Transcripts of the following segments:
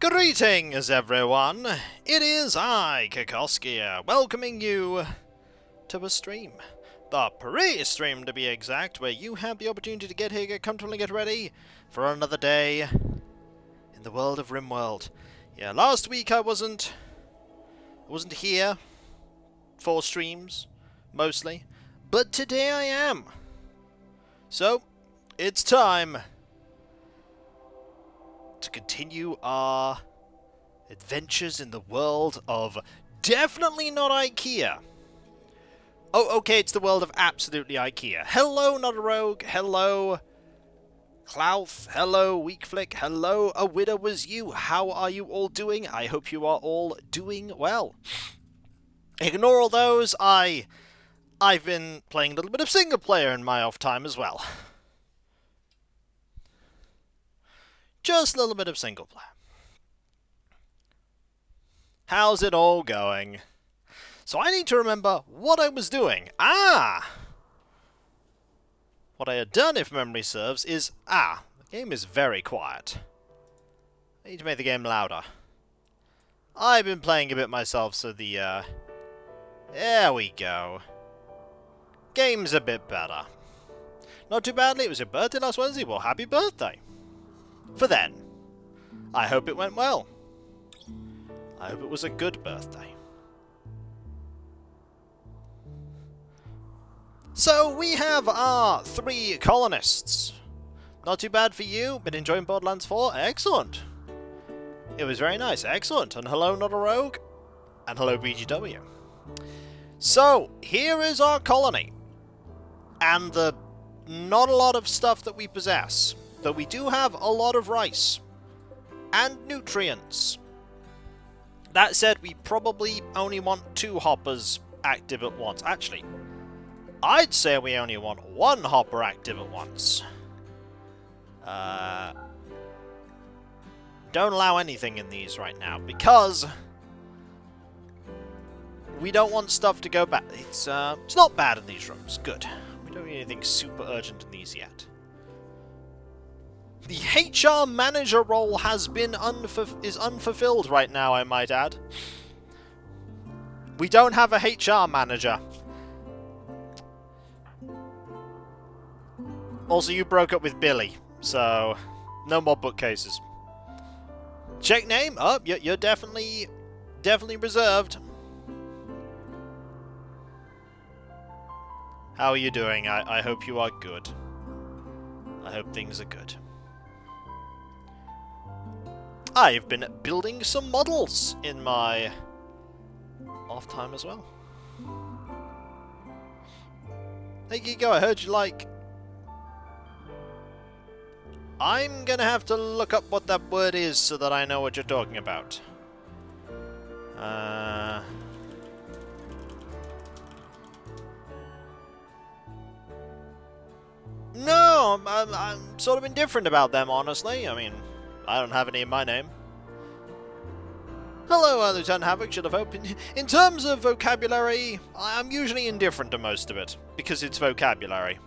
Greetings, everyone! It is I, Kikoskia, welcoming you to a stream. The pre-stream, to be exact, where you have the opportunity to get here, get comfortable, and get ready for another day in the world of Rimworld. Yeah, last week I wasn't here for streams, mostly, but today I am. So, it's time to continue our adventures in the world of definitely not IKEA. Oh, okay, it's the world of absolutely IKEA. Hello, Not a Rogue. Hello, Klauth. Hello, Weakflick. Hello, A Widow Was You. How are you all doing? I hope you are all doing well. Ignore all those. I've been playing a little bit of single player in my off time as well. Just a little bit of single player. How's it all going? So I need to remember what I was doing. What I had done, if memory serves, is... the game is very quiet. I need to make the game louder. I've been playing a bit myself, so the, there we go. Game's a bit better. Not too badly, it was your birthday last Wednesday. Well, happy birthday. For then. I hope it went well. I hope it was a good birthday. So, we have our 3 colonists. Not too bad for you. Been enjoying Borderlands 4? Excellent. It was very nice. Excellent. And hello, Not a Rogue. And hello, BGW. So, here is our colony. And the not a lot of stuff that we possess. Though we do have a lot of rice. And nutrients. That said, we probably only want 2 hoppers active at once. Actually, I'd say we only want 1 hopper active at once. Don't allow anything in these right now, because we don't want stuff to go bad. It's not bad in these rooms. Good. We don't need anything super urgent in these yet. The HR manager role has been is unfulfilled right now, I might add. We don't have a HR manager. Also, you broke up with Billy, so no more bookcases. Check name? Oh, you're definitely reserved. How are you doing? I hope you are good. I hope things are good. I've been building some models in my off time as well. Hey Gigo, I heard you like... I'm gonna have to look up what that word is so that I know what you're talking about. No, I'm sort of indifferent about them, honestly. I mean... I don't have any in my name. Hello, Lieutenant Havoc, should have opened. In terms of vocabulary, I'm usually indifferent to most of it, because it's vocabulary.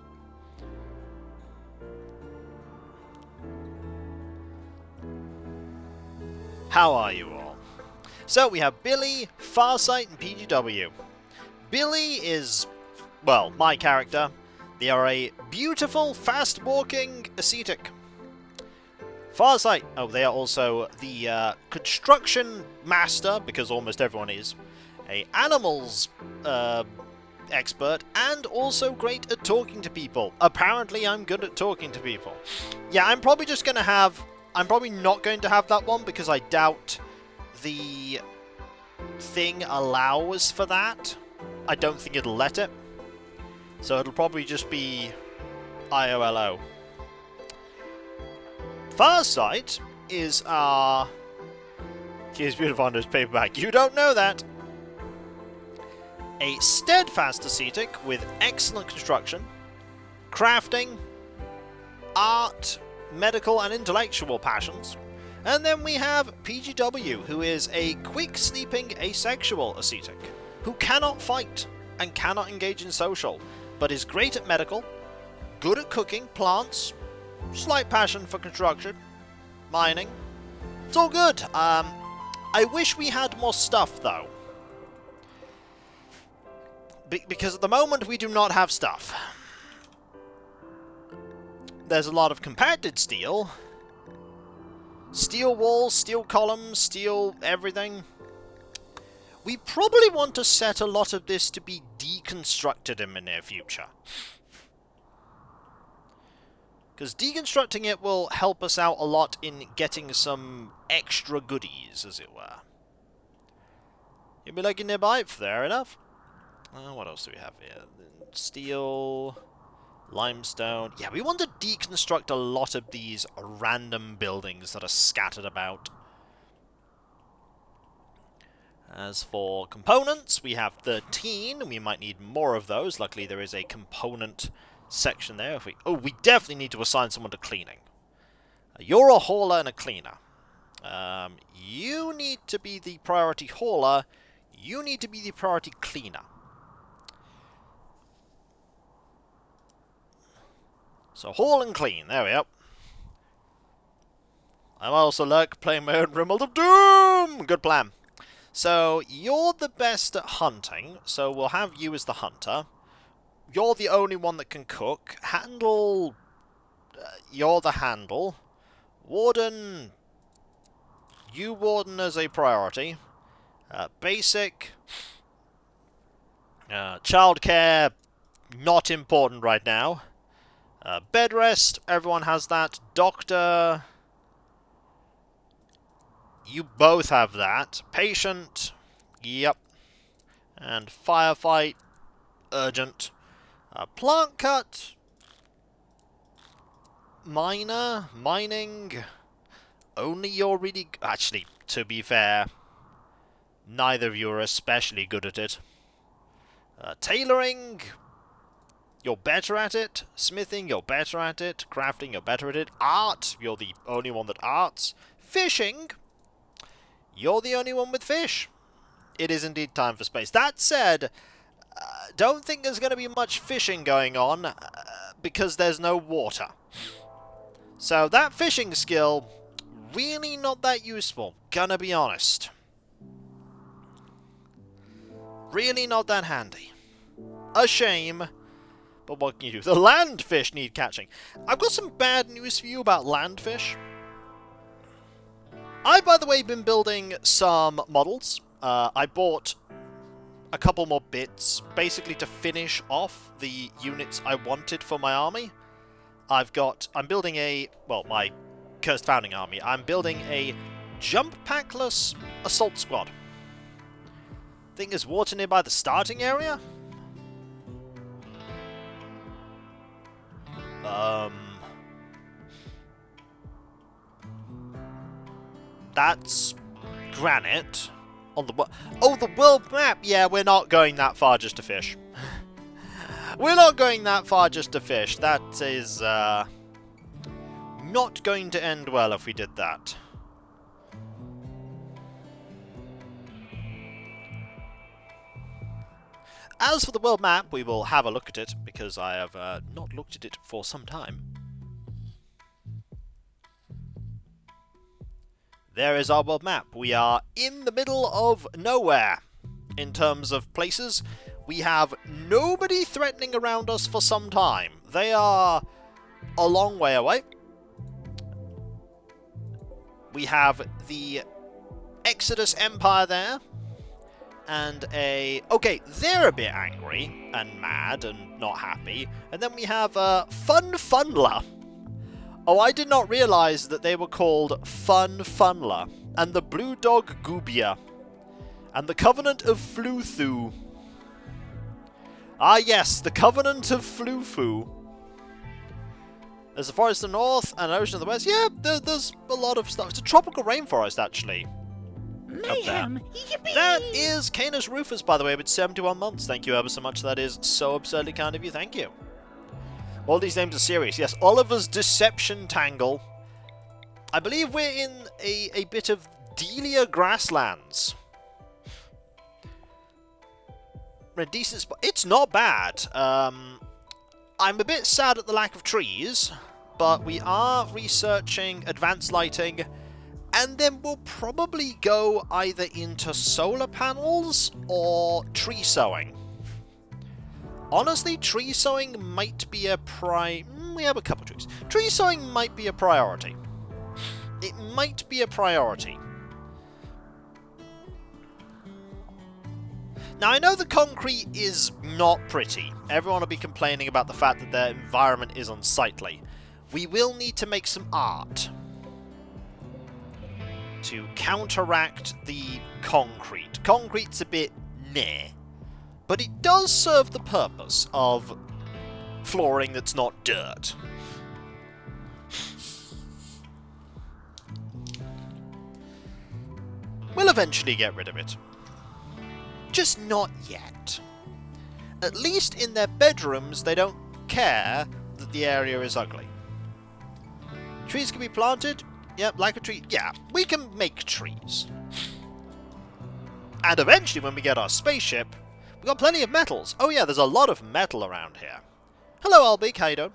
How are you all? So, we have Billy, Farsight, and PGW. Billy is, well, my character. They are a beautiful, fast-walking ascetic. Farsight, oh, they are also the construction master, because almost everyone is, a animals expert, and also great at talking to people. Apparently, I'm good at talking to people. Yeah, I'm probably not going to have that one, because I doubt the thing allows for that. I don't think it'll let it. So it'll probably just be IOLO. Farsight is our... Here's Beautiful Under's paperback. You don't know that! A steadfast ascetic with excellent construction, crafting, art, medical and intellectual passions. And then we have PGW, who is a quick-sleeping asexual ascetic, who cannot fight and cannot engage in social, but is great at medical, good at cooking, plants, slight passion for construction, mining, It's all good. I wish we had more stuff, though. Because at the moment, we do not have stuff. There's a lot of compacted steel. Steel walls, steel columns, steel everything. We probably want to set a lot of this to be deconstructed in the near future. Because deconstructing it will help us out a lot in getting some extra goodies, as it were. You'll be looking nearby? Fair enough. What else do we have here? Steel, limestone. Yeah, we want to deconstruct a lot of these random buildings that are scattered about. As for components, we have 13. We might need more of those. Luckily, there is a component section there. We definitely need to assign someone to cleaning. You're a hauler and a cleaner. You need to be the priority hauler. You need to be the priority cleaner. So haul and clean. There we go. I'm also playing my own Rimworld of Doom. Good plan. So you're the best at hunting. So we'll have you as the hunter. You're the only one that can cook. Handle. You're the handle. Warden. You warden as a priority. Basic. Childcare. Not important right now. Bed rest. Everyone has that. Doctor. You both have that. Patient. Yep. And firefight. Urgent. Plant cut. Miner. Mining. Only you're really... Actually, to be fair, neither of you are especially good at it. Tailoring. You're better at it. Smithing, you're better at it. Crafting, you're better at it. Art. You're the only one that arts. Fishing. You're the only one with fish. It is indeed time for space. That said, don't think there's going to be much fishing going on because there's no water. So that fishing skill, really not that useful. Gonna be honest. Really not that handy. A shame. But what can you do? The land fish need catching. I've got some bad news for you about land fish. I've, by the way, been building some models. I bought a couple more bits, basically to finish off the units I wanted for my army. I'm building my Cursed Founding Army. I'm building a jump packless assault squad. Think there's water nearby the starting area? That's granite on the the world map. Yeah, we're not going that far just to fish. We're not going that far just to fish. That is not going to end well if we did that. As for the world map, we will have a look at it because I have not looked at it for some time. There is our world map. We are in the middle of nowhere in terms of places. We have nobody threatening around us for some time. They are a long way away. We have the Exodus Empire there. And okay, they're a bit angry and mad and not happy. And then we have Fun Funler. Oh, I did not realize that they were called Fun Funler. And the Blue Dog Gubia. And the Covenant of Fluthu. Ah yes, the Covenant of Flufu. There's a forest to the north and an ocean to the west. Yeah, there's a lot of stuff. It's a tropical rainforest, actually. Mayhem! Yippee! That is Canis Rufus, by the way, with 71 months. Thank you ever so much. That is so absurdly kind of you. Thank you. All these names are serious. Yes, Oliver's Deception Tangle. I believe we're in a bit of Delia grasslands. A decent spot. It's not bad. I'm a bit sad at the lack of trees, but we are researching advanced lighting, And then we'll probably go either into solar panels or tree sowing. Honestly, tree sowing might be a we have a couple of trees. Tree sowing might be a priority. It might be a priority. Now, I know the concrete is not pretty. Everyone will be complaining about the fact that their environment is unsightly. We will need to make some art to counteract the concrete. Concrete's a bit meh, but it does serve the purpose of flooring that's not dirt. We'll eventually get rid of it. Just not yet. At least in their bedrooms, they don't care that the area is ugly. Trees can be planted? Yep, like a tree. Yeah, we can make trees. And eventually, when we get our spaceship, we've got plenty of metals. Oh yeah, there's a lot of metal around here. Hello, Albig, how you doing?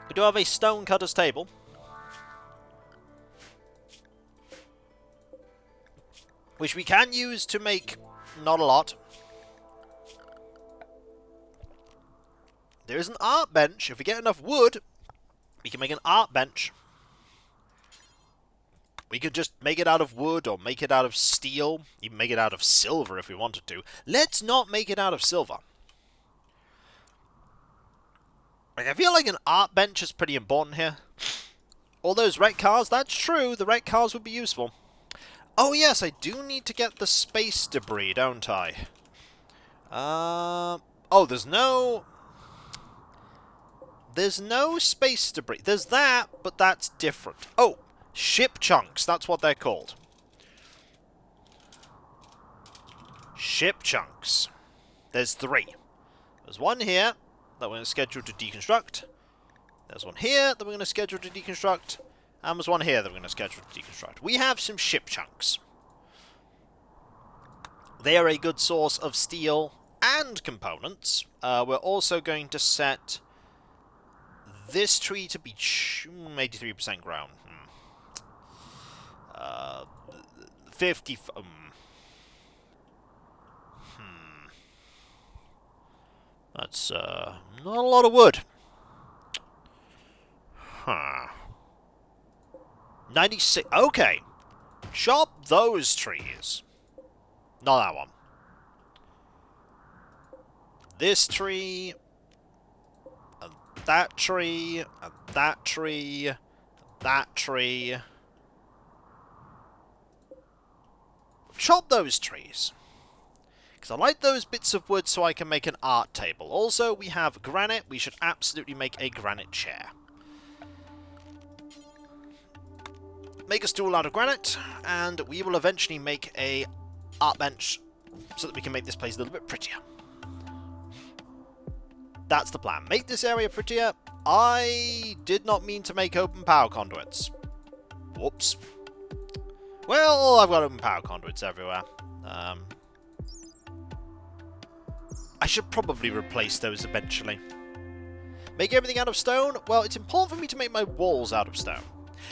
We do have a stonecutter's table. Which we can use to make not a lot. There is an art bench. If we get enough wood, we can make an art bench. We could just make it out of wood or make it out of steel. Even make it out of silver if we wanted to. Let's not make it out of silver. Like, I feel like an art bench is pretty important here. All those wrecked cars, that's true. The wrecked cars would be useful. Oh yes, I do need to get the space debris, don't I? Oh, there's no space debris. There's that, but that's different. Oh, ship chunks, that's what they're called. Ship chunks. There's 3. There's one here that we're going to schedule to deconstruct. There's one here that we're going to schedule to deconstruct. And there's one here that we're going to schedule to deconstruct. We have some ship chunks. They are a good source of steel and components. We're also going to set this tree to be 83% grown. 50... That's not a lot of wood. Huh. 96. Okay. Chop those trees. Not that one. This tree. And that tree. And that tree. That tree. Chop those trees. Because I like those bits of wood so I can make an art table. Also, we have granite. We should absolutely make a granite chair. Make a stool out of granite, and we will eventually make a art bench so that we can make this place a little bit prettier. That's the plan. Make this area prettier. I did not mean to make open power conduits. Whoops. Well, I've got open power conduits everywhere. I should probably replace those eventually. Make everything out of stone? Well, it's important for me to make my walls out of stone.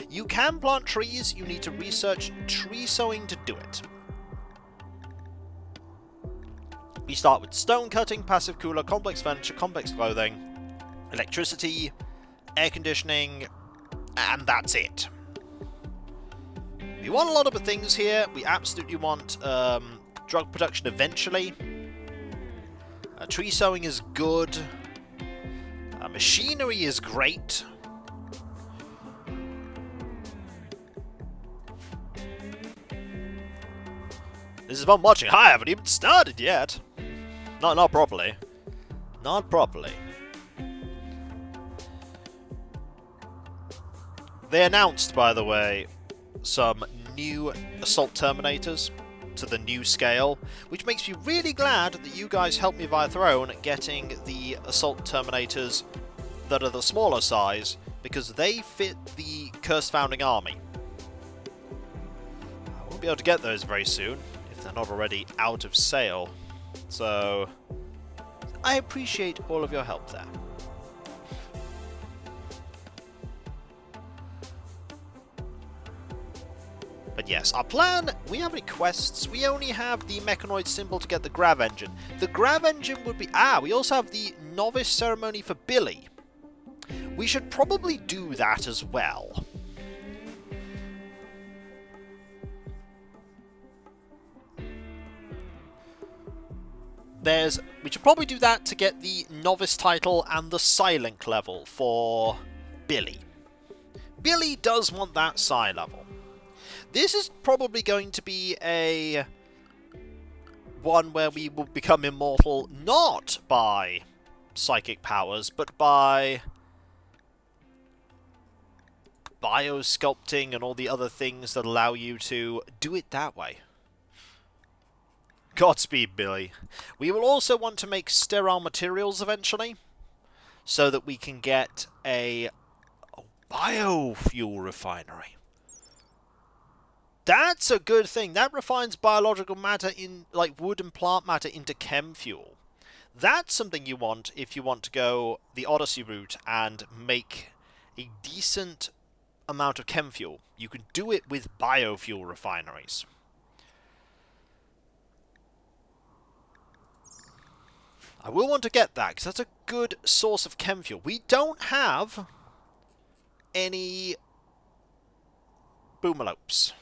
You can plant trees, you need to research tree sowing to do it. We start with stone cutting, passive cooler, complex furniture, complex clothing, electricity, air conditioning, and that's it. We want a lot of the things here. We absolutely want drug production eventually. Tree sowing is good. Machinery is great. This is fun watching. I haven't even started yet. Not properly. Not properly. They announced, by the way, some new assault terminators to the new scale, which makes me really glad that you guys helped me via Throne getting the assault terminators that are the smaller size, because they fit the Cursed Founding Army. I won't be able to get those very soon, if they're not already out of sale. So, I appreciate all of your help there. But yes, our plan, we have any quests? We only have the mechanoid symbol to get the grav engine. The grav engine would be... we also have the novice ceremony for Billy. We should probably do that as well. We should probably do that to get the novice title and the Psi-Link level for Billy. Billy does want that Psi level. This is probably going to be a one where we will become immortal not by psychic powers, but by biosculpting and all the other things that allow you to do it that way. Godspeed, Billy. We will also want to make sterile materials eventually, so that we can get a biofuel refinery. That's a good thing. That refines biological matter in, like wood and plant matter, into chem fuel. That's something you want if you want to go the Odyssey route and make a decent amount of chem fuel. You can do it with biofuel refineries. I will want to get that, because that's a good source of chem fuel. We don't have any boomalopes.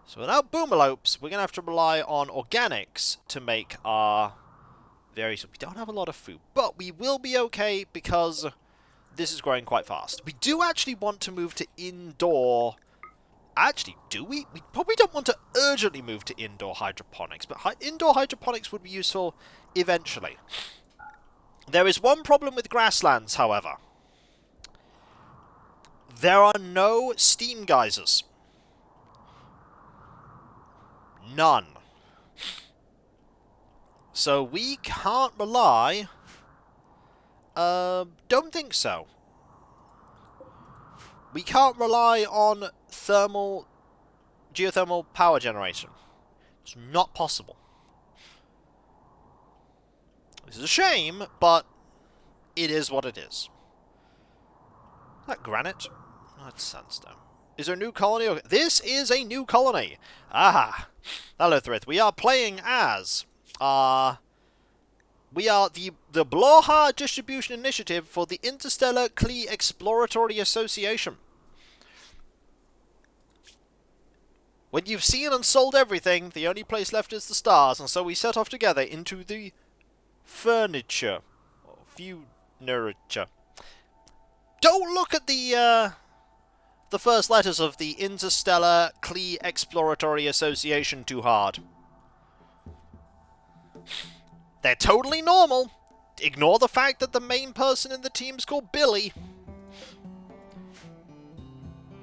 So without boomalopes, we're going to have to rely on organics to make our various... We don't have a lot of food, but we will be okay because this is growing quite fast. We do actually want to move to indoor... Actually, do we? We probably don't want to urgently move to indoor hydroponics, but indoor hydroponics would be useful eventually. There is one problem with grasslands, however. There are no steam geysers. None. So we can't rely... don't think so. We can't rely on geothermal power generation. It's not possible. This is a shame, but it is what it is. Is that granite? Oh, that's sandstone. Is there a new colony? Okay. This is a new colony. Ah. Hello, Thrith. We are playing as... we are the Bloha Distribution Initiative for the Interstellar Klee Exploratory Association. When you've seen and sold everything, the only place left is the stars, and so we set off together into the furniture. Or furniture. Don't look at the first letters of the Interstellar Klee Exploratory Association too hard. They're totally normal. Ignore the fact that the main person in the team's called Billy.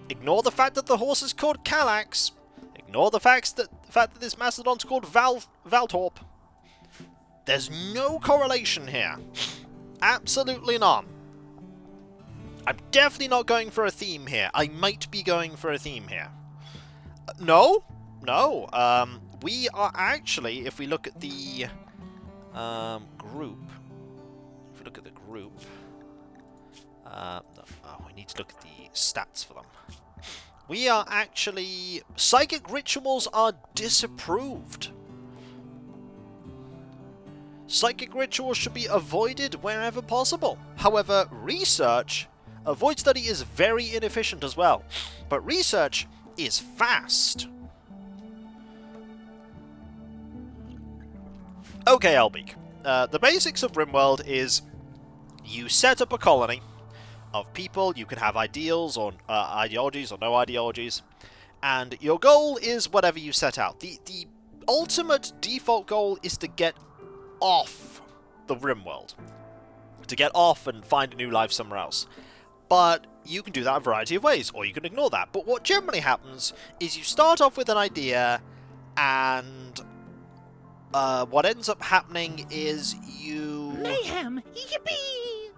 Ignore the fact that the horse is called Kallax. Ignore the fact that this Mastadon's called Valtorp. There's no correlation here. Absolutely none. I'm definitely not going for a theme here. I might be going for a theme here. No. We are actually, if we look at the group. If we look at the group. We need to look at the stats for them. We are actually... Psychic rituals are disapproved. Psychic rituals should be avoided wherever possible. However, research... Avoid study is very inefficient as well. But research is fast. Okay, Elbeek. The basics of Rimworld is you set up a colony of people. You can have ideals or ideologies or no ideologies, and your goal is whatever you set out. The ultimate default goal is to get off the Rimworld, to get off and find a new life somewhere else. But you can do that a variety of ways, or you can ignore that. But what generally happens is you start off with an idea, and what ends up happening is you... Mayhem! Yippee!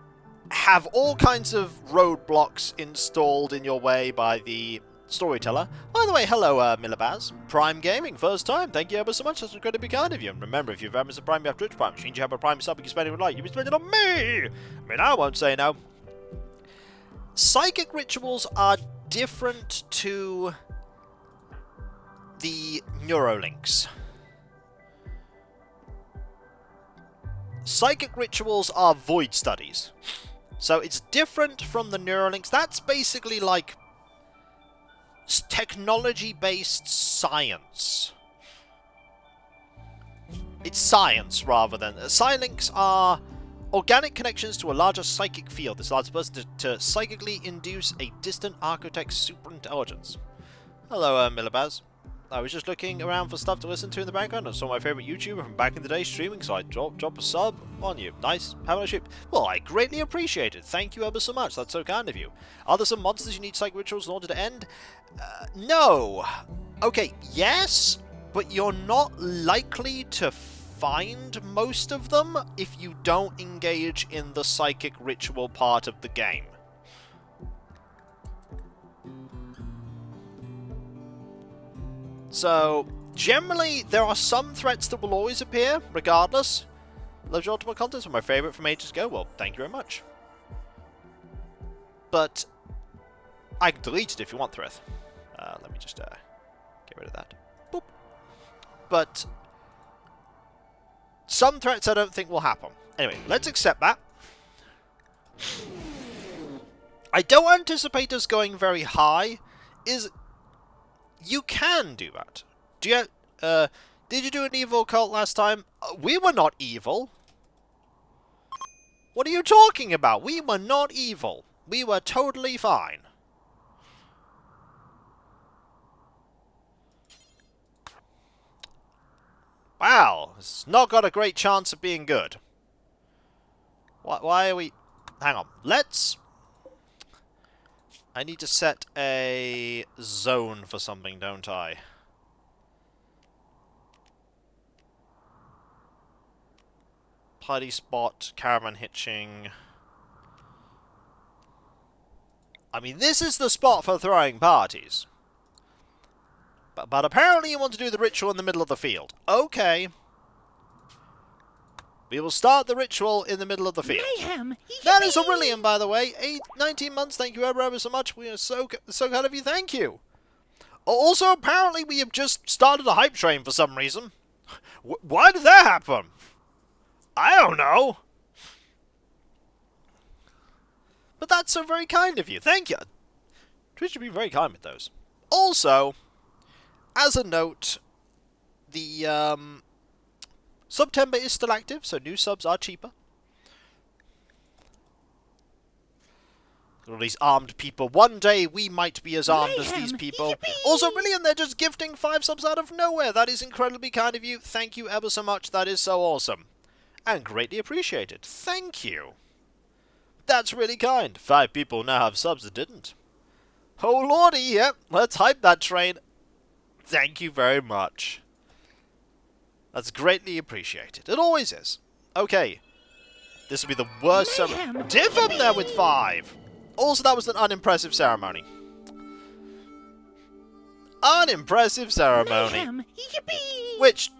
Have all kinds of roadblocks installed in your way by the storyteller. By the way, hello, Millibaz. Prime Gaming, first time. Thank you ever so much. That's incredibly kind of you. And remember, if you've ever a Prime, you have Twitch Prime. Which means you have a Prime sub, you can spend it with light. You can spend it on me! I mean, I won't say no. Psychic rituals are different to the neurolinks. Psychic rituals are void studies. So it's different from the neurolinks. That's basically like technology-based science. It's science rather than... Psilinks are organic connections to a larger psychic field. This allows a person to psychically induce a distant architect's superintelligence. Hello, Millibaz. I was just looking around for stuff to listen to in the background and saw my favourite YouTuber from back in the day streaming, so I drop a sub on you. Nice. Having a ship. Well, I greatly appreciate it. Thank you ever so much. That's so kind of you. Are there some monsters you need psychic rituals in order to end? No. Okay, yes, but you're not likely to find most of them if you don't engage in the psychic ritual part of the game. So, generally, there are some threats that will always appear, regardless. Love your ultimate contents were my favourite from ages ago. Well, thank you very much. But, I can delete it if you want, Thrith. Let me just get rid of that. Boop. But, some threats I don't think will happen. Anyway, let's accept that. I don't anticipate us going very high. You can do that. Did you do an evil cult last time? We were not evil. What are you talking about? We were not evil. We were totally fine. Wow, it's not got a great chance of being good. Why are we... Hang on. I need to set a zone for something, don't I? Party spot, caravan hitching. I mean, this is the spot for throwing parties. But apparently you want to do the ritual in the middle of the field. Okay. We will start the ritual in the middle of the field. Mayhem! That is Aurelian, by the way. 19 months, thank you ever so much. We are so kind of you, thank you. Also, apparently we have just started a hype train for some reason. Why did that happen? I don't know. But that's so very kind of you. Thank you. Twitch should be very kind with those. Also, as a note, the September is still active, so new subs are cheaper. All these armed people. One day we might be as armed as these people. Also, Brilliant, they're just gifting 5 subs out of nowhere. That is incredibly kind of you. Thank you ever so much. That is so awesome. And greatly appreciated. Thank you. That's really kind. 5 people now have subs that didn't. Oh lordy, yep. Let's hype that train. Thank you very much. That's greatly appreciated. It always is. Okay. This will be the worst ceremony. Diff up there with 5! Also, that was an unimpressive ceremony. Unimpressive ceremony. Which,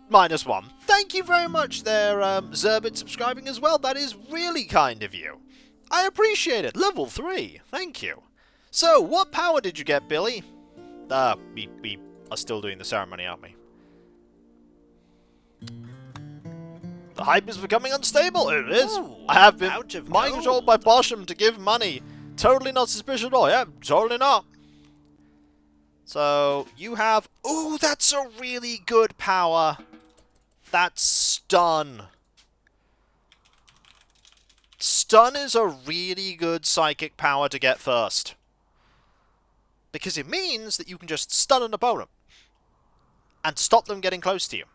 -1. Thank you very much there, Zerbit, subscribing as well. That is really kind of you. I appreciate it. Level 3. Thank you. So, what power did you get, Billy? We are still doing the ceremony, aren't we? The hype is becoming unstable. It is. Ooh, I have been mind controlled by Bosham to give money. Totally not suspicious at all. Yeah, totally not. So, you have... Ooh, that's a really good power. That's Stun. Stun is a really good psychic power to get first. Because it means that you can just stun an opponent. And stop them getting close to you.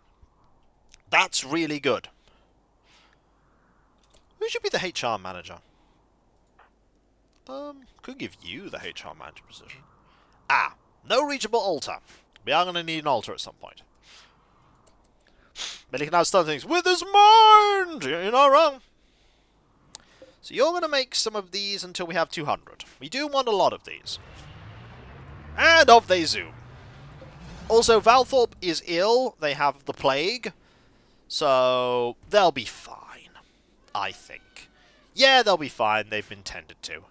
That's really good. Who should be the HR manager? Could give you the HR manager position. Ah, no reachable altar. We are going to need an altar at some point. But he can now stun things with his mind! You're not wrong. So you're going to make some of these until we have 200. We do want a lot of these. And off they zoom. Also, Valthorpe is ill. They have the plague. So, they'll be fine. I think. Yeah, they'll be fine. They've been tended to.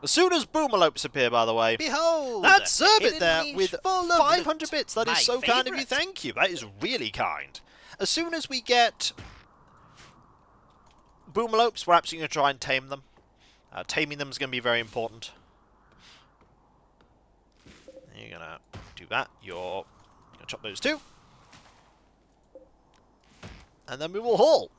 As soon as boomalopes appear, by the way. Behold! That's Zerbit hidden there niche with full of 500 loot. bits. That is My so kind of you. favourite. Thank you. That is really kind. As soon as we get boomalopes, we're absolutely going to try and tame them. Taming them is going to be very important. You're going to do that. You're going to chop those two. And then we will haul.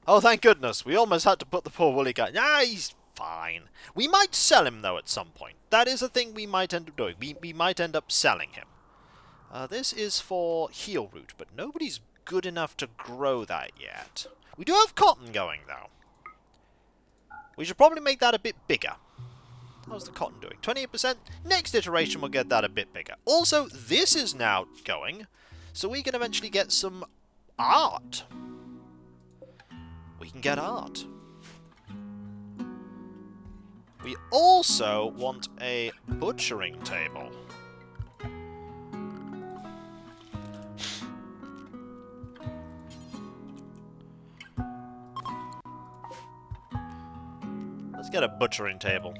Oh, thank goodness. We almost had to put the poor woolly guy. Nah, he's fine. We might sell him, though, at some point. That is a thing we might end up doing. We might end up selling him. This is for heel root, but nobody's good enough to grow that yet. We do have cotton going, though. We should probably make that a bit bigger. How's the cotton doing? 28%? Next iteration we'll get that a bit bigger. Also, this is now going, so we can eventually get some art. We can get art. We also want a butchering table. Let's get a butchering table.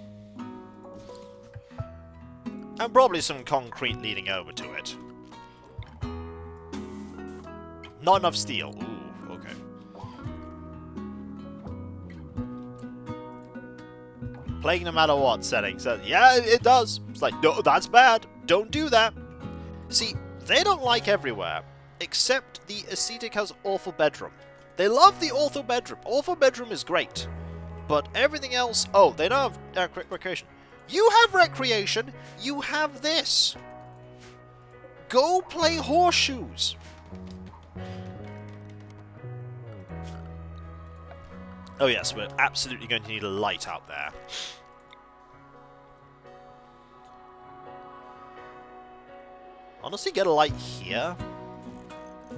And probably some concrete leading over to it. Not enough steel. Ooh, okay. Playing no matter what settings. Yeah, it does. It's like, no, that's bad. Don't do that. See, they don't like everywhere, except the ascetic has awful bedroom. They love the awful bedroom. Awful bedroom is great. But everything else... Oh, they don't have recreation. You have recreation. You have this. Go play horseshoes. Oh yes, we're absolutely going to need a light out there. Honestly, get a light here.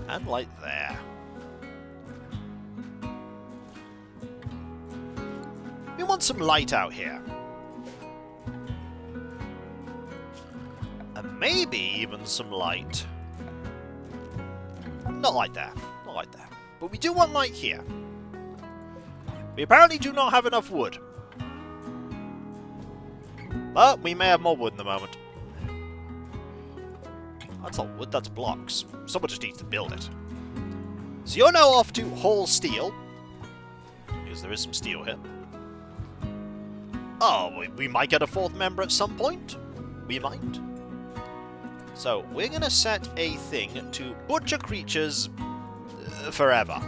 And light there. We want some light out here. And maybe even some light. Not like that. Not like that. But we do want light here. We apparently do not have enough wood. But we may have more wood in the moment. That's not wood, that's blocks. Someone just needs to build it. So you're now off to haul steel. Because there is some steel here. Oh, we might get a fourth member at some point. We might. So, we're going to set a thing to butcher creatures forever.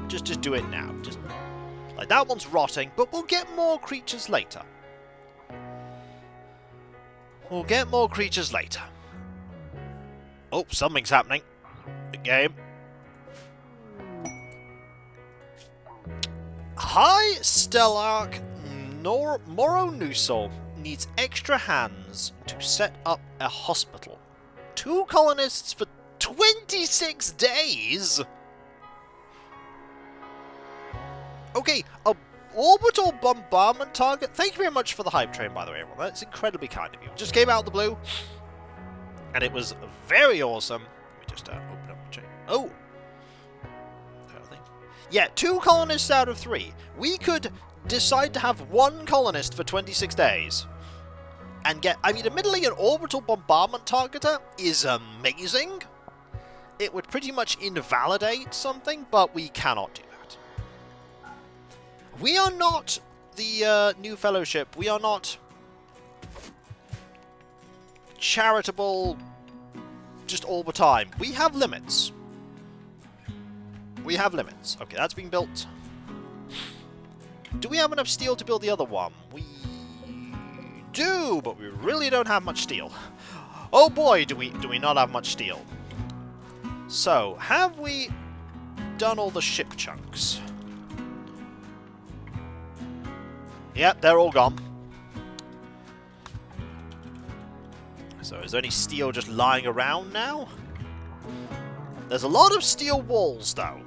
Just do it now. Just like that one's rotting, but we'll get more creatures later. We'll get more creatures later. Oh, something's happening. The game. High Stellarch Moronusol needs extra hands to set up a hospital. 2 colonists for 26 days? Okay, a orbital bombardment target. Thank you very much for the hype train, by the way, everyone. That's incredibly kind of you. Just came out of the blue, and it was very awesome. Let me just open up the chain. Oh! Yeah, 2 colonists out of 3. We could decide to have 1 colonist for 26 days. And get... I mean, admittedly, an orbital bombardment targeter is amazing. It would pretty much invalidate something, but we cannot do that. We are not the new fellowship. We are not charitable just all the time. We have limits. We have limits. Okay, that's being built. Do we have enough steel to build the other one? We do, but we really don't have much steel. Oh boy, do we not have much steel. So, have we done all the ship chunks? Yep, they're all gone. So, is there any steel just lying around now? There's a lot of steel walls, though.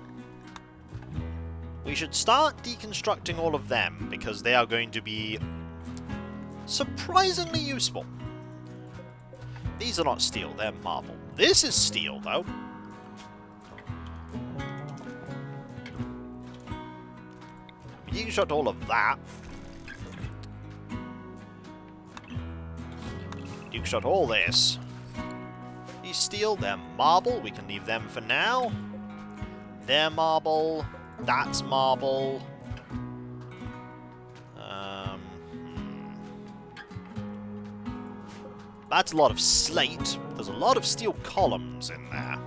We should start deconstructing all of them, because they are going to be surprisingly useful. These are not steel, they're marble. This is steel, though. We deconstruct all of that. Deconstruct all this. These steel, they're marble. We can leave them for now. They're marble. That's marble. That's a lot of slate. There's a lot of steel columns in there.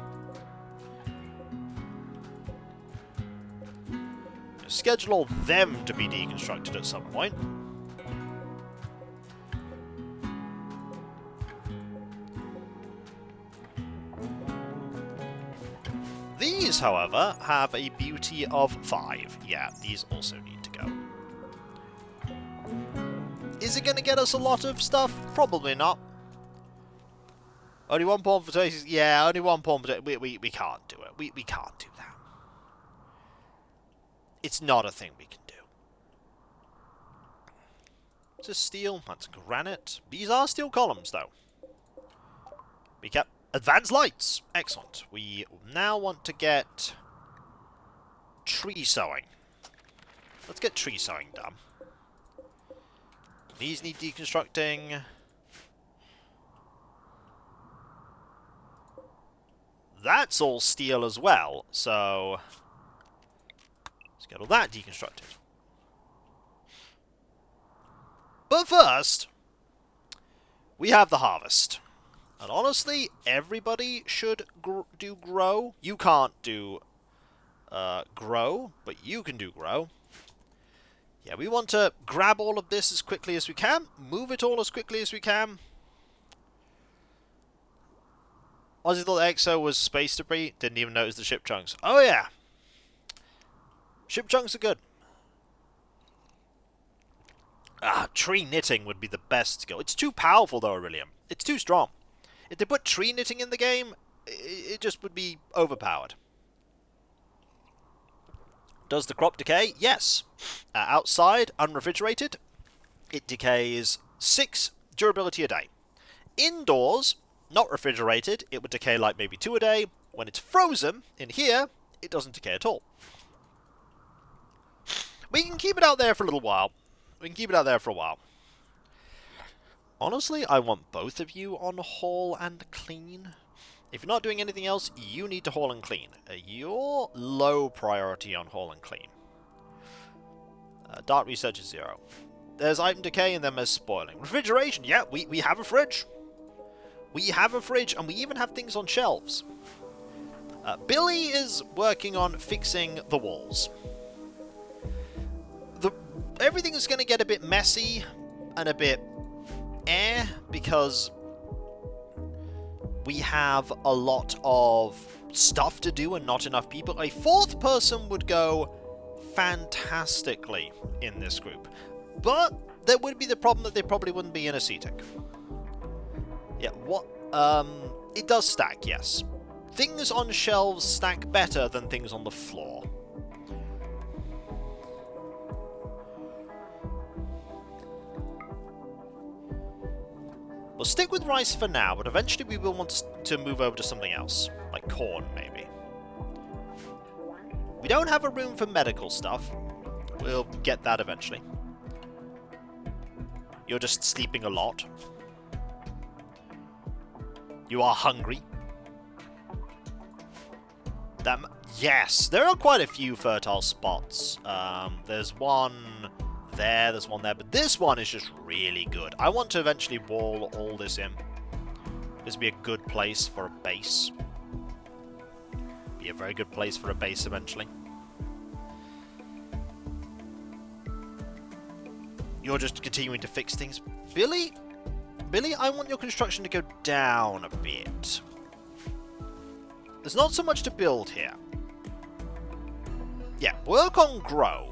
Schedule them to be deconstructed at some point. These, however, have a beauty of 5. Yeah, these also need to go. Is it going to get us a lot of stuff? Probably not. Only 1 pawn for 26. Yeah, only 1 pawn for 26. We can't do it. We can't do that. It's not a thing we can do. It's a steel. That's granite. These are steel columns, though. We kept advanced lights. Excellent. We now want to get tree sowing. Let's get tree sowing done. These need deconstructing. That's all steel as well, so let's get all that deconstructed. But first, we have the harvest. And honestly, everybody should do grow. You can't do grow, but you can do grow. Yeah, we want to grab all of this as quickly as we can, move it all as quickly as we can. Ozzy thought EXO was space debris, didn't even notice the ship chunks. Oh yeah! Ship chunks are good. Tree knitting would be the best skill. It's too powerful though, Aurelium. It's too strong. If they put tree knitting in the game, it just would be overpowered. Does the crop decay? Yes. Outside, unrefrigerated, it decays 6 durability a day. Indoors, not refrigerated, it would decay like maybe 2 a day. When it's frozen, in here, it doesn't decay at all. We can keep it out there for a little while. We can keep it out there for a while. Honestly, I want both of you on haul and clean. If you're not doing anything else, you need to haul and clean. You're low priority on haul and clean. Dart research is 0. There's item decay and then there's spoiling. Refrigeration, yeah, we have a fridge. We have a fridge and we even have things on shelves. Billy is working on fixing the walls. Everything is going to get a bit messy and a bit because we have a lot of stuff to do and not enough people. A 4th person would go fantastically in this group. But there would be the problem that they probably wouldn't be in a CTIC. Yeah, what? It does stack, yes. Things on shelves stack better than things on the floor. We'll stick with rice for now, but eventually we will want to move over to something else. Like corn, maybe. We don't have a room for medical stuff. We'll get that eventually. You're just sleeping a lot. You are hungry. Yes, there are quite a few fertile spots. There's one there, there's one there, but this one is just really good. I want to eventually wall all this in. This would be a good place for a base. Be a very good place for a base eventually. You're just continuing to fix things. Billy, I want your construction to go down a bit. There's not so much to build here. Yeah, work on grow.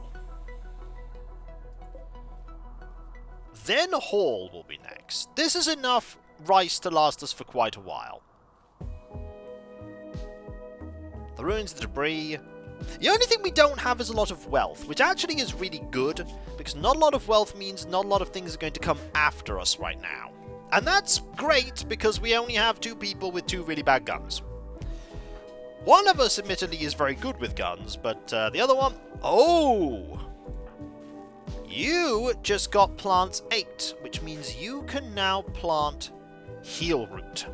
Then haul will be next. This is enough rice to last us for quite a while. The ruins, the debris. The only thing we don't have is a lot of wealth, which actually is really good, because not a lot of wealth means not a lot of things are going to come after us right now. And that's great, because we only have 2 people with 2 really bad guns. One of us, admittedly, is very good with guns, but the other one... Oh! You just got plants 8, which means you can now plant heal root.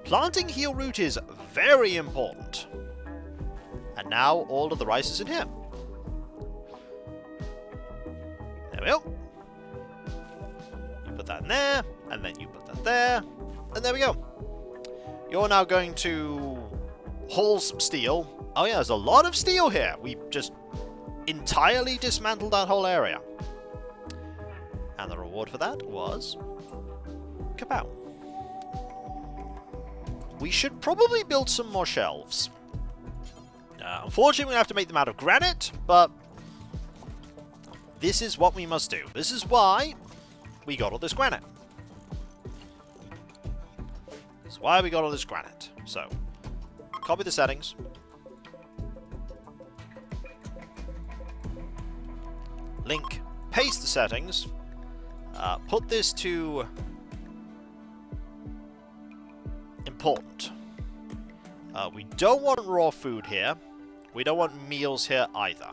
Planting heal root is very important. And now all of the rice is in here. There we go. You put that in there, and then you put that there, and there we go. You're now going to haul some steel. Oh yeah, there's a lot of steel here. We just entirely dismantled that whole area. And the reward for that was kapow. We should probably build some more shelves. Unfortunately, we're going to have to make them out of granite, but this is what we must do. This is why we got all this granite. This is why we got all this granite. So, copy the settings. Link, paste the settings. Put this to important. We don't want raw food here. We don't want meals here either.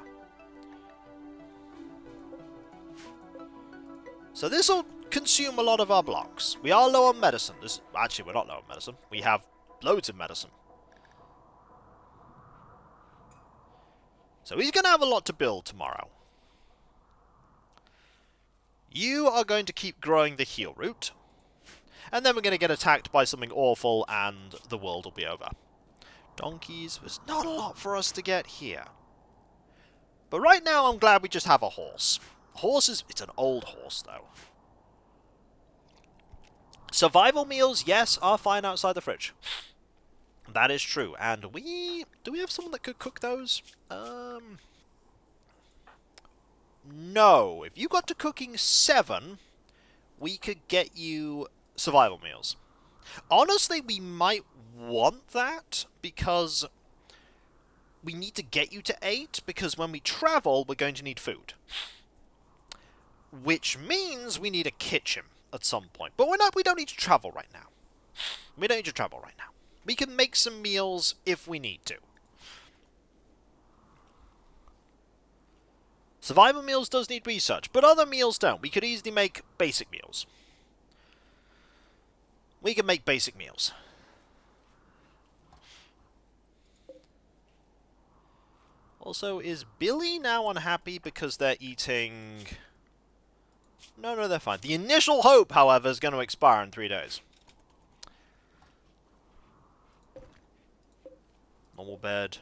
So this will consume a lot of our blocks. We are low on medicine. Actually, we're not low on medicine. We have loads of medicine. So he's going to have a lot to build tomorrow. You are going to keep growing the heal root. And then we're going to get attacked by something awful and the world will be over. Donkeys, there's not a lot for us to get here. But right now I'm glad we just have a horse. Horses, it's an old horse though. Survival meals, yes, are fine outside the fridge. That is true. And do we have someone that could cook those? No. If you got to cooking 7, we could get you survival meals. Honestly, we might want that because we need to get you to 8 because when we travel, we're going to need food. Which means we need a kitchen at some point. But we don't need to travel right now. We don't need to travel right now. We can make some meals if we need to. Survival meals does need research, but other meals don't. We could easily make basic meals. We can make basic meals. Also, is Billy now unhappy because they're eating... No, they're fine. The initial hope, however, is going to expire in 3 days. Normal bed.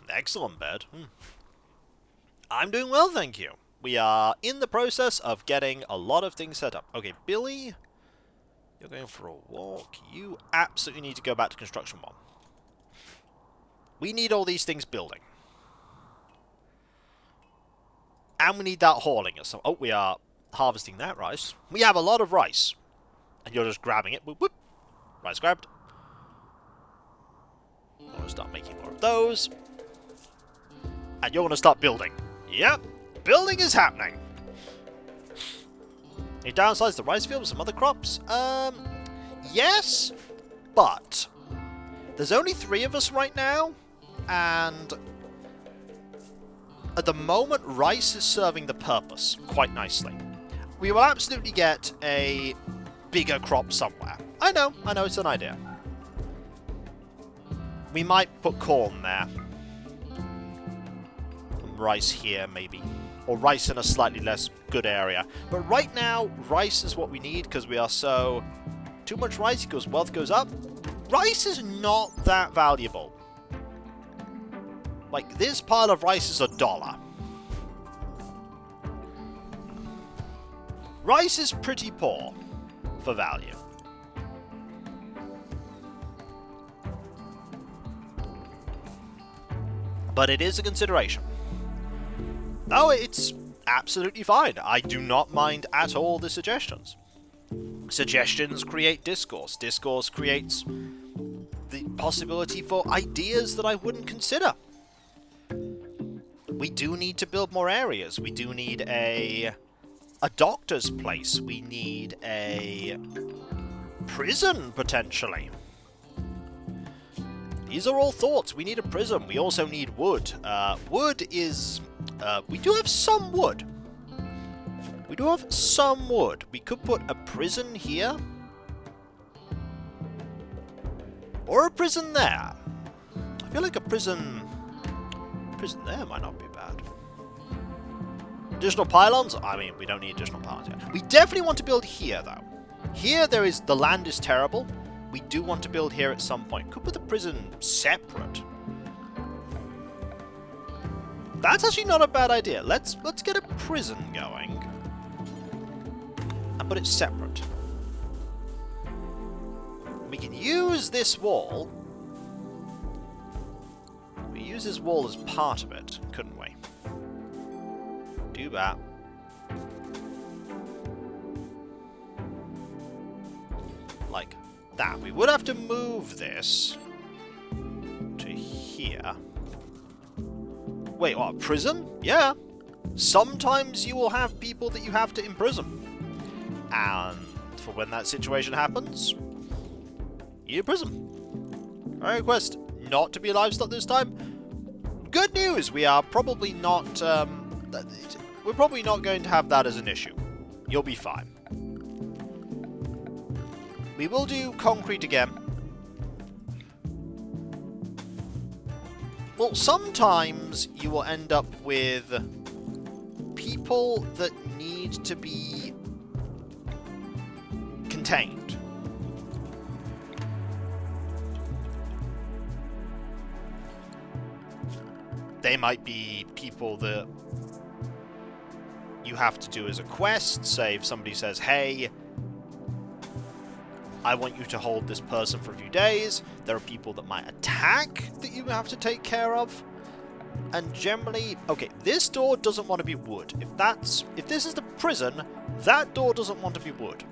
Excellent bed. I'm doing well, thank you. We are in the process of getting a lot of things set up. Okay, Billy, you're going for a walk. You absolutely need to go back to construction 1. We need all these things building. And we need that hauling us. Oh, we are harvesting that rice. We have a lot of rice. And you're just grabbing it. Whoop, whoop. Rice grabbed. I'm going to start making more of those. And you're going to start building. Yep. Building is happening. You downsize the rice field with some other crops? Yes. But there's only 3 of us right now. And at the moment, rice is serving the purpose quite nicely. We will absolutely get a bigger crop somewhere. I know, it's an idea. We might put corn there. And rice here, maybe. Or rice in a slightly less good area. But right now, rice is what we need because we are so... Too much rice equals wealth goes up. Rice is not that valuable. Like, this pile of rice is $1. Rice is pretty poor for value. But it is a consideration. No, it's absolutely fine. I do not mind at all the suggestions. Suggestions create discourse. Discourse creates the possibility for ideas that I wouldn't consider. We do need to build more areas. We do need a doctor's place. We need a prison, potentially. These are all thoughts. We need a prison. We also need wood. Wood is... we do have some wood. We do have some wood. We could put a prison here. Or a prison there. I feel like a prison there might not be bad. Additional pylons? I mean, we don't need additional pylons yet. We definitely want to build here, though. Here, the land is terrible. We do want to build here at some point. Could put the prison separate. That's actually not a bad idea. Let's get a prison going. And put it separate. We can use this wall. We use this wall as part of it, couldn't we? Do that. Like that. We would have to move this to here. Wait, what? Prison? Yeah. Sometimes you will have people that you have to imprison. And for when that situation happens, you imprison. I request not to be livestock this time. Good news! We are probably not. We're probably not going to have that as an issue. You'll be fine. We will do concrete again. Well, sometimes you will end up with people that need to be contained. They might be people that you have to do as a quest. Say if somebody says, hey, I want you to hold this person for a few days. There are people that might attack that you have to take care of. And generally, okay, this door doesn't want to be wood. If this is the prison, that door doesn't want to be wood.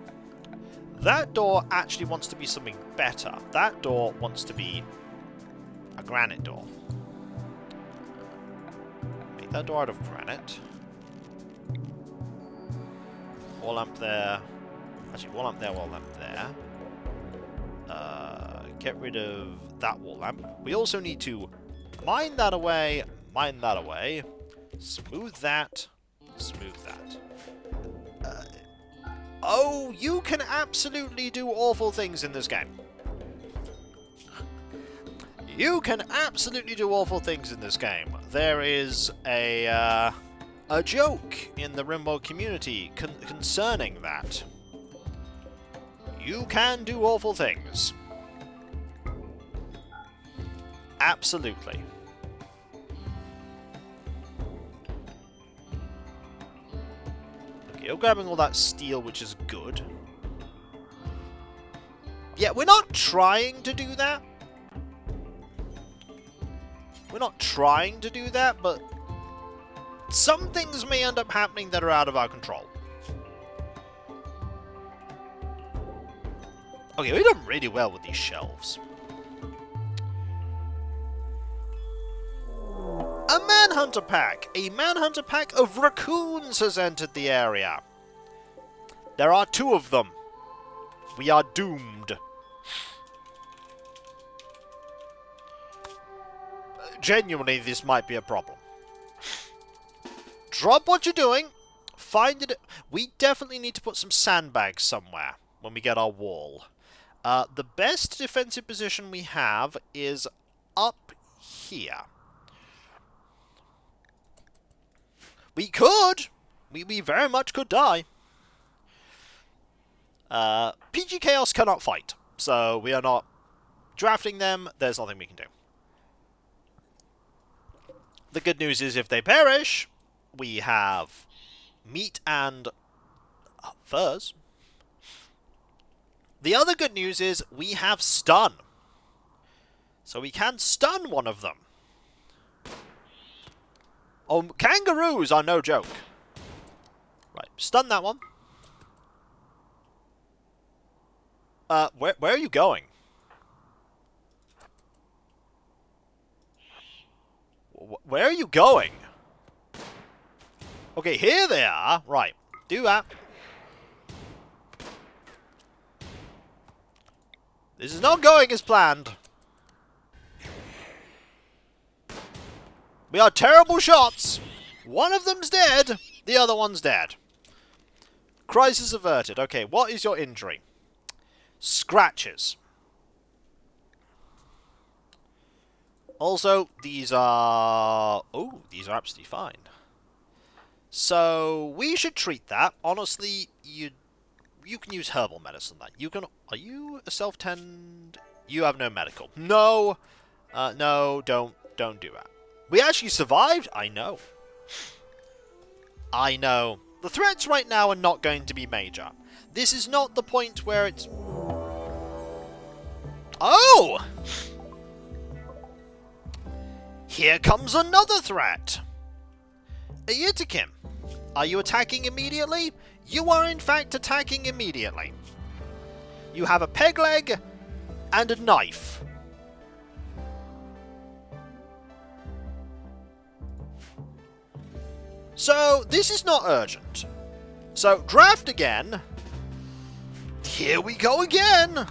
That door actually wants to be something better. That door wants to be a granite door. Make that door out of granite. Wall lamp there. Actually, wall lamp there, wall lamp there. Get rid of that wall lamp. We also need to mine that away, smooth that, smooth that. Oh, you can absolutely do awful things in this game. You can absolutely do awful things in this game. There is a joke in the Rimworld community concerning that. You can do awful things. Absolutely. Okay, you're grabbing all that steel, which is good. Yeah, we're not trying to do that. We're not trying to do that, but some things may end up happening that are out of our control. Okay, we've done really well with these shelves. A manhunter pack! A manhunter pack of raccoons has entered the area. There are 2 of them. We are doomed. Genuinely, this might be a problem. Drop what you're doing. Find it. We definitely need to put some sandbags somewhere when we get our wall. The best defensive position we have is up here. We could! We very much could die. PG Chaos cannot fight, so we are not drafting them. There's nothing we can do. The good news is if they perish, we have meat and furs. The other good news is we have stun. So we can stun one of them. Oh, kangaroos are no joke. Right, stun that one. Where are you going? Where are you going? Okay, here they are. Right, do that. This is not going as planned. We are terrible shots. One of them's dead. The other one's dead. Crisis averted. Okay, what is your injury? Scratches. Also, these are... Oh, these are absolutely fine. So, we should treat that. Honestly, you can use herbal medicine then. You can... Are you a self-tend... You have no medical. No! No, don't do that. We actually survived? I know. I know. The threats right now are not going to be major. This is not the point where it's... Oh! Here comes another threat! Ayitikim, are you attacking immediately? You are in fact attacking immediately. You have a peg leg and a knife. So, this is not urgent. So, draft again. Here we go again!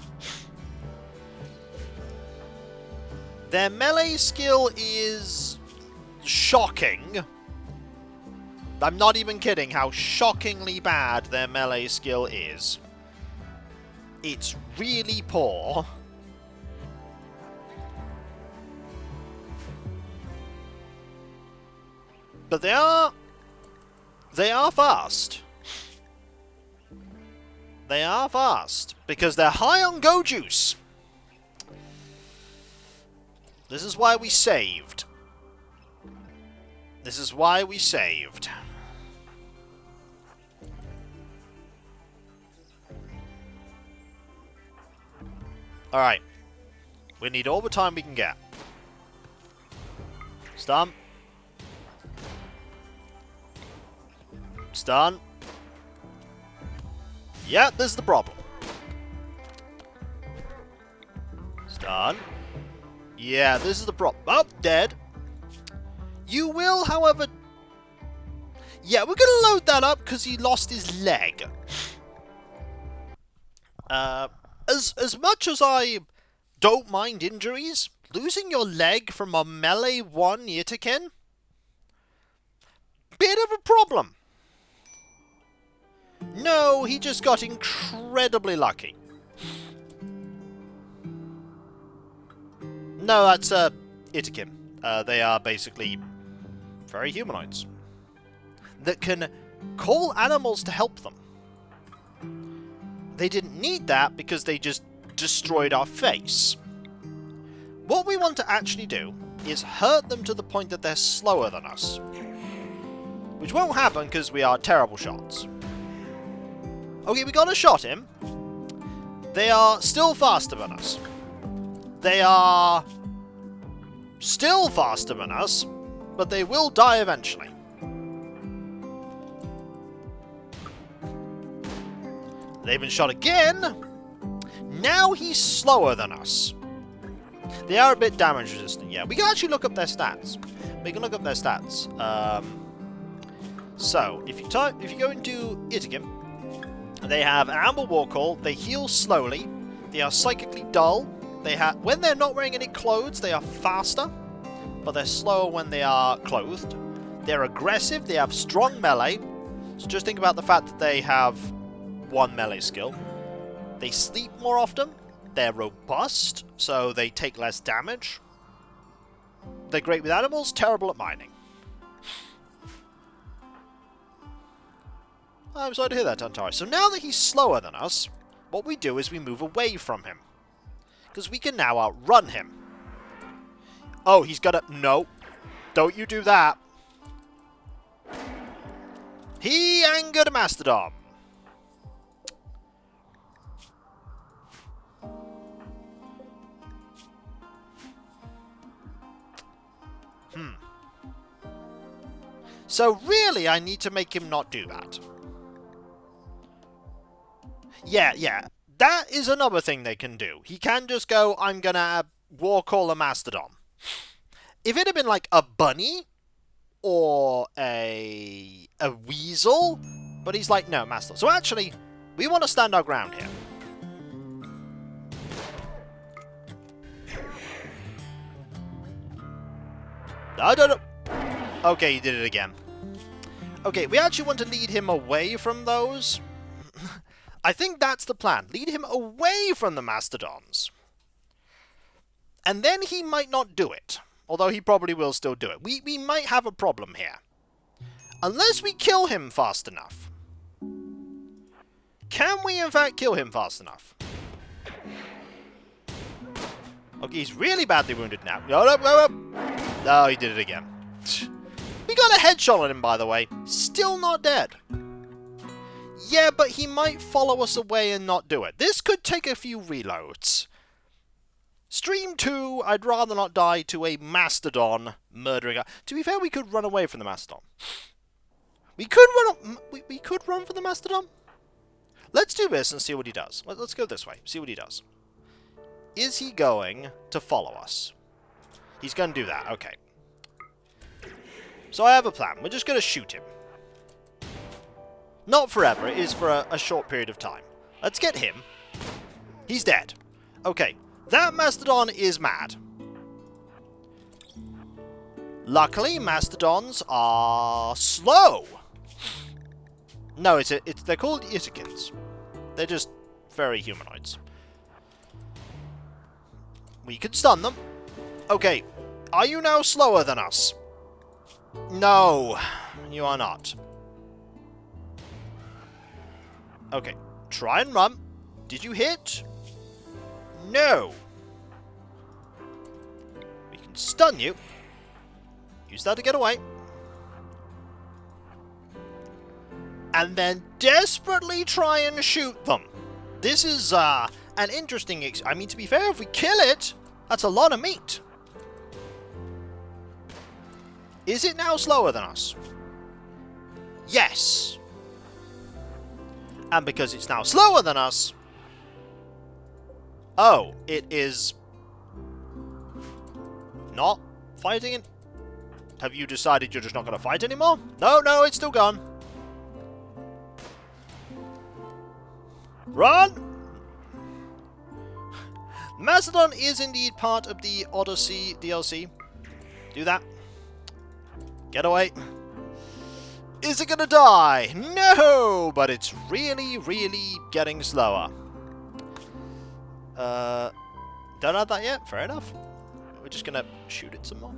Their melee skill is... shocking. I'm not even kidding how shockingly bad their melee skill is. It's really poor. But they are fast. They are fast, because they're high on go juice. This is why we saved. This is why we saved. Alright. We need all the time we can get. Stun. Stun. Yeah, this is the problem. Stun. Yeah, this is the problem. Oh, dead. You will, however... Yeah, we're going to load that up because he lost his leg. As much as I don't mind injuries, losing your leg from a melee 1 Yitakin? Bit of a problem. No, he just got incredibly lucky. No, that's Itakim. They are basically furry humanoids that can call animals to help them. They didn't need that because they just destroyed our face. What we want to actually do is hurt them to the point that they're slower than us. Which won't happen because we are terrible shots. Okay, we gotta shot him. They are still faster than us. They are still faster than us, but they will die eventually. They've been shot again. Now he's slower than us. They are a bit damage resistant, yeah. We can actually look up their stats. We can look up their stats. So, if you go into Itakim, they have an Amber War Call, they heal slowly, they are psychically dull, when they're not wearing any clothes, they are faster, but they're slower when they are clothed. They're aggressive, they have strong melee, so just think about the fact that they have 1 melee skill. They sleep more often, they're robust, so they take less damage. They're great with animals, terrible at mining. I'm sorry to hear that, Tantari. So now that he's slower than us, what we do is we move away from him. Because we can now outrun him. Oh, he's got a... No. Don't you do that. He angered a Mastodon. So really, I need to make him not do that. Yeah. That is another thing they can do. He can just go, I'm gonna war call a Mastodon. If it had been like a bunny or a weasel, but he's like, no, Mastodon. So actually, we want to stand our ground here. I don't know. Okay, he did it again. Okay, we actually want to lead him away from those. I think that's the plan. Lead him away from the Mastadons. And then he might not do it. Although he probably will still do it. We might have a problem here. Unless we kill him fast enough. Can we in fact kill him fast enough? Okay, he's really badly wounded now. No, he did it again. We got a headshot on him, by the way. Still not dead. Yeah, but he might follow us away and not do it. This could take a few reloads. Stream 2, I'd rather not die to a Mastodon murdering... To be fair, we could run away from the Mastodon. We could run from the Mastodon. Let's do this and see what he does. Let's go this way. See what he does. Is he going to follow us? He's going to do that. Okay. So I have a plan. We're just going to shoot him. Not forever. It is for a short period of time. Let's get him. He's dead. Okay. That Mastodon is mad. Luckily, Mastodons are slow. No, they're called Itikins. They're just very humanoids. We could stun them. Okay, are you now slower than us? No, you are not. Okay, try and run. Did you hit? No. We can stun you. Use that to get away. And then desperately try and shoot them. This is an interesting... I mean, to be fair, if we kill it, that's a lot of meat. Is it now slower than us? Yes. And because it's now slower than us... Oh, it is... not fighting it? Have you decided you're just not going to fight anymore? No, it's still gone. Run! Mastodon is indeed part of the Odyssey DLC. Do that. Get away. Is it gonna die? No! But it's really, really getting slower. Don't have that yet? Fair enough. We're just gonna shoot it some more.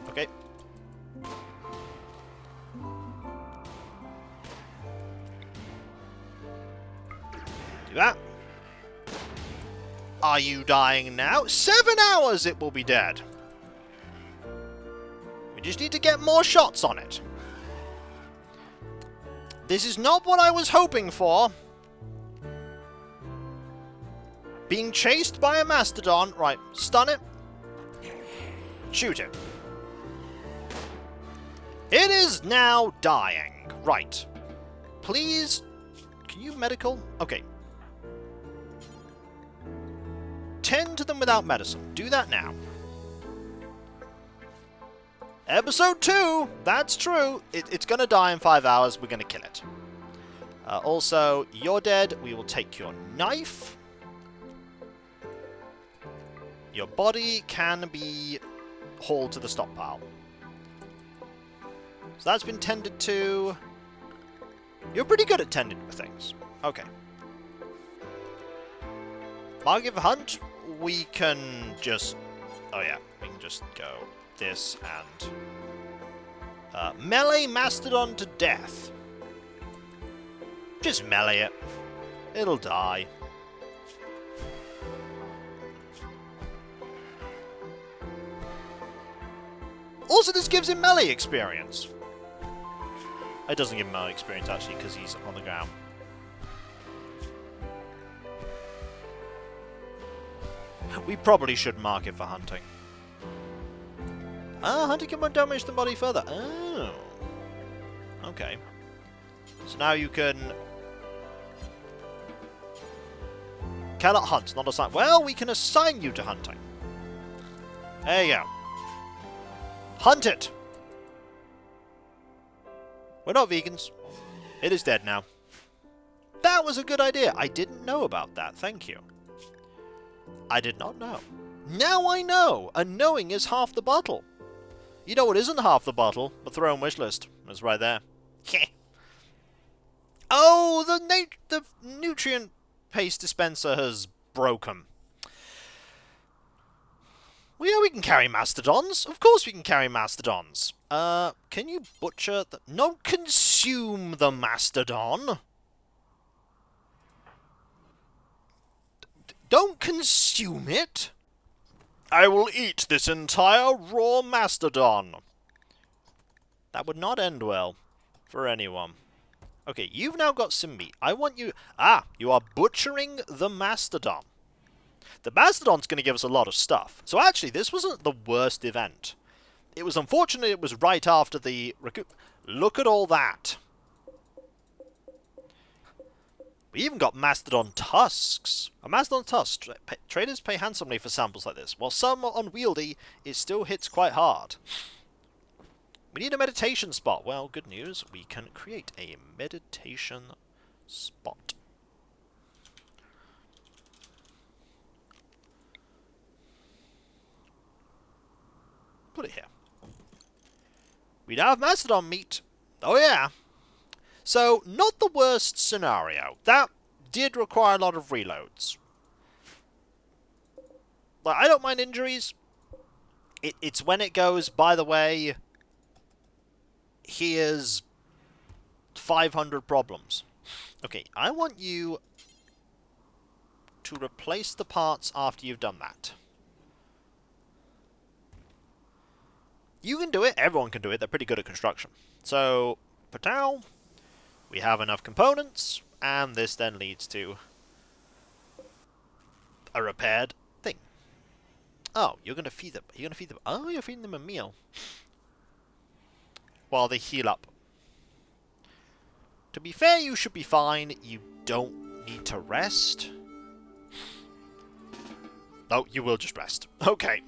Okay. Do that. Are you dying now? 7 hours it will be dead. We just need to get more shots on it. This is not what I was hoping for. Being chased by a Mastodon. Right, stun it. Shoot it. It is now dying. Right. Please. Can you medical? Okay. Tend to them without medicine. Do that now. Episode 2. That's true. It's going to die in 5 hours. We're going to kill it. Also, you're dead. We will take your knife. Your body can be hauled to the stockpile. So that's been tended to. You're pretty good at tending to things. Okay. Mark of Hunt, we can just... Oh yeah, we can just go this and... melee Mastodon to death. Just melee it. It'll die. Also, this gives him melee experience. It doesn't give him melee experience, actually, because he's on the ground. We probably should mark it for hunting. Ah, hunting can damage the body further. Oh. Okay. So now you can... Cannot hunt, not assign. Well, we can assign you to hunting. There you go. Hunt it! We're not vegans. It is dead now. That was a good idea. I didn't know about that. Thank you. I did not know. Now I know! And knowing is half the battle. You know what isn't half the battle? The throne wish list. It's right there. Oh, the nutrient paste dispenser has broken. Well, yeah, we can carry Mastadons. Of course we can carry Mastadons. Can you butcher the... No, consume the Mastodon. Don't consume it. I will eat this entire raw Mastodon. That would not end well for anyone. Okay, you've now got some meat. I want you... Ah, you are butchering the Mastodon. The Mastodon's going to give us a lot of stuff. So actually, this wasn't the worst event. It was unfortunate it was right after the... Look at all that. We even got Mastodon tusks. A Mastodon tusk. Traders pay handsomely for samples like this. While some are unwieldy, it still hits quite hard. We need a meditation spot. Well, good news. We can create a meditation spot. Put it here. We now have Mastodon meat. Oh yeah. So, not the worst scenario. That did require a lot of reloads. Like, I don't mind injuries. It's when it goes, by the way, here's 500 problems. Okay, I want you to replace the parts after you've done that. You can do it. Everyone can do it. They're pretty good at construction. So, Patel, we have enough components, and this then leads to a repaired thing. Oh, you're going to feed them. You're going to feed them. Oh, you're feeding them a meal. While they heal up. To be fair, you should be fine. You don't need to rest. Oh, you will just rest. Okay.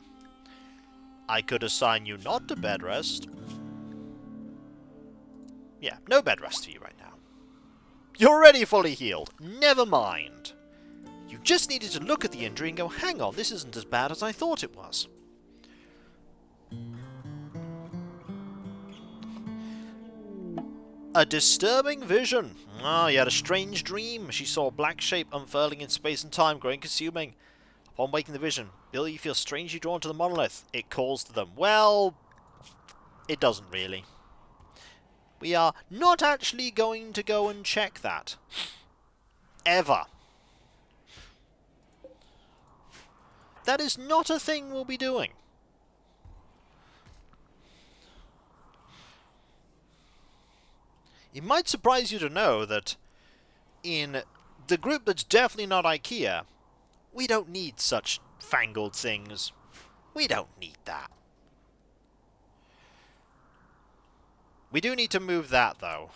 I could assign you not to bed rest. Yeah, no bed rest for you right now. You're already fully healed. Never mind. You just needed to look at the injury and go, hang on, this isn't as bad as I thought it was. A disturbing vision. Ah, you had a strange dream. She saw a black shape unfurling in space and time, growing consuming. Upon waking the vision, Billy feels strangely drawn to the monolith. It calls to them. Well, it doesn't really. We are not actually going to go and check that. Ever. That is not a thing we'll be doing. It might surprise you to know that in the group that's definitely not IKEA, we don't need such fangled things. We don't need that. We do need to move that, though.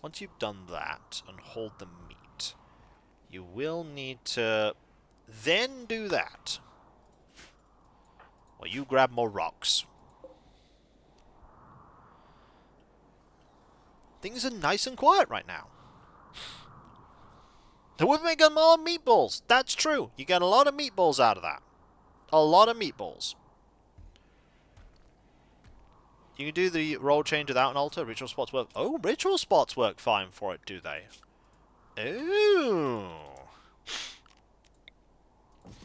Once you've done that and hold the meat, you will need to then do that. Well, you grab more rocks. Things are nice and quiet right now. They would make a lot of meatballs. That's true. You get a lot of meatballs out of that. A lot of meatballs. You can do the roll change without an altar. Ritual spots work. Oh, ritual spots work fine for it, do they? Ooh.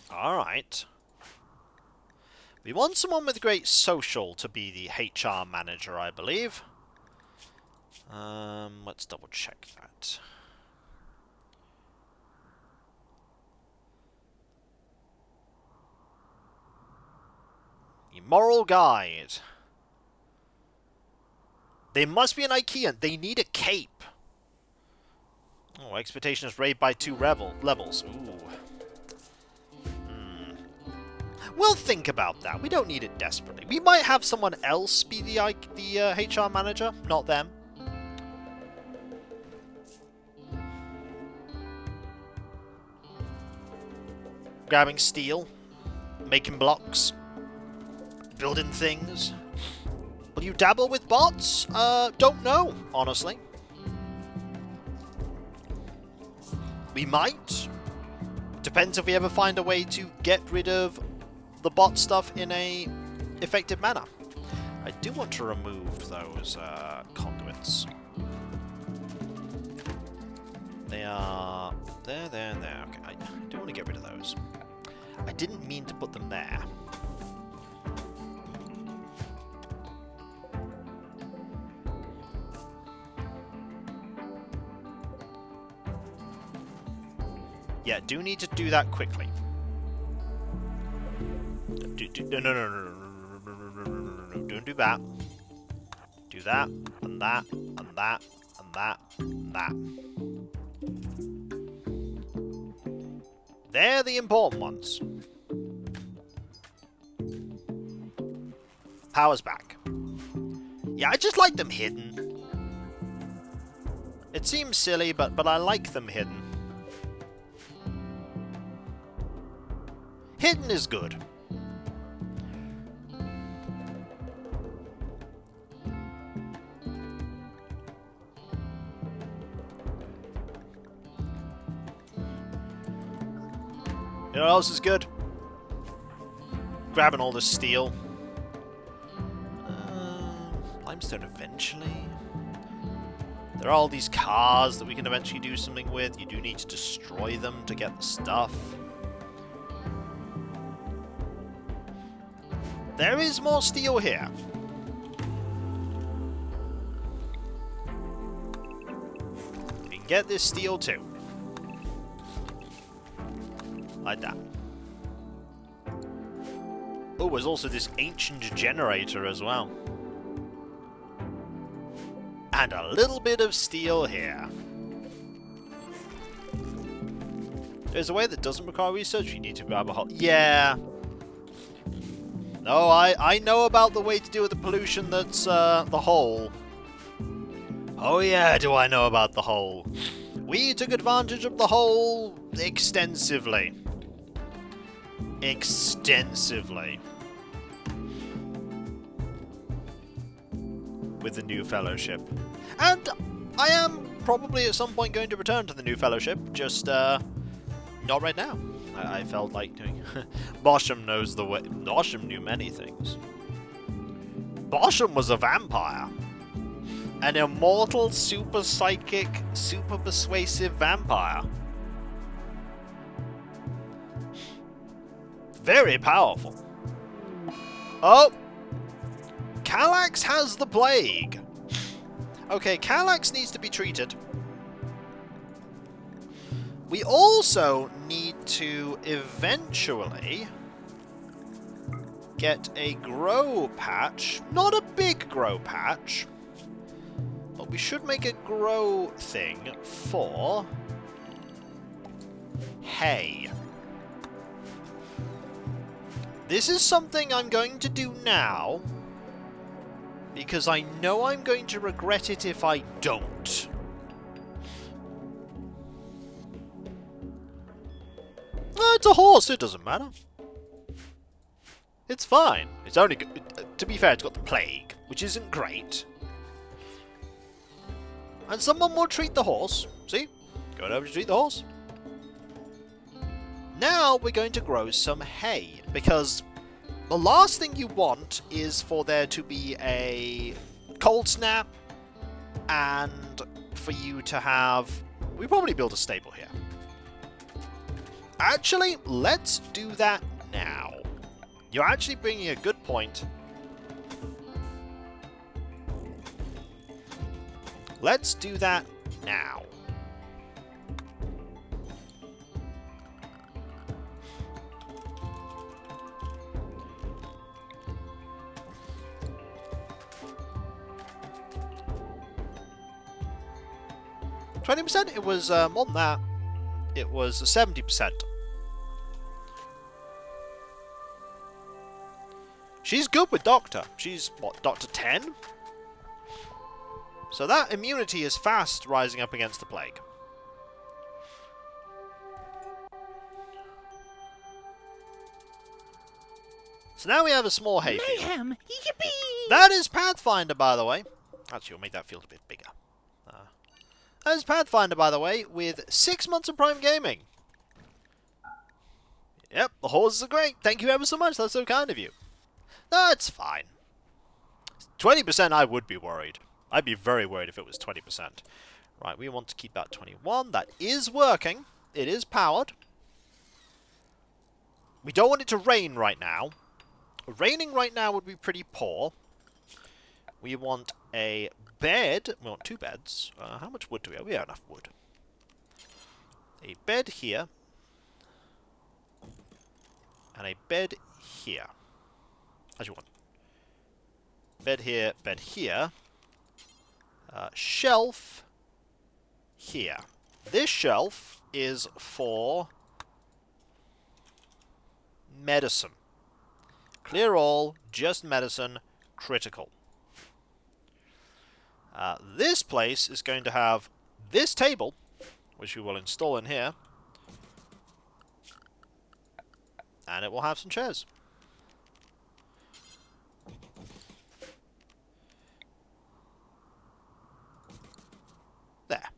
Alright. We want someone with great social to be the HR manager, I believe. Let's double check that. Moral guide. They must be an IKEA. They need a cape. Oh, expectation is raised by 2 levels. Ooh. We'll think about that. We don't need it desperately. We might have someone else be the HR manager, not them. Grabbing steel. Making blocks. Building things. Will you dabble with bots? Don't know, honestly. We might. Depends if we ever find a way to get rid of the bot stuff in a effective manner. I do want to remove those conduits. They are there, there, and there. Okay, I don't want to get rid of those. I didn't mean to put them there. Yeah, do need to do that quickly. No. Don't do that. Do that, and that, and that, and that, and that. They're the important ones. Power's back. Yeah, I just like them hidden. It seems silly, but I like them hidden. Hidden is good. You know what else is good? Grabbing all the steel. Limestone eventually. There are all these cars that we can eventually do something with. You do need to destroy them to get the stuff. There is more steel here. We can get this steel too. Like that. Oh, there's also this ancient generator as well. And a little bit of steel here. There's a way that doesn't require research. You need to grab a hole. Yeah. No, I know about the way to deal with the pollution that's the hole. Oh yeah, do I know about the hole. We took advantage of the hole extensively. Extensively. With the new fellowship. And I am probably at some point going to return to the new fellowship, just not right now. I felt like doing... Bosham knows the way... Bosham knew many things. Bosham was a vampire. An immortal, super psychic, super persuasive vampire. Very powerful. Oh! Kallax has the plague. Okay, Kallax needs to be treated. We also need to eventually get a grow patch. Not a big grow patch. But we should make a grow thing for hay. This is something I'm going to do now, because I know I'm going to regret it if I don't. It's a horse, it doesn't matter. It's fine. It's only... To be fair, it's got the plague, which isn't great. And someone will treat the horse. See? Going over to treat the horse. Now we're going to grow some hay, because the last thing you want is for there to be a cold snap, and for you to have... We probably build a stable here. Actually, let's do that now. You're actually bringing a good point. Let's do that now. $20%? It was more than that. It was 70%. She's good with Doctor. She's, what, Doctor 10? So that immunity is fast rising up against the plague. So now we have a small hayfield. Mayhem! Yippee! That is Pathfinder, by the way. Actually, we'll make that field a bit bigger. That is Pathfinder, by the way, with 6 months of Prime Gaming. Yep, the horses are great. Thank you ever so much. That's so kind of you. That's fine. 20%, I would be worried. I'd be very worried if it was 20%. Right, we want to keep that 21. That is working. It is powered. We don't want it to rain right now. Raining right now would be pretty poor. We want a bed. We want 2 beds. How much wood do we have? We have enough wood. A bed here. And a bed here. As you want. Bed here, bed here. Shelf here. This shelf is for medicine. Clear all, just medicine, critical. This place is going to have this table, which we will install in here. And it will have some chairs. There.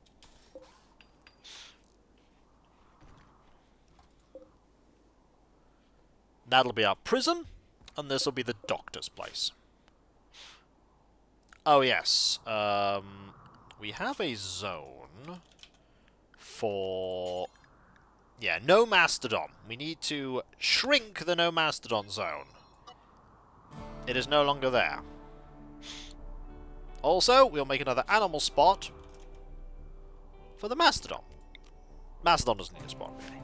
That'll be our prison, and this will be the doctor's place. Oh yes, we have a zone for... yeah, no Mastodon. We need to shrink the no Mastodon zone. It is no longer there. Also, we'll make another animal spot for the Mastodon. Mastodon doesn't need a spot, really.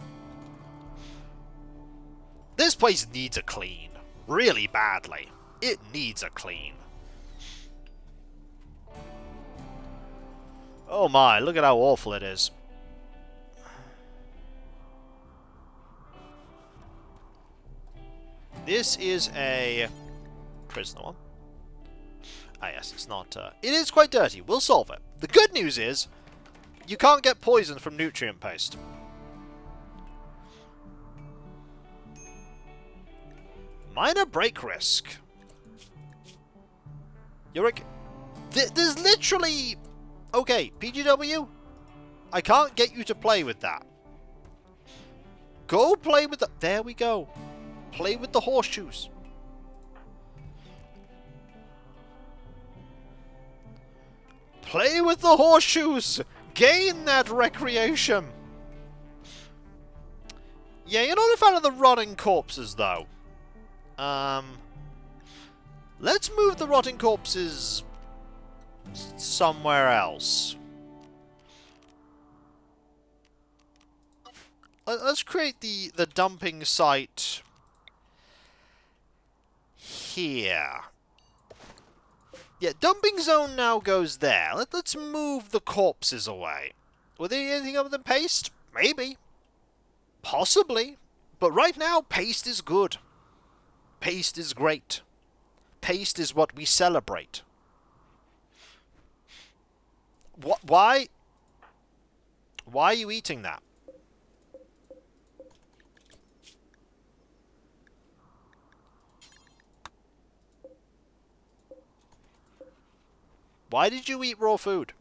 This place needs a clean. Really badly. It needs a clean. Oh my, look at how awful it is. This is a prisoner one. Ah yes, it's not... it is quite dirty. We'll solve it. The good news is, you can't get poisoned from nutrient paste. Minor break risk. You're there's literally... okay, PGW, I can't get you to play with that. Go play with the... there we go. Play with the horseshoes. Play with the horseshoes! Gain that recreation! Yeah, you're not a fan of the rotting corpses, though. Let's move the rotting corpses somewhere else. Let's create the dumping site here. Yeah, dumping zone now goes there. Let's move the corpses away. Were there anything other than paste? Maybe. Possibly. But right now, paste is good. Paste is great. Paste is what we celebrate. Why? Why are you eating that? Why did you eat raw food?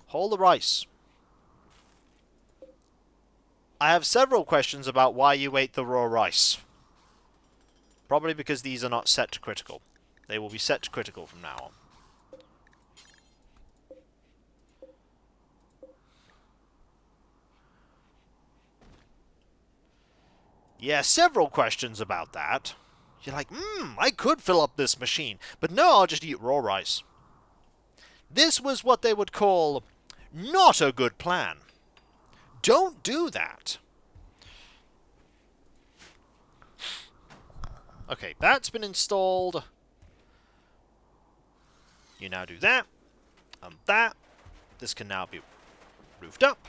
Hold the rice. I have several questions about why you ate the raw rice. Probably because these are not set to critical. They will be set to critical from now on. Yeah, several questions about that. You're like, I could fill up this machine, but no, I'll just eat raw rice. This was what they would call not a good plan. Don't do that. Okay, that's been installed. You now do that, and that. This can now be roofed up.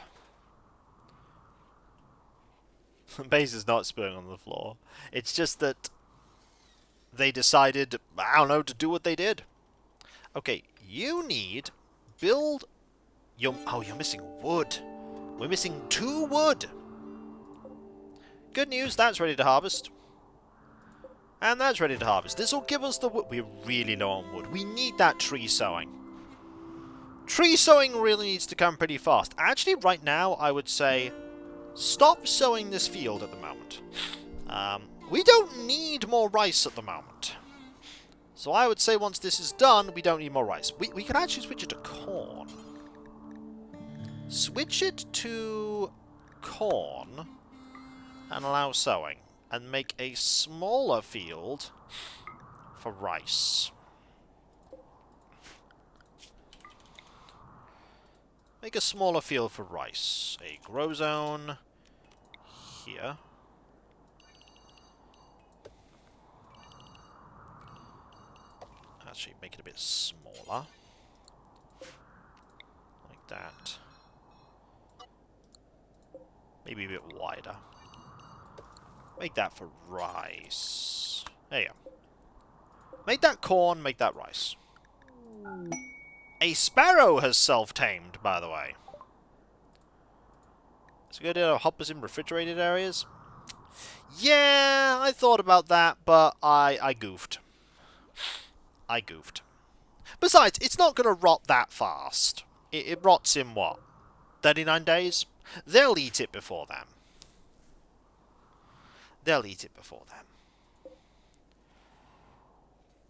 The base is not spilling on the floor. It's just that they decided, I don't know, to do what they did. Okay, you need build... you're missing wood. We're missing 2 wood. Good news, that's ready to harvest. And that's ready to harvest. This will give us the wood. We're really low on wood. We need that tree sowing. Tree sowing really needs to come pretty fast. Actually, right now, I would say... stop sowing this field at the moment. We don't need more rice at the moment. So I would say once this is done, we don't need more rice. We can actually switch it to corn. Switch it to corn and allow sowing. And make a smaller field for rice. Make a smaller field for rice. A grow zone here. Actually, make it a bit smaller. Like that. Maybe a bit wider. Make that for rice. There you go. Make that corn, make that rice. A sparrow has self-tamed, by the way. It's a good idea to hop us in refrigerated areas. Yeah, I thought about that, but I goofed. I goofed. Besides, it's not going to rot that fast. It rots in, what, 39 days? They'll eat it before then. They'll eat it before then.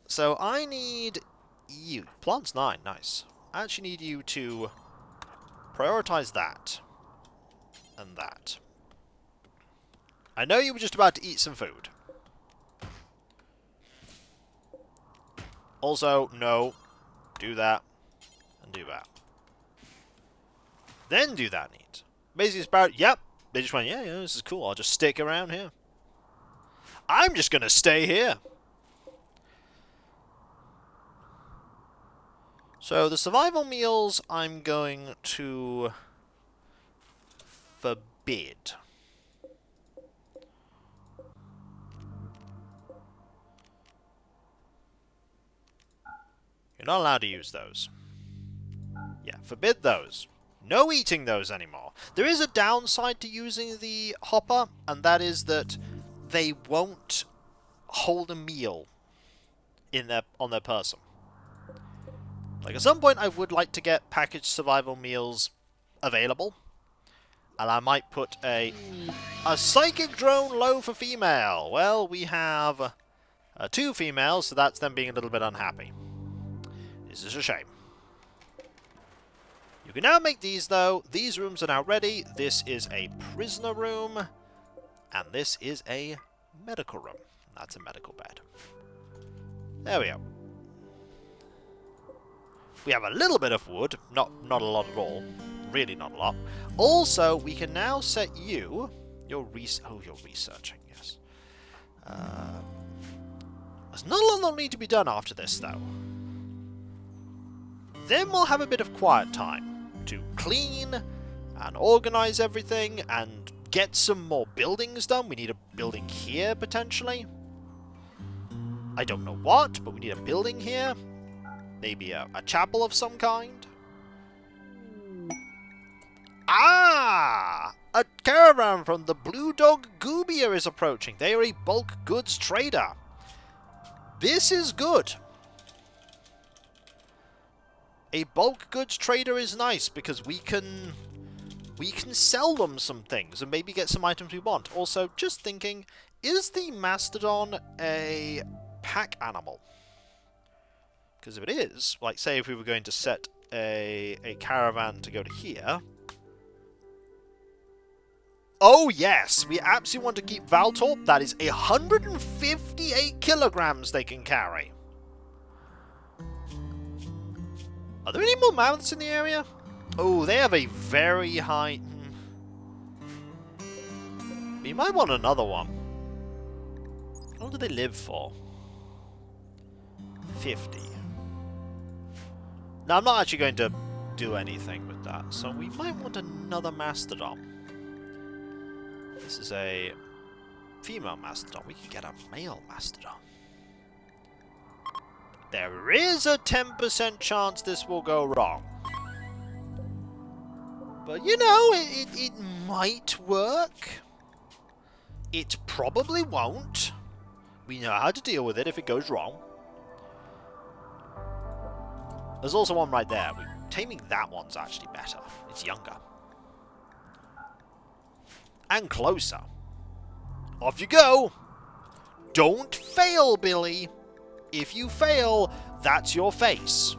So I need you. Plant's 9, nice. I actually need you to prioritize that. And that. I know you were just about to eat some food. Also, no. Do that. And do that. Then do that need. Basically, it's about, yep. They just went, yeah, this is cool. I'll just stick around here. I'm just going to stay here. So the survival meals I'm going to forbid. You're not allowed to use those. Yeah, forbid those. No eating those anymore. There is a downside to using the hopper, and that is that they won't hold a meal in on their person. Like, at some point, I would like to get packaged survival meals available. And I might put a psychic drone low for female. Well, we have 2 females, so that's them being a little bit unhappy. This is a shame. You can now make these, though. These rooms are now ready. This is a prisoner room. And this is a medical room. That's a medical bed. There we go. We have a little bit of wood. Not a lot at all. Really not a lot. Also, we can now set you... you're researching, yes. There's not a lot that'll need to be done after this, though. Then we'll have a bit of quiet time to clean and organize everything and get some more buildings done. We need a building here, potentially. I don't know what, but we need a building here. Maybe a chapel of some kind. Ah! A caravan from the Blue Dog Goobia is approaching. They are a bulk goods trader. This is good. A bulk goods trader is nice because we can sell them some things and maybe get some items we want. Also, just thinking, is the Mastodon a pack animal? Because if it is, like say if we were going to set a caravan to go to here. Oh yes, we absolutely want to keep Valtorp. That is 158 kilograms they can carry. Are there any more mammoths in the area? Oh, they have a very high... We might want another one. How long do they live for? 50. Now, I'm not actually going to do anything with that, so we might want another Mastodon. This is a female Mastodon. We can get a male Mastodon. There is a 10% chance this will go wrong. But, you know, it might work. It probably won't. We know how to deal with it if it goes wrong. There's also one right there. Taming that one's actually better. It's younger. And closer. Off you go! Don't fail, Billy! If you fail, that's your face.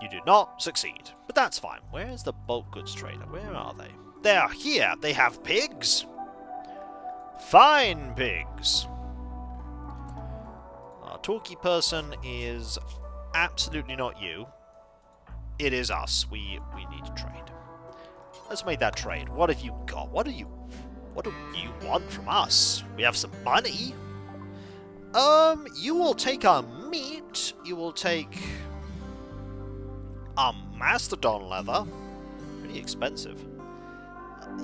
You did not succeed, but that's fine. Where's the bulk goods trader? Where are they? They are here. They have pigs. Fine pigs. Our talky person is absolutely not you. It is us. We need to trade. Let's make that trade. What have you got? What do you want from us? We have some money. You will take our meat. You will take our Mastodon leather. Pretty expensive.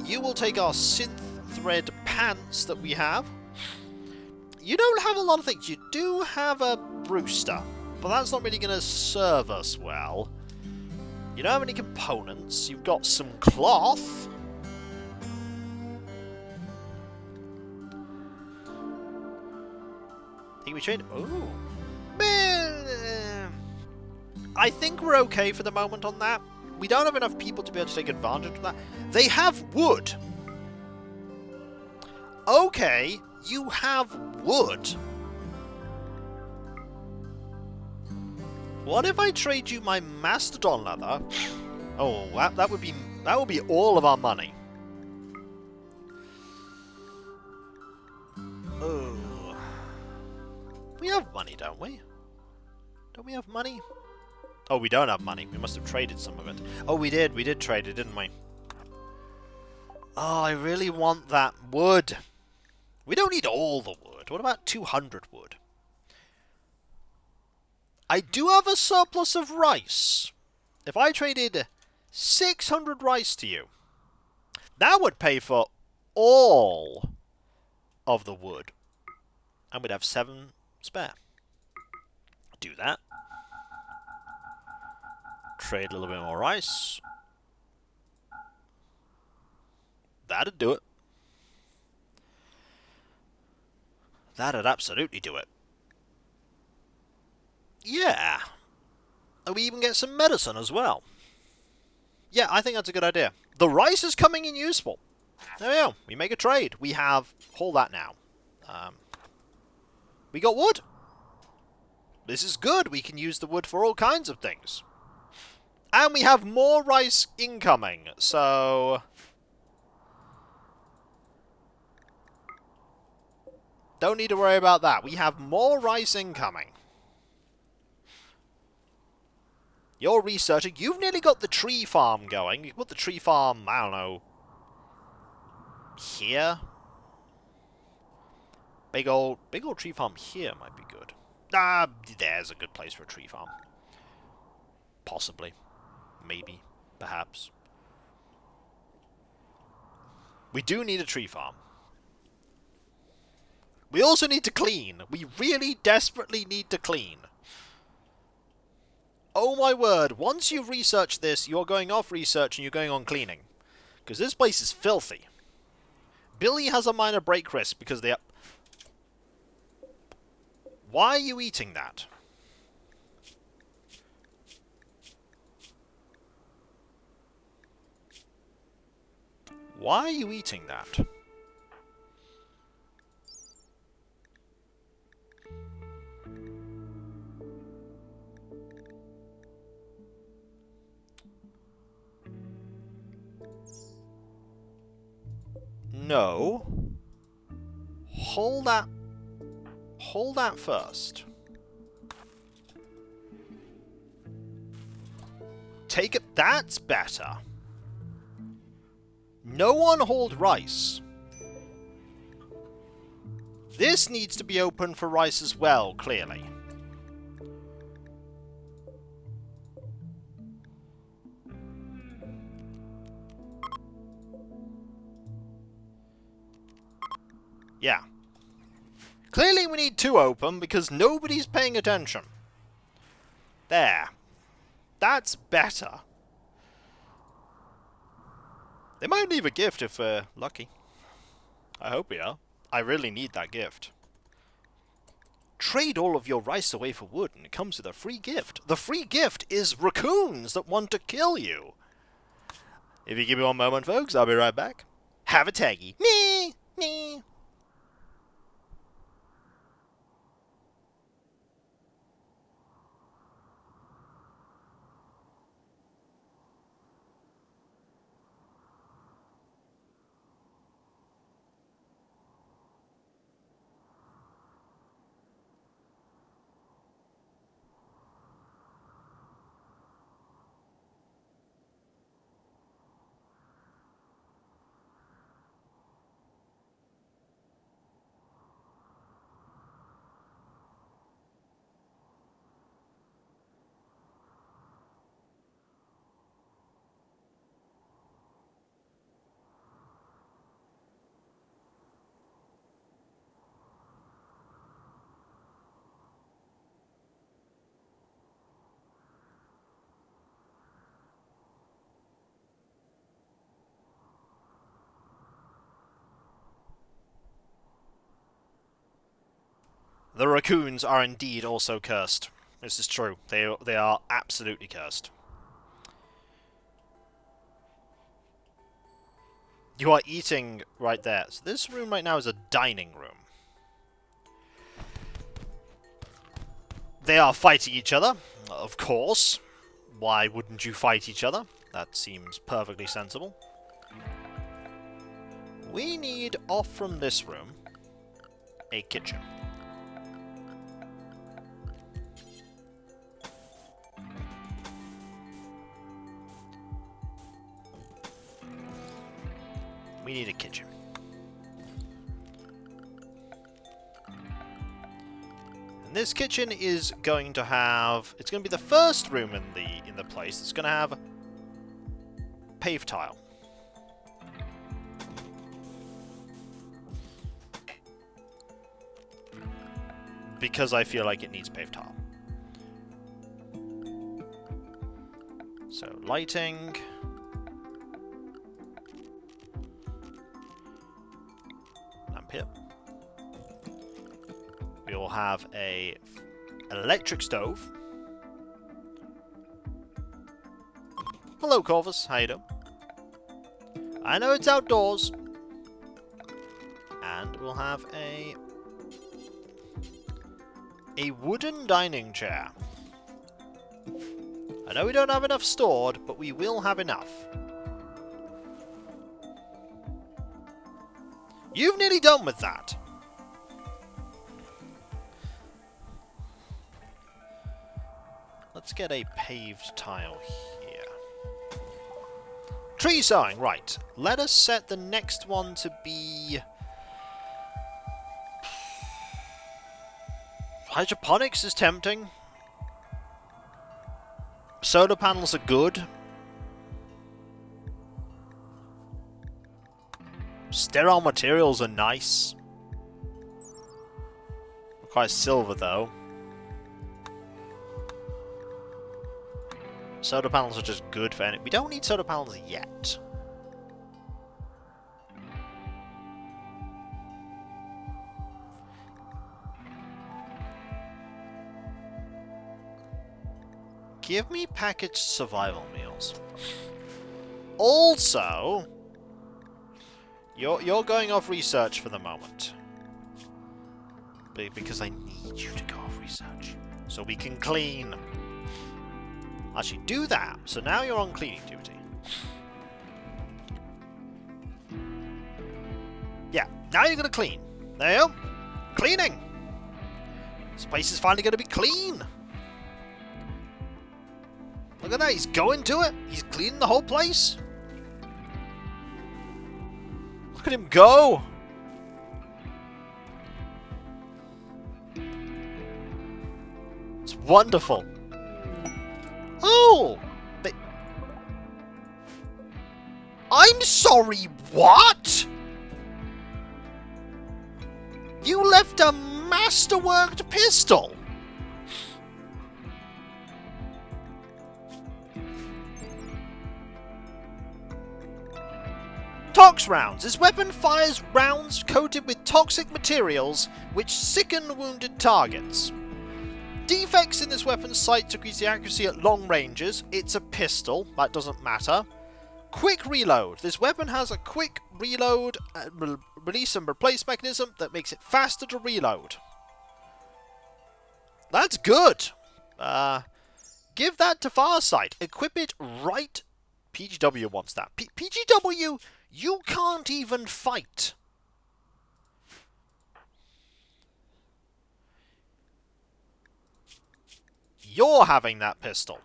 You will take our synth thread pants that we have. You don't have a lot of things. You do have a rooster, but that's not really going to serve us well. You don't have any components. You've got some cloth. Think we trade? Ooh. I think we're okay for the moment on that. We don't have enough people to be able to take advantage of that. They have wood. Okay, you have wood. What if I trade you my Mastodon leather? Oh, that would be all of our money. Oh. We have money, don't we? Don't we have money? Oh, we don't have money. We must have traded some of it. Oh, we did. We did trade it, didn't we? Oh, I really want that wood. We don't need all the wood. What about 200 wood? I do have a surplus of rice. If I traded 600 rice to you, that would pay for all of the wood. And we'd have 7 spare. Do that. Trade a little bit more rice. That'd do it. That'd absolutely do it. Yeah. And we even get some medicine as well. Yeah, I think that's a good idea. The rice is coming in useful. There we go. We make a trade. We have... Hold that now. We got wood. This is good. We can use the wood for all kinds of things. And we have more rice incoming, so... Don't need to worry about that. We have more rice incoming. You're researching. You've nearly got the tree farm going. You can put the tree farm, I don't know, here. Big old tree farm here might be good. Ah, there's a good place for a tree farm. Possibly. Maybe. Perhaps. We do need a tree farm. We also need to clean. We really desperately need to clean. Oh my word, once you've researched this, you're going off research and you're going on cleaning. Because this place is filthy. Billy has a minor break risk because they... Why are you eating that? Why are you eating that? No. Hold that. Hold that first. Take it. That's better. No one hold rice. This needs to be open for rice as well, clearly. Yeah. Clearly we need 2 open because nobody's paying attention. There. That's better. They might leave a gift if we're lucky. I hope we are. I really need that gift. Trade all of your rice away for wood and it comes with a free gift. The free gift is raccoons that want to kill you. If you give me one moment, folks, I'll be right back. Have a taggy. Me. The raccoons are indeed also cursed. This is true. They are absolutely cursed. You are eating right there. So this room right now is a dining room. They are fighting each other, of course. Why wouldn't you fight each other? That seems perfectly sensible. We need, off from this room, a kitchen. We need a kitchen. And this kitchen is going to have... It's going to be the first room in the place that's going to have paved tile. Because I feel like it needs paved tile. So, lighting... Here. We will have an electric stove. Hello, Corvus. How you doing? I know it's outdoors. And we'll have a wooden dining chair. I know we don't have enough stored, but we will have enough. You've nearly done with that. Let's get a paved tile here. Tree sowing, right. Let us set the next one to be... Hydroponics is tempting. Solar panels are good. Sterile materials are nice. Requires silver, though. Solar panels are just good for anything. We don't need solar panels yet. Give me packaged survival meals. Also... You're going off research for the moment. Because I need you to go off research. So we can clean. Actually, do that. So now you're on cleaning duty. Yeah, now you're going to clean. There you go. Cleaning. This place is finally going to be clean. Look at that. He's going to it. He's cleaning the whole place. Look at him go! It's wonderful. Oh! I'm sorry, what? You left a masterworked pistol? Tox rounds. This weapon fires rounds coated with toxic materials which sicken wounded targets. Defects in this weapon's sight decrease the accuracy at long ranges. It's a pistol. That doesn't matter. Quick reload. This weapon has a quick reload, release and replace mechanism that makes it faster to reload. That's good. Give that to Farsight. Equip it right. PGW wants that. PGW, you can't even fight. You're having that pistol.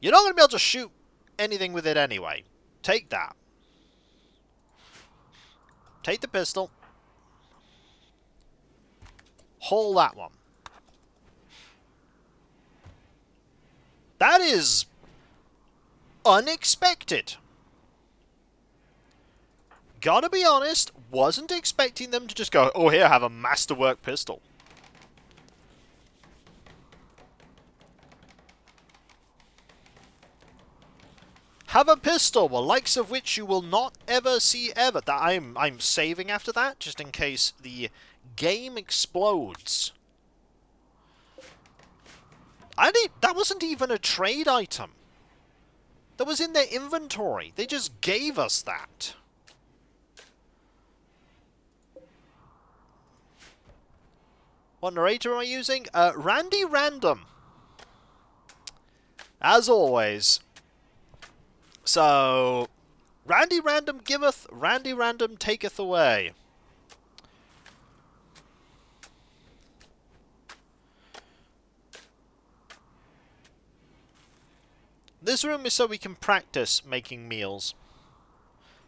You're not going to be able to shoot anything with it anyway. Take that. Take the pistol. Haul that one. That is unexpected. Gotta be honest, wasn't expecting them to just go, oh, here, have a masterwork pistol. Have a pistol, the likes of which you will not ever see ever. That I'm saving after that, just in case the game explodes. That wasn't even a trade item. That was in their inventory. They just gave us that. What narrator am I using? Randy Random. As always. So, Randy Random giveth, Randy Random taketh away. This room is so we can practice making meals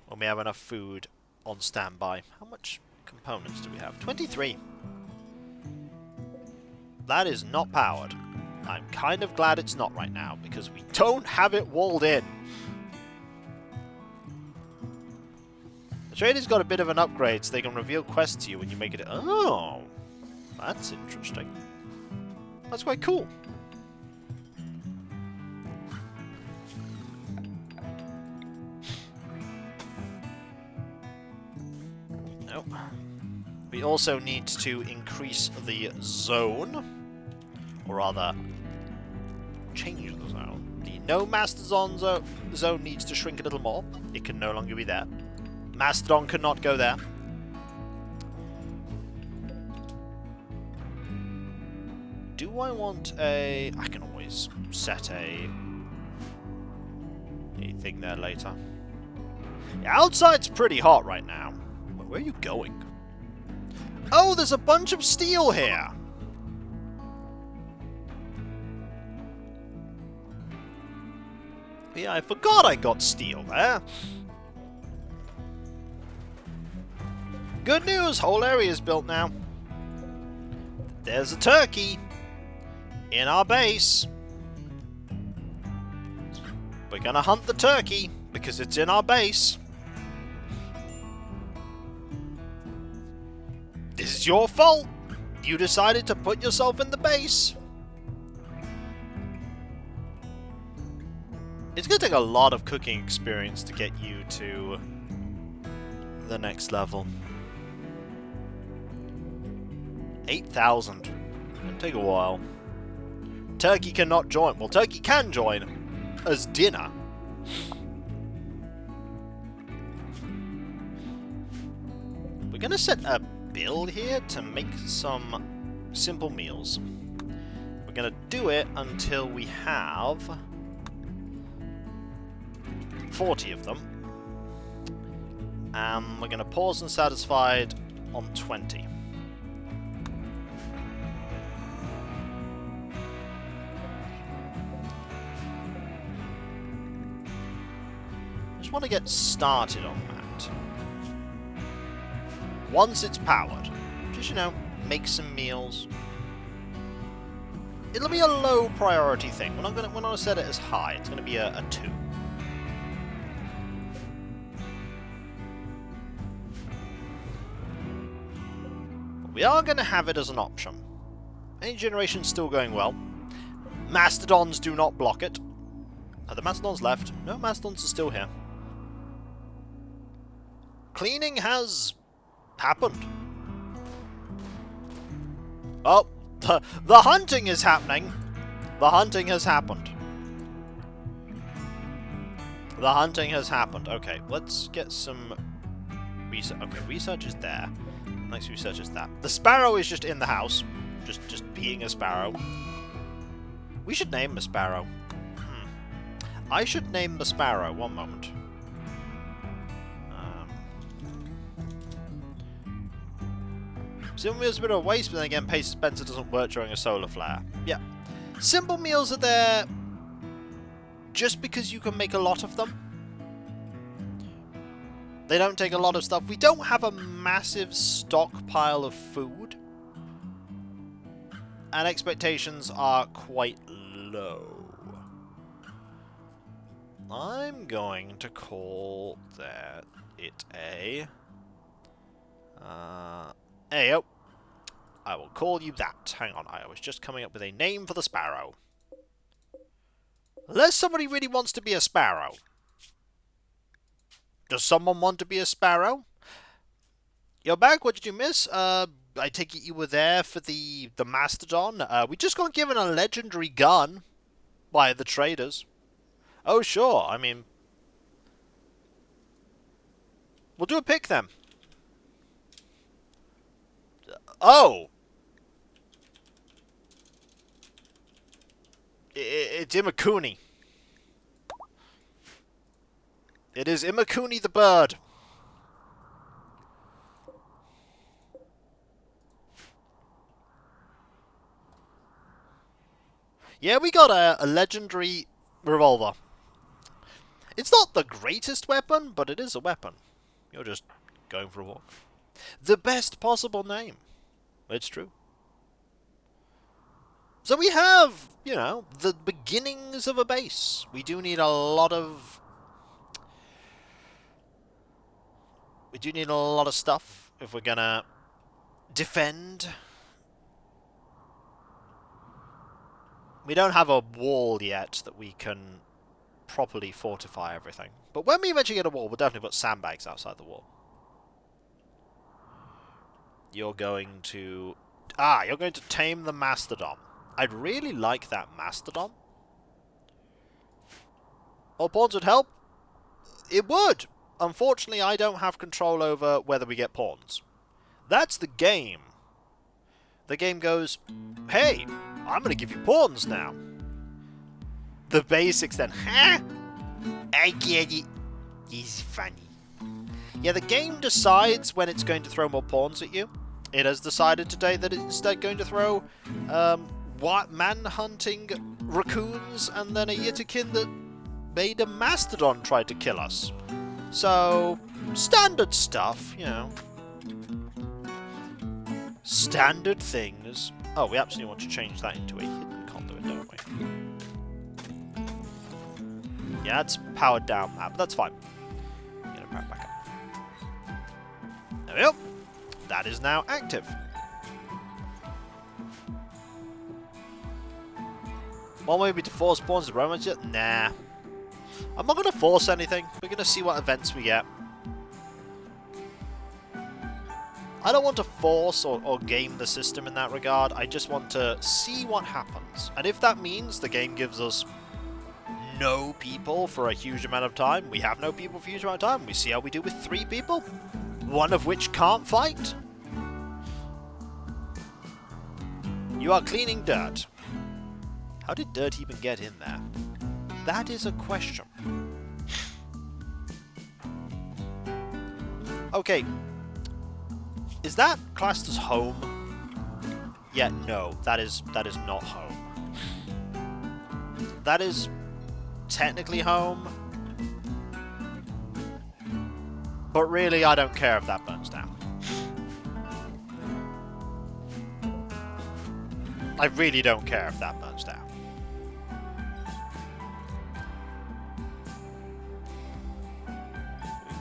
when we have enough food on standby. How much components do we have? 23. That is not powered. I'm kind of glad it's not right now, because we don't have it walled in. The trader's got a bit of an upgrade, so they can reveal quests to you when you make it... Oh! That's interesting. That's quite cool. Nope. We also need to increase the zone. Or rather, change the zone. The no Mastadon zone needs to shrink a little more. It can no longer be there. Mastodon cannot go there. Do I want a... I can always set a thing there later. Yeah, outside's pretty hot right now. Where are you going? Oh, there's a bunch of steel here! Yeah, I forgot I got steel there. Good news, whole area's built now. There's a turkey in our base. We're gonna hunt the turkey because it's in our base. This is your fault. You decided to put yourself in the base. It's going to take a lot of cooking experience to get you to the next level. 8,000. It's going to take a while. Turkey cannot join. Well, turkey can join as dinner. We're going to set a build here to make some simple meals. We're going to do it until we have 40 of them. And we're going to pause and satisfied on 20. Just want to get started on that. Once it's powered, just, you know, make some meals. It'll be a low priority thing. We're not going to set it as high. It's going to be a 2. We are going to have it as an option. Any generation's still going well. Mastodons do not block it. Are the Mastodons left? No, Mastodons are still here. Cleaning has happened. Oh, the hunting is happening. The hunting has happened. The hunting has happened. Okay, let's get some research. Okay, research is there. Next research is that. The sparrow is just in the house. Just being a sparrow. We should name the sparrow. I should name the sparrow. One moment. Simple meals are a bit of a waste, but then again, pace dispenser doesn't work during a solar flare. Yeah. Simple meals are there just because you can make a lot of them. They don't take a lot of stuff. We don't have a massive stockpile of food. And expectations are quite low. I'm going to call it a... Ayo. I will call you that. Hang on, I was just coming up with a name for the sparrow. Unless somebody really wants to be a sparrow. Does someone want to be a sparrow? You're back, what did you miss? I take it you were there for the Mastodon? We just got given a legendary gun by the traders. Oh, sure. I mean, we'll do a pick then. Oh! It's Imakuni. It is Imakuni the bird. Yeah, we got a legendary revolver. It's not the greatest weapon, but it is a weapon. You're just going for a walk. The best possible name. It's true. So we have, you know, the beginnings of a base. We do need a lot of... We do need a lot of stuff if we're gonna defend. We don't have a wall yet that we can properly fortify everything. But when we eventually get a wall, we'll definitely put sandbags outside the wall. You're going to... Ah, you're going to tame the Mastodon. I'd really like that Mastodon. All pawns would help? It would! Unfortunately, I don't have control over whether we get pawns. That's the game. The game goes, hey, I'm going to give you pawns now. The basics then, huh? I get it. It's funny. Yeah, the game decides when it's going to throw more pawns at you. It has decided today that it's instead going to throw man-hunting raccoons and then a Yitakin that made a Mastodon try to kill us. So, standard stuff, you know. Standard things. Oh, we absolutely want to change that into a hidden conduit, don't we? Yeah, it's powered down map. That's fine. Get it back up. There we go. That is now active. One way would be to force pawns to romance it? Nah. I'm not going to force anything. We're going to see what events we get. I don't want to force or game the system in that regard. I just want to see what happens. And if that means the game gives us no people for a huge amount of time, we have no people for a huge amount of time, we see how we do with 3 people, one of which can't fight. You are cleaning dirt. How did dirt even get in there? That is a question. Okay. Is that classed as home? Yeah, no. That is not home. That is technically home. But really, I don't care if that burns down. I really don't care if that burns down.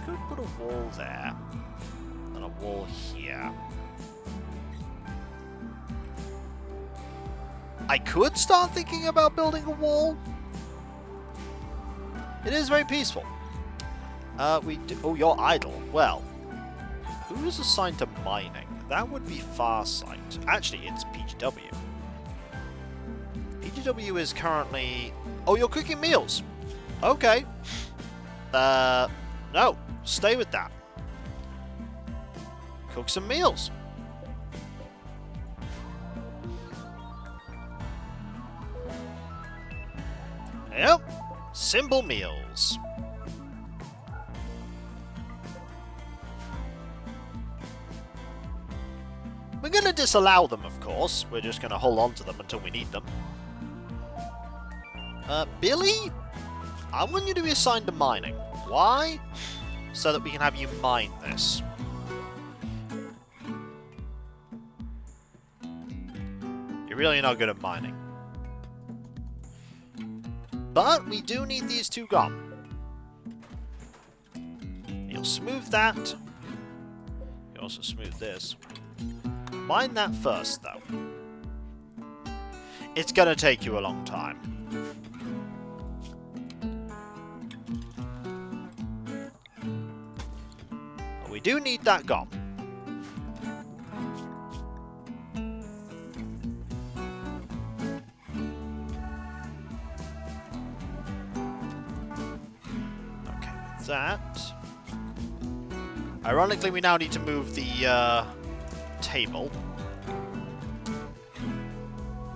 We could put a wall there. And a wall here. I could start thinking about building a wall. It is very peaceful. Oh, you're idle. Well, who is assigned to mining? That would be Farsight. Actually, it's PGW. PGW is currently... Oh, you're cooking meals. Okay. No. Stay with that. Cook some meals. Yep. Simple meals. We're going to disallow them, of course. We're just going to hold on to them until we need them. Billy? I want you to be assigned to mining. Why? So that we can have you mine this. You're really not good at mining. But we do need these 2 gone. You'll smooth that. You also smooth this. Mine that first, though. It's gonna take you a long time. But we do need that gone. that. Ironically, we now need to move the table.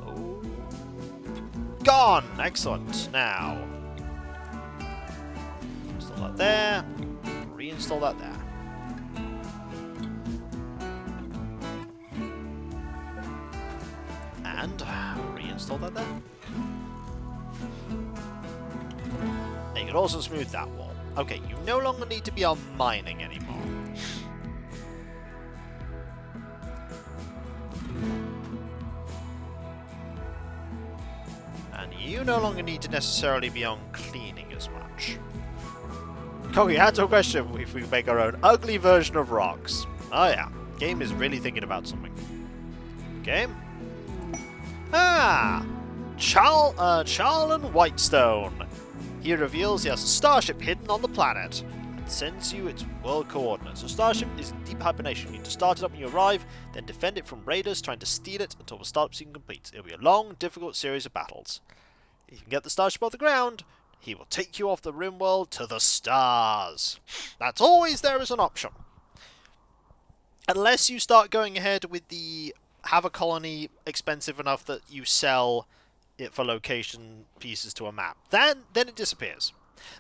Oh. Gone! Excellent. Now, install that there. Reinstall that there. And reinstall that there. And you can also smooth that wall. Okay, you no longer need to be on mining anymore. And you no longer need to necessarily be on cleaning as much. Kogi, answer a question if we make our own ugly version of rocks. Oh yeah, game is really thinking about something. Game? Ah! Charlan Whitestone. He reveals he has a starship hidden on the planet and sends you its world coordinates. The starship is in deep hibernation. You need to start it up when you arrive, then defend it from raiders trying to steal it until the startup sequence completes. It'll be a long, difficult series of battles. If you can get the starship off the ground, he will take you off the Rimworld to the stars. That's always there as an option. Unless you start going ahead with the have a colony expensive enough that you sell it for location pieces to a map. Then it disappears.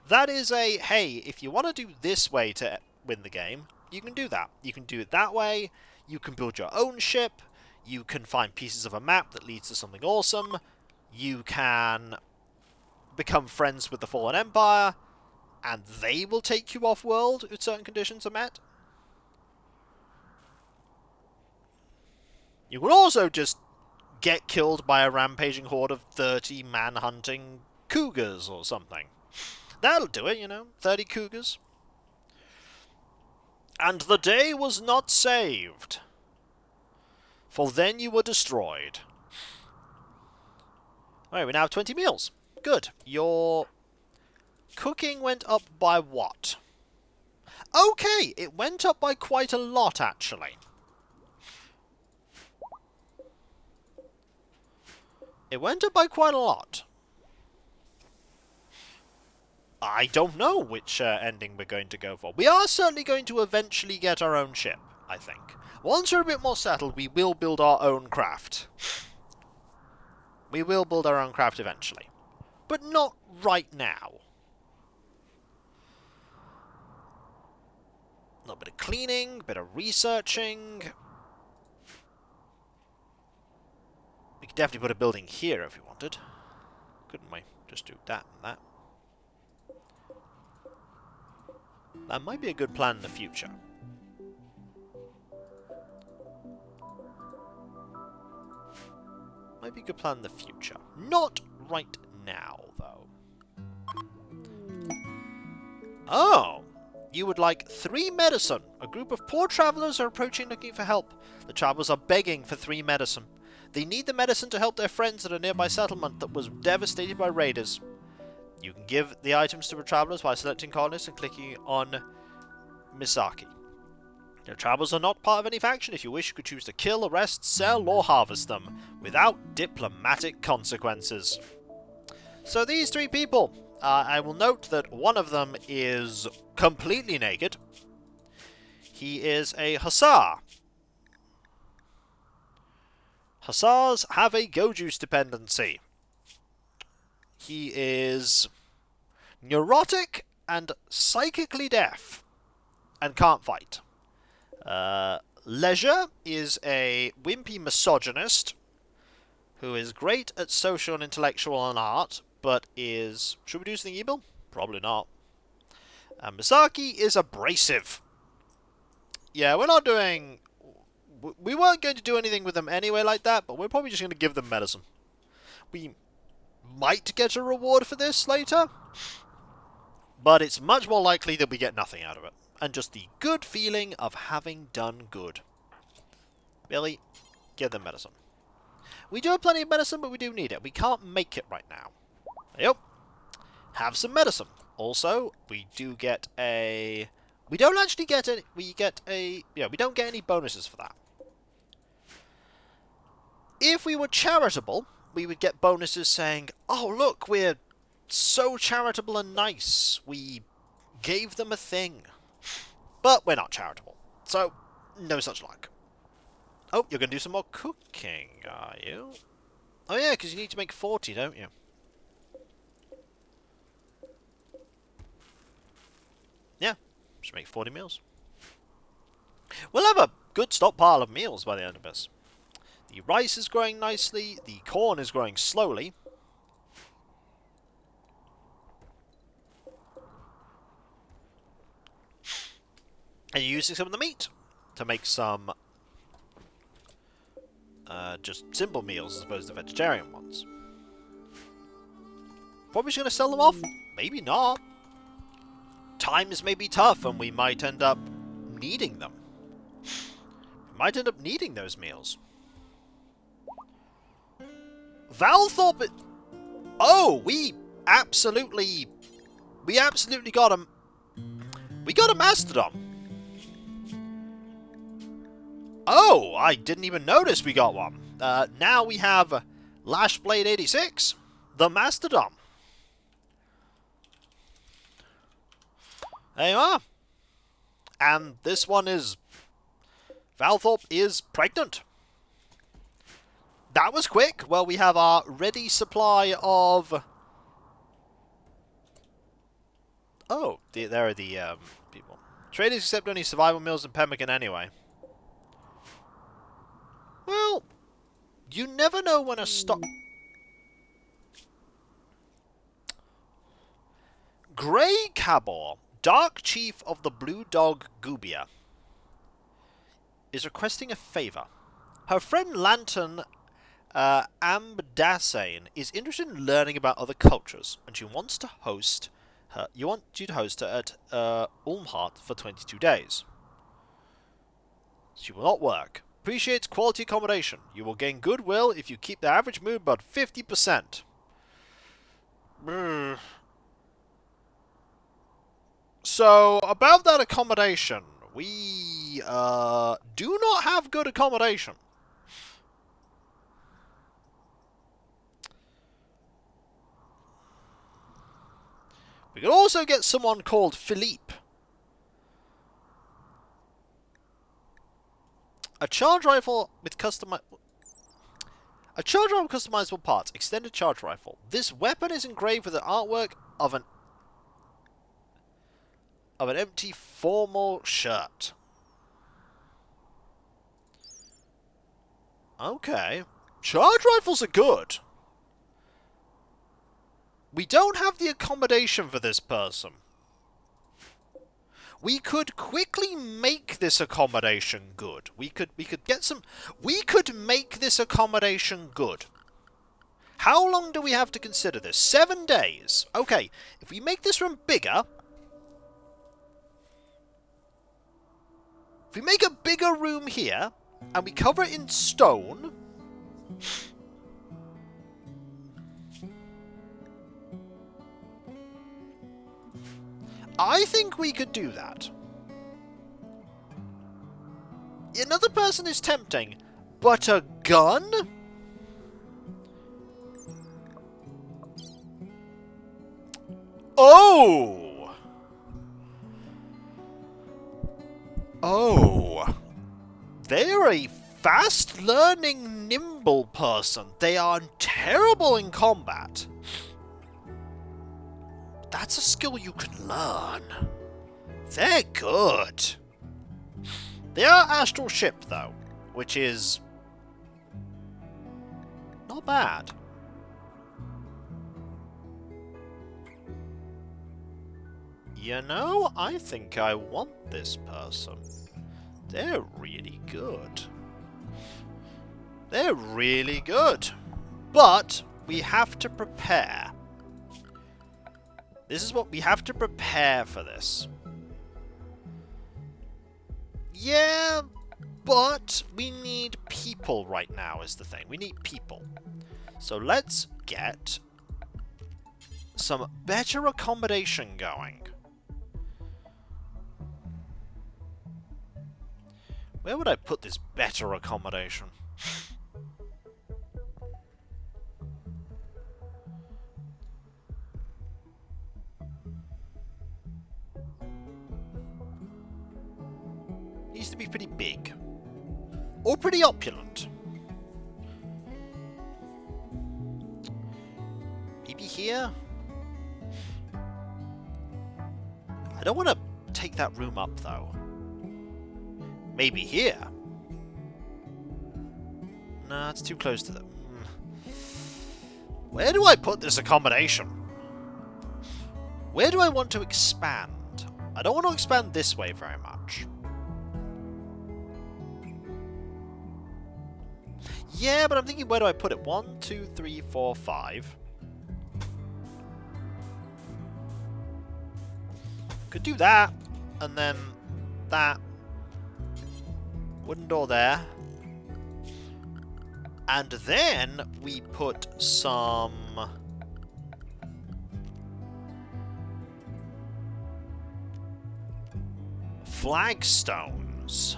That is a, hey, if you want to do this way to win the game, you can do that. You can do it that way. You can build your own ship. You can find pieces of a map that leads to something awesome. You can become friends with the Fallen Empire, and they will take you off-world if certain conditions are met. You can also just get killed by a rampaging horde of 30 man-hunting cougars or something. That'll do it, you know, 30 cougars. And the day was not saved, for then you were destroyed. Alright, we now have 20 meals. Good. Your cooking went up by what? Okay, it went up by quite a lot, actually. It went up by quite a lot. I don't know which ending we're going to go for. We are certainly going to eventually get our own ship, I think. Once we're a bit more settled, we will build our own craft. We will build our own craft eventually. But not right now. A little bit of cleaning, a bit of researching. We could definitely put a building here if we wanted. Couldn't we? Just do that and that. That might be a good plan in the future. Might be a good plan in the future. Not right now, though. Oh! You would like 3 medicine. A group of poor travelers are approaching looking for help. The travelers are begging for 3 medicine. They need the medicine to help their friends at a nearby settlement that was devastated by raiders. You can give the items to the travelers by selecting colonists and clicking on Misaki. The travelers are not part of any faction. If you wish, you could choose to kill, arrest, sell, or harvest them without diplomatic consequences. So these 3 people, I will note that one of them is completely naked. He is a Hussar. Hussars have a go-juice dependency. He is neurotic and psychically deaf and can't fight. Leisure is a wimpy misogynist who is great at social and intellectual and art, but is... Should we do something evil? Probably not. And Misaki is abrasive. Yeah, we're not doing... We weren't going to do anything with them anyway like that, but we're probably just going to give them medicine. We might get a reward for this later, but it's much more likely that we get nothing out of it. And just the good feeling of having done good. Billy, give them medicine. We do have plenty of medicine, but we do need it. We can't make it right now. Yep. Have some medicine. Also, we do get a... We don't actually get any... We get a... Yeah, we don't get any bonuses for that. If we were charitable, we would get bonuses saying, oh, look, we're so charitable and nice. We gave them a thing. But we're not charitable, so no such luck. Oh, you're going to do some more cooking, are you? Oh yeah, because you need to make 40, don't you? Yeah, should make 40 meals. We'll have a good stockpile of meals by the end of this. The rice is growing nicely, the corn is growing slowly. And you're using some of the meat to make some just simple meals as opposed to vegetarian ones. Probably just going to sell them off? Maybe not. Times may be tough and we might end up needing them. We might end up needing those meals. Valthorpe... Oh, we absolutely got a... We got a Mastodon. Oh, I didn't even notice we got one. Now we have Lashblade 86, the Mastodon. There you are. And this one is... Valthorpe is pregnant. That was quick. Well, we have our ready supply of... Oh, there are the people. Traders accept only survival meals in pemmican anyway. Well, you never know when a stock... Grey Cabor, Dark Chief of the Blue Dog Gubia, is requesting a favour. Her friend Lantern Ambdasane is interested in learning about other cultures, and she wants to host her. You want you to host her at Ulmhart for 22 days. She will not work. Appreciates quality accommodation. You will gain goodwill if you keep the average mood about 50%. So, about that accommodation, we do not have good accommodation. We could also get someone called Philippe. A charge rifle with customizable parts. Extended charge rifle. This weapon is engraved with the artwork of an empty formal shirt. Okay. Charge rifles are good. We don't have the accommodation for this person. We could quickly make this accommodation good. We could make this accommodation good. How long do we have to consider this? 7 days. Okay, if we make this room bigger... If we make a bigger room here, and we cover it in stone... I think we could do that. Another person is tempting, but a gun? Oh! Oh. They're a fast-learning, nimble person. They are terrible in combat. That's a skill you can learn. They're good. They are astral ship, though, which is not bad. You know, I think I want this person. They're really good. They're really good. But we have to prepare. This is what we have to prepare for this. Yeah, but we need people right now is the thing. We need people. So let's get some better accommodation going. Where would I put this better accommodation? needs to be pretty big. Or pretty opulent. Maybe here? I don't want to take that room up, though. Maybe here? No, it's too close to them. Where do I put this accommodation? Where do I want to expand? I don't want to expand this way very much. Yeah, but I'm thinking, where do I put it? 1, 2, 3, 4, 5. Could do that, and then that. Wooden door there. And then we put some flagstones.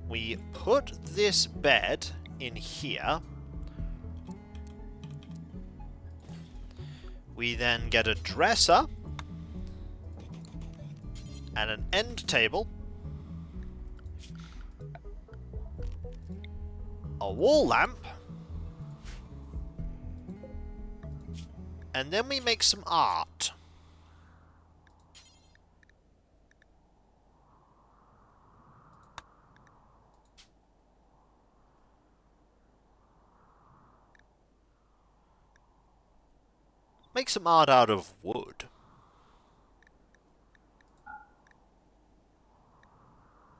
We put this bed in here. We then get a dresser and an end table, a wall lamp, and then we make some art. Make some art out of wood.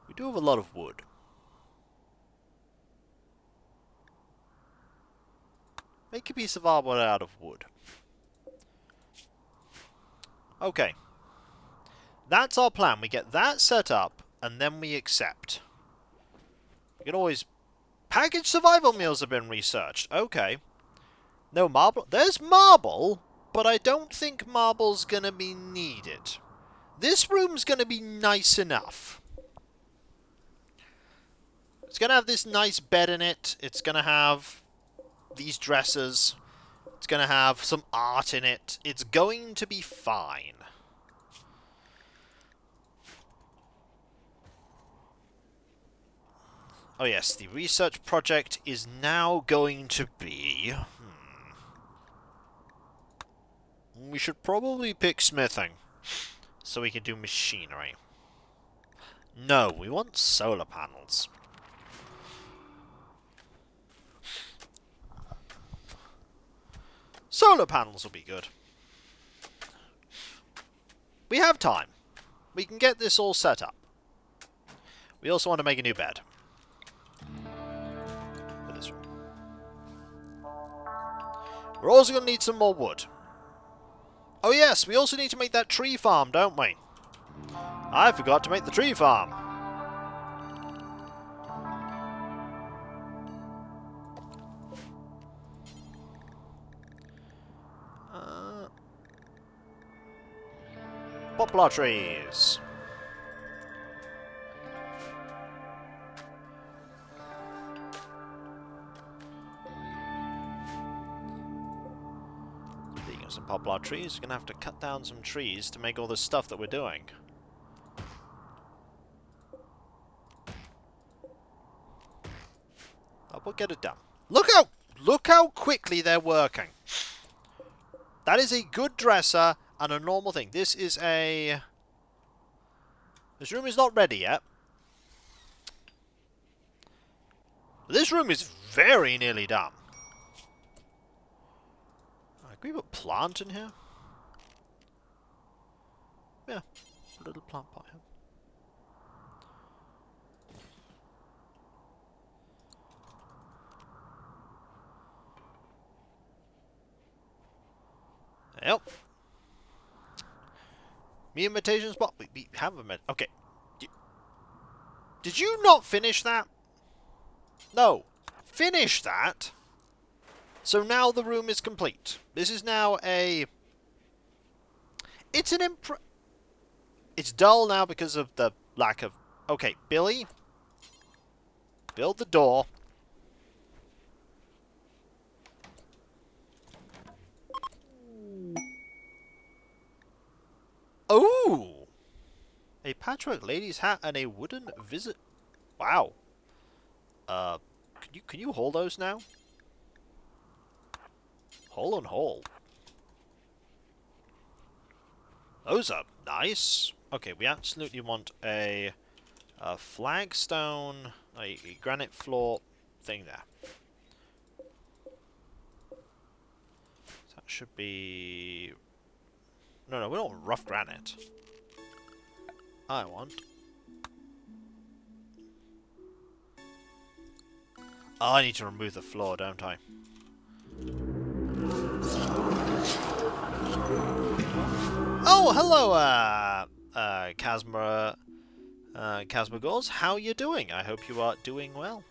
We do have a lot of wood. Make a piece of artwork out of wood. Okay. That's our plan. We get that set up, and then we accept. You can always... Packaged survival meals have been researched. Okay. No marble. There's marble! But I don't think marble's gonna be needed. This room's gonna be nice enough. It's gonna have this nice bed in it. It's gonna have these dressers. It's gonna have some art in it. It's going to be fine. Oh yes, the research project is now going to be... We should probably pick smithing, so we can do machinery. No, we want solar panels. Solar panels will be good. We have time. We can get this all set up. We also want to make a new bed. For this room. We're also going to need some more wood. Oh yes, we also need to make that tree farm, don't we? I forgot to make the tree farm. Poplar trees. Some poplar trees. We're going to have to cut down some trees to make all this stuff that we're doing. Oh, we'll get it done. Look how quickly they're working. That is a good dresser and a normal thing. This room is not ready yet. This room is very nearly done. Can we put a plant in here? Yeah, a little plant pot here. Yep. Me invitation spot. We have a minute. Okay. Did you not finish that? No. Finish that. So now the room is complete. This is now a... It's an It's dull now because of the lack of... Okay, Billy. Build the door. patchwork lady's hat and a wooden visit. Wow. Can you haul those now? Haul and haul. Those are nice. Okay, we absolutely want a flagstone, a granite floor thing there. That should be... No, we don't want rough granite. I want... Oh, I need to remove the floor, don't I? Oh, hello, Casmagors. How you doing? I hope you are doing well.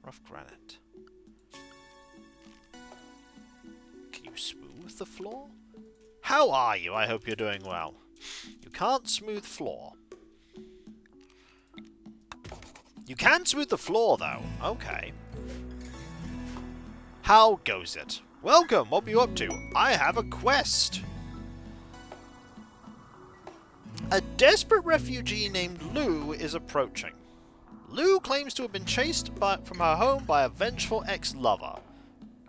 Rough granite. Can you smooth the floor? How are you? I hope you're doing well. You can't smooth floor. You can smooth the floor, though. Okay. How goes it? Welcome, what are you up to? I have a quest. A desperate refugee named Lou is approaching. Lou claims to have been chased from her home by a vengeful ex-lover.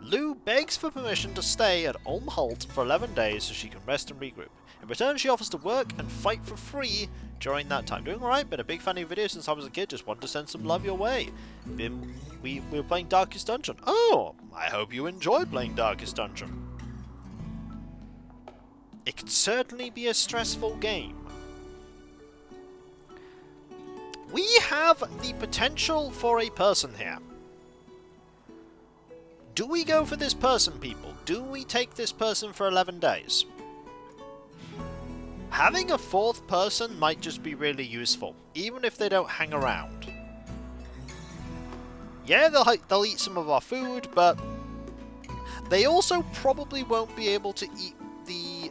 Lou begs for permission to stay at Ulm Holt for 11 days so she can rest and regroup. In return, she offers to work and fight for free during that time. Doing alright, been a big fan of your videos since I was a kid, just wanted to send some love your way. We were playing Darkest Dungeon. Oh, I hope you enjoy playing Darkest Dungeon. It can certainly be a stressful game. We have the potential for a person here. Do we go for this person, people? Do we take this person for 11 days? Having a fourth person might just be really useful, even if they don't hang around. Yeah, they'll eat some of our food, but they also probably won't be able to eat the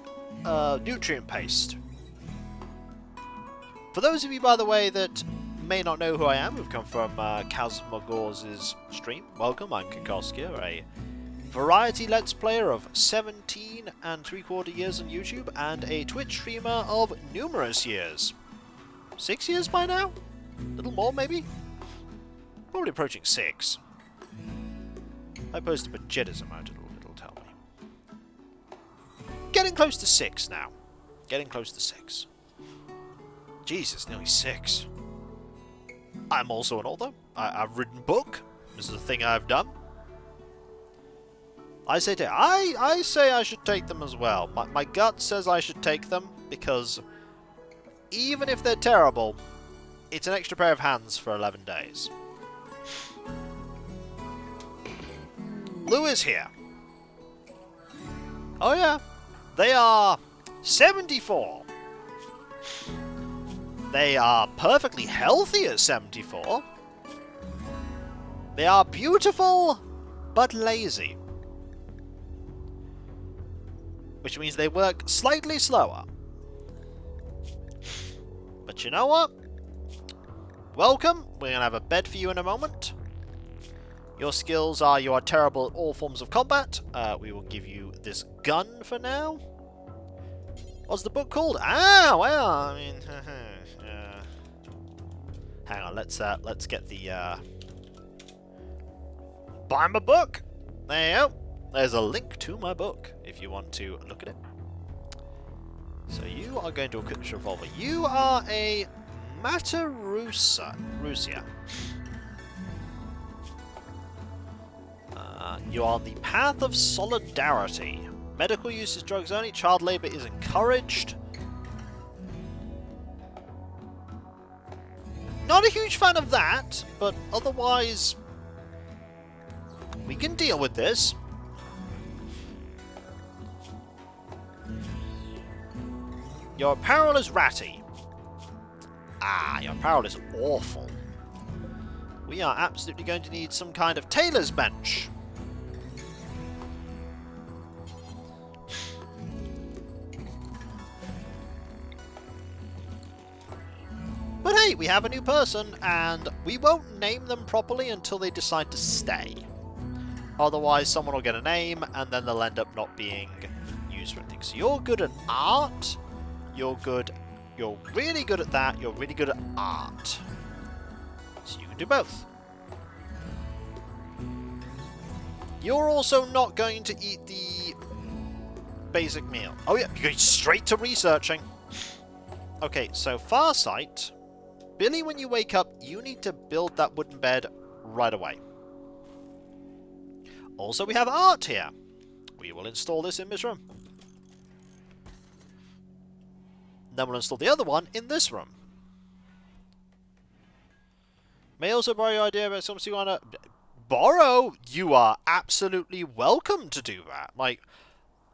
nutrient paste. For those of you, by the way, that may not know who I am, who've come from Kazmagors' stream, welcome, I'm Kikoskia, a variety Let's Player of 17 3/4 years on YouTube, and a Twitch streamer of numerous years. 6 years by now? A little more, maybe? Probably approaching 6. I posted a Jedis amount, it'll tell me. Getting close to 6 now. Getting close to 6. Jesus, nearly 6. I'm also an author. I've written a book. This is a thing I've done. I say I should take them as well. My gut says I should take them because even if they're terrible, it's an extra pair of hands for 11 days. Lou is here. Oh yeah. They are 74. They are perfectly healthy at 74. They are beautiful, but lazy. Which means they work slightly slower. But you know what? Welcome. We're going to have a bed for you in a moment. Your skills are you are terrible at all forms of combat. We will give you this gun for now. What's the book called? Ah, well, I mean... Hang on, let's get the... Buy my book! There you go. There's a link to my book, if you want to look at it. So you are going to equip this revolver. You are a Matarusia. You are on the path of solidarity. Medical use is drugs only. Child labour is encouraged. Not a huge fan of that, but otherwise we can deal with this. Your apparel is ratty. Ah, your apparel is awful. We are absolutely going to need some kind of tailor's bench. But hey, we have a new person, and we won't name them properly until they decide to stay. Otherwise, someone will get a name, and then they'll end up not being used for anything. So you're good at art. You're good You're really good at that. You're really good at art. So you can do both. You're also not going to eat the basic meal. Oh yeah, you're going straight to researching. Okay, so Farsight. Billy, when you wake up, you need to build that wooden bed right away. Also, we have art here. We will install this in this room. Then we'll install the other one in this room. May also borrow your idea about something you want to... Borrow? You are absolutely welcome to do that. Like,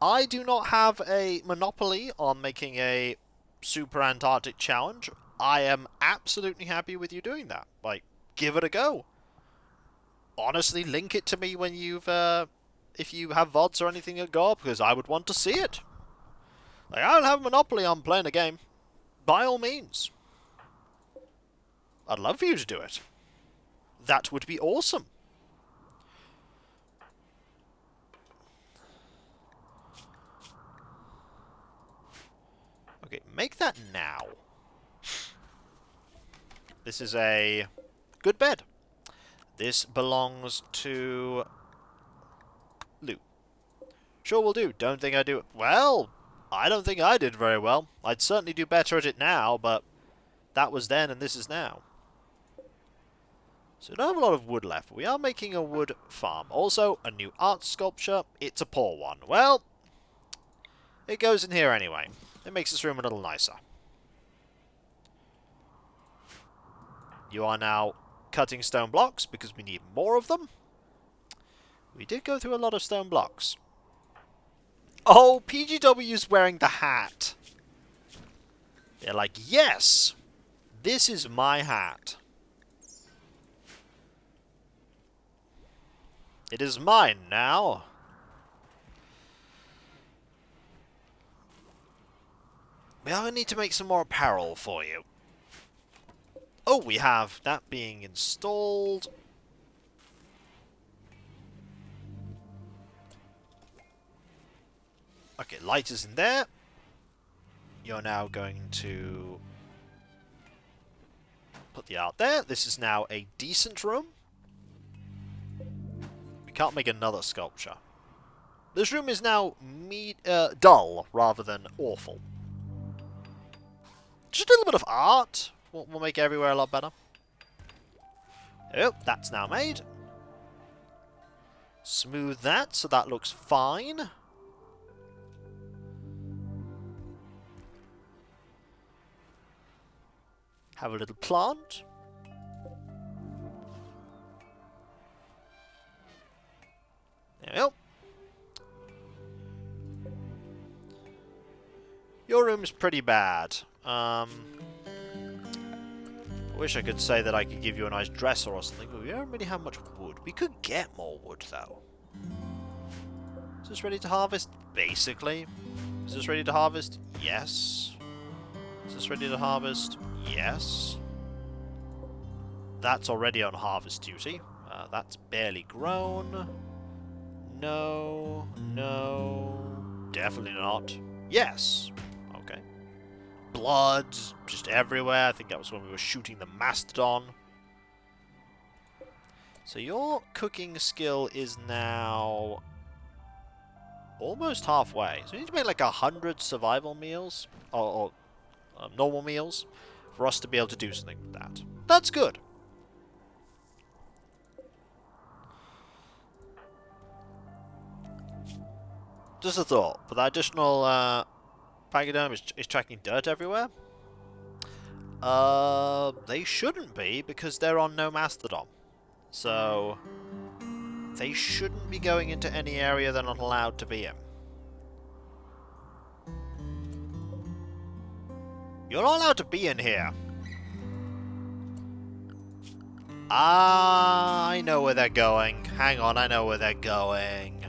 I do not have a monopoly on making a Super Antarctic challenge. I am absolutely happy with you doing that. Like, give it a go. Honestly, link it to me when you've, if you have VODs or anything at go, because I would want to see it. Like, I don't have a monopoly on playing a game. By all means. I'd love for you to do it. That would be awesome. Okay, make that now. This is a good bed. This belongs to Lou. Sure will do. Don't think I do it. Well, I don't think I did very well. I'd certainly do better at it now, but that was then and this is now. So we don't have a lot of wood left. We are making a wood farm. Also, a new art sculpture. It's a poor one. Well, it goes in here anyway. It makes this room a little nicer. You are now cutting stone blocks because we need more of them. We did go through a lot of stone blocks. Oh, PGW's wearing the hat. They're like, yes, this is my hat. It is mine now. We are going to need to make some more apparel for you. Oh, we have that being installed. Okay, light is in there. You're now going to put the art there. This is now a decent room. We can't make another sculpture. This room is now dull rather than awful. Just a little bit of art. We'll make everywhere a lot better. Oh, that's now made. Smooth that so that looks fine. Have a little plant. There we go. Your room's pretty bad. I wish I could say that I could give you a nice dresser or something, but we don't really have much wood. We could get more wood, though. Is this ready to harvest? Basically. Is this ready to harvest? Yes. Is this ready to harvest? Yes. That's already on harvest duty. That's barely grown. No. No. Definitely not. Yes. Okay. Blood just everywhere. I think that was when we were shooting the Mastodon. So your cooking skill is now almost halfway. So we need to make like 100 survival meals or normal meals for us to be able to do something with that. That's good. Just a thought, but that additional pachyderm is tracking dirt everywhere. They shouldn't be because they're on no Mastodon. So they shouldn't be going into any area they're not allowed to be in. You're not allowed to be in here. Ah, I know where they're going. Hang on, I know where they're going.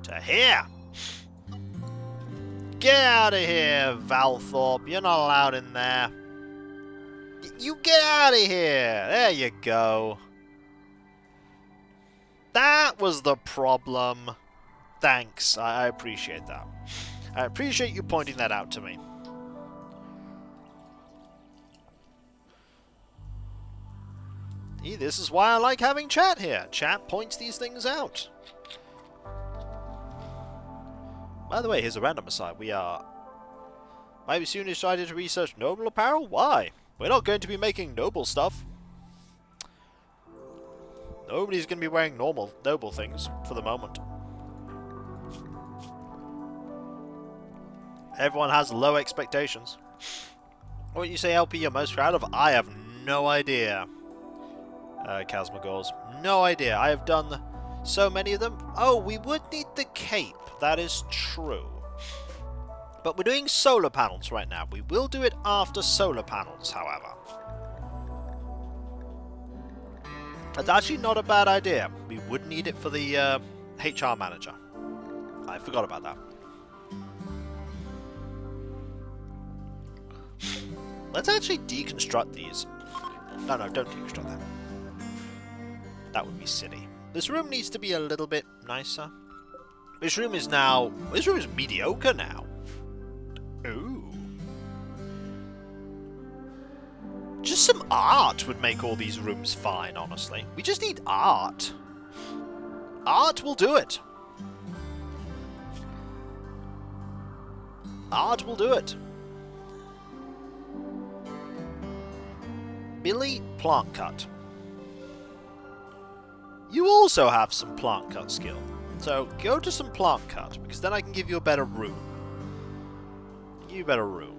To here. Get out of here, Valthorpe. You're not allowed in there. You get out of here. There you go. That was the problem. Thanks. I appreciate that. I appreciate you pointing that out to me. See, this is why I like having chat here. Chat points these things out. By the way, here's a random aside. We are... Might be soon decided to research noble apparel? Why? We're not going to be making noble stuff. Nobody's going to be wearing noble things for the moment. Everyone has low expectations. What would you say LP you're most proud of? I have no idea. Casmagors. No idea. I have done so many of them. Oh, we would need the cape. That is true. But we're doing solar panels right now. We will do it after solar panels, however. That's actually not a bad idea. We would need it for the HR manager. I forgot about that. Let's actually deconstruct these. No, don't deconstruct them. That would be silly. This room needs to be a little bit nicer. This room is mediocre now. Ooh. Just some art would make all these rooms fine, honestly. We just need art. Art will do it. Art will do it. Billy Plant Cut. You also have some plant cut skill. So go to some plant cut, because then I can give you a better room. Give you a better room.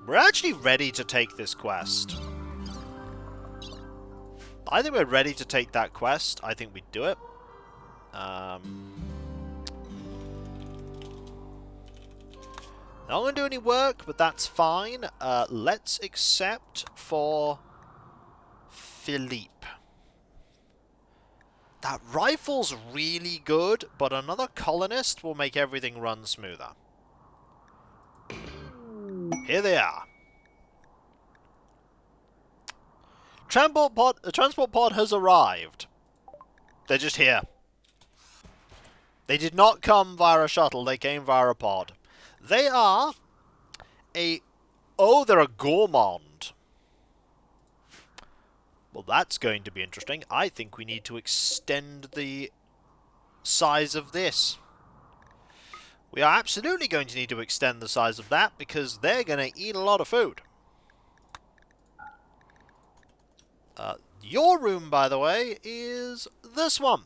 We're actually ready to take this quest. I think we're ready to take that quest. I think we'd do it. Not going to do any work, but that's fine. Let's accept for Philippe. That rifle's really good, but another colonist will make everything run smoother. Here they are. The transport pod has arrived. They're just here. They did not come via a shuttle, they came via a pod. They are a... Oh, they're a gourmand. Well, that's going to be interesting. I think we need to extend the size of this. We are absolutely going to need to extend the size of that because they're going to eat a lot of food. Your room, by the way, is this one.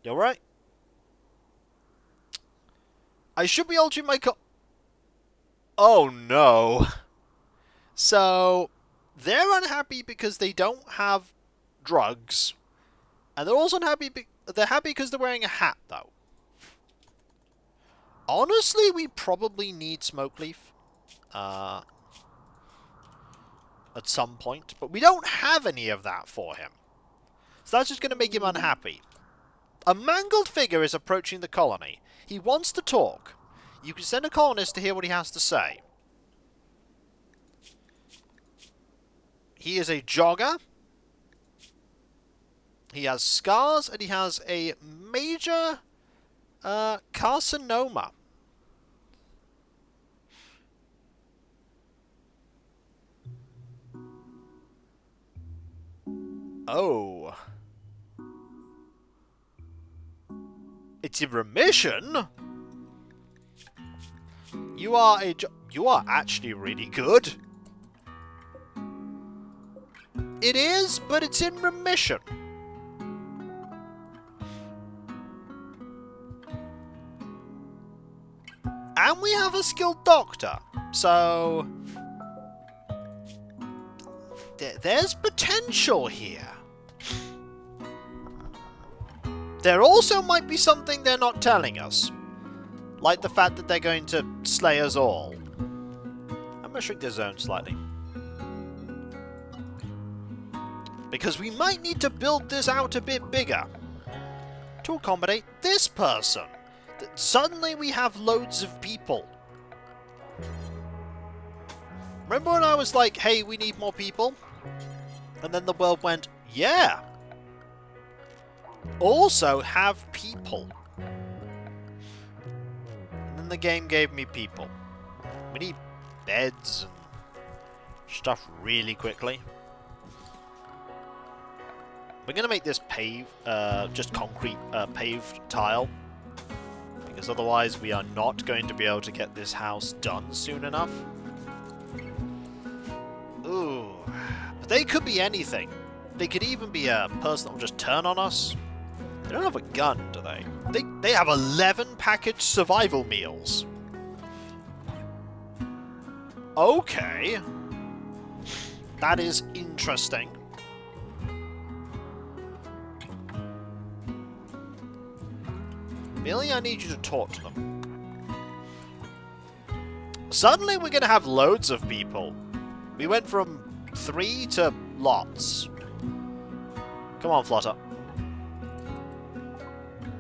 You alright? I should be able to make a... Oh no. So, they're unhappy because they don't have drugs. And they're also unhappy... They're happy because they're wearing a hat, though. Honestly, we probably need Smoke Leaf. At some point. But we don't have any of that for him. So that's just going to make him unhappy. A mangled figure is approaching the colony. He wants to talk. You can send a colonist to hear what he has to say. He is a jogger. He has scars, and he has a major carcinoma. Oh. It's in remission? You are actually really good. It is, but it's in remission. And we have a skilled doctor, so... There's potential here. There also might be something they're not telling us. Like the fact that they're going to slay us all. I'm going to shrink the zone slightly. Because we might need to build this out a bit bigger. To accommodate this person. Suddenly we have loads of people. Remember when I was like, hey, we need more people? And then the world went, yeah. Also have people. And then the game gave me people. We need beds and stuff really quickly. We're going to make this just concrete paved tile. Because otherwise we are not going to be able to get this house done soon enough. Ooh. But they could be anything. They could even be a person that will just turn on us. They don't have a gun, do they? They have 11 packaged survival meals. Okay. That is interesting. Billy, I need you to talk to them. Suddenly we're going to have loads of people. We went from 3 to lots. Come on, Flutter.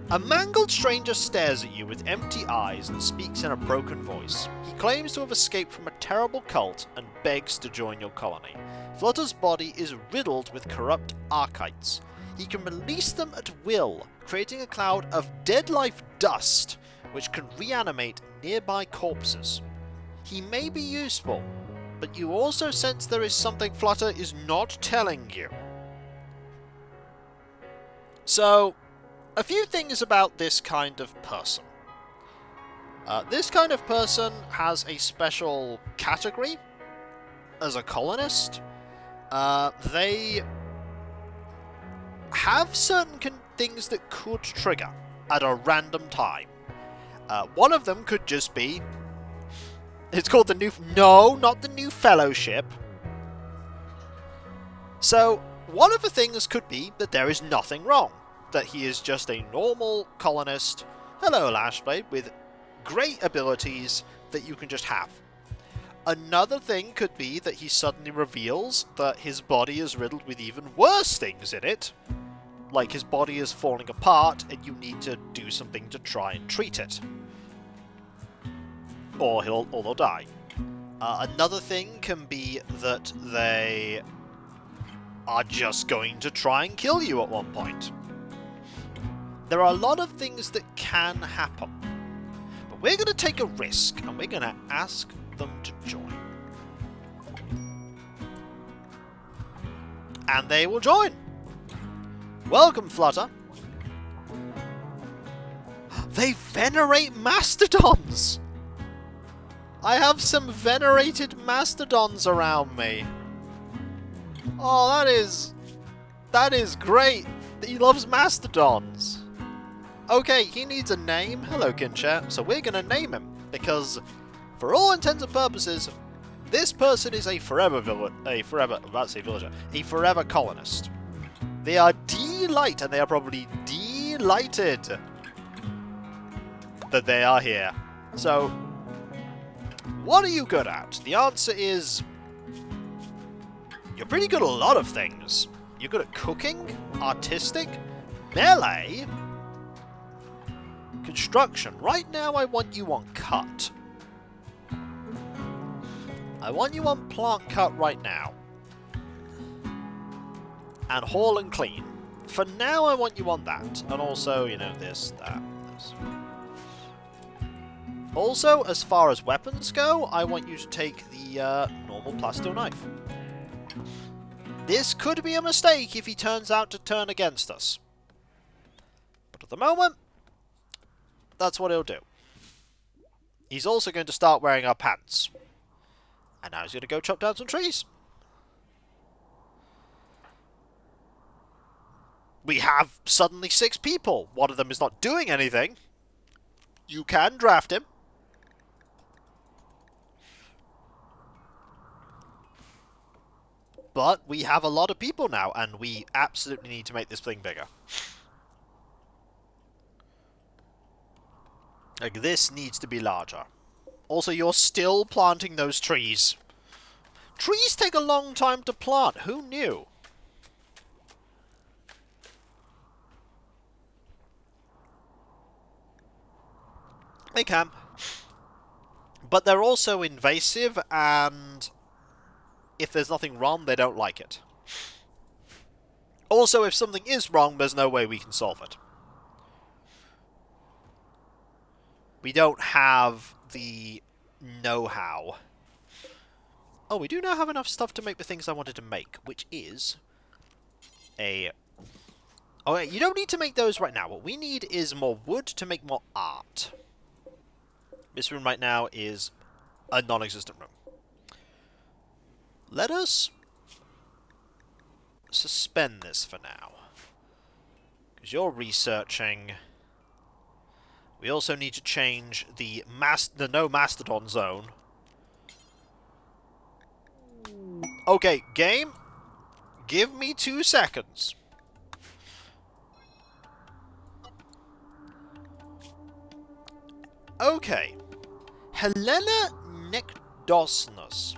A mangled stranger stares at you with empty eyes and speaks in a broken voice. He claims to have escaped from a terrible cult and begs to join your colony. Flutter's body is riddled with corrupt archites. He can release them at will, creating a cloud of dead life dust which can reanimate nearby corpses. He may be useful, but you also sense there is something Flutter is not telling you. So, a few things about this kind of person. This kind of person has a special category as a colonist. They have certain things that could trigger at a random time. One of them could just be... It's called the new... No, not the New Fellowship. So, one of the things could be that there is nothing wrong. That he is just a normal colonist, hello Lashblade, with great abilities that you can just have. Another thing could be that he suddenly reveals that his body is riddled with even worse things in it. Like his body is falling apart and you need to do something to try and treat it. Or they'll die. Another thing can be that they are just going to try and kill you at one point. There are a lot of things that can happen. But we're going to take a risk and we're going to ask them to join. And they will join. Welcome, Flutter. They venerate Mastadons! I have some venerated Mastadons around me. Oh, that is great. He loves Mastadons. Okay, he needs a name. Hello, Kinshare. So we're going to name him because, for all intents and purposes, this person is a forever colonist. They are delighted, and they are probably delighted that they are here. So, what are you good at? The answer is, you're pretty good at a lot of things. You're good at cooking, artistic, melee, construction. Right now I want you on cut. I want you on plant cut right now. And haul and clean. For now I want you on that. And also, you know, this, that, this. Also, as far as weapons go, I want you to take the normal plasteel knife. This could be a mistake if he turns out to turn against us. But at the moment, that's what he'll do. He's also going to start wearing our pants. And now he's going to go chop down some trees. We have suddenly 6 people. One of them is not doing anything. You can draft him. But we have a lot of people now, and we absolutely need to make this thing bigger. Like, this needs to be larger. Also, you're still planting those trees. Trees take a long time to plant. Who knew? They can. But they're also invasive, and if there's nothing wrong, they don't like it. Also, if something is wrong, there's no way we can solve it. We don't have the know-how. Oh, we do now have enough stuff to make the things I wanted to make, which is a... Oh, you don't need to make those right now. What we need is more wood to make more art. This room right now is a non-existent room. Let us suspend this for now. Because you're researching. We also need to change the no Mastadon zone. Okay, game. Give me 2 seconds. Okay. Helena Nekdosnus,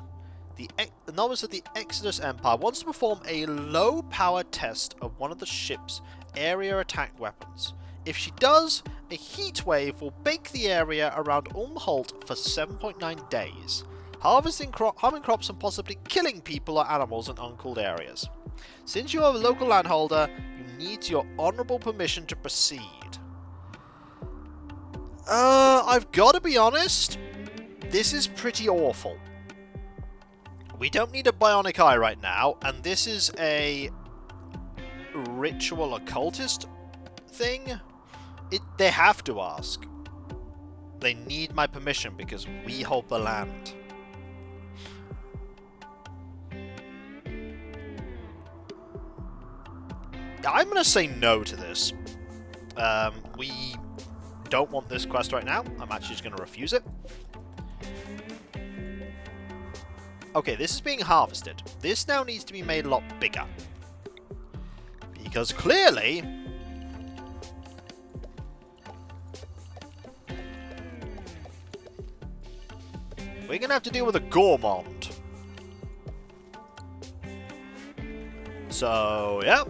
the novice of the Exodus Empire, wants to perform a low-power test of one of the ship's area attack weapons. If she does, a heat wave will bake the area around Ulmholt for 7.9 days, harming crops and possibly killing people or animals in uncooled areas. Since you are a local landholder, you need your honourable permission to proceed. I've got to be honest, this is pretty awful. We don't need a bionic eye right now, and this is a ritual occultist thing. They have to ask. They need my permission because we hold the land. I'm going to say no to this. We don't want this quest right now. I'm actually just going to refuse it. Okay, this is being harvested. This now needs to be made a lot bigger. Because clearly... we're going to have to deal with a gourmand. So, yeah.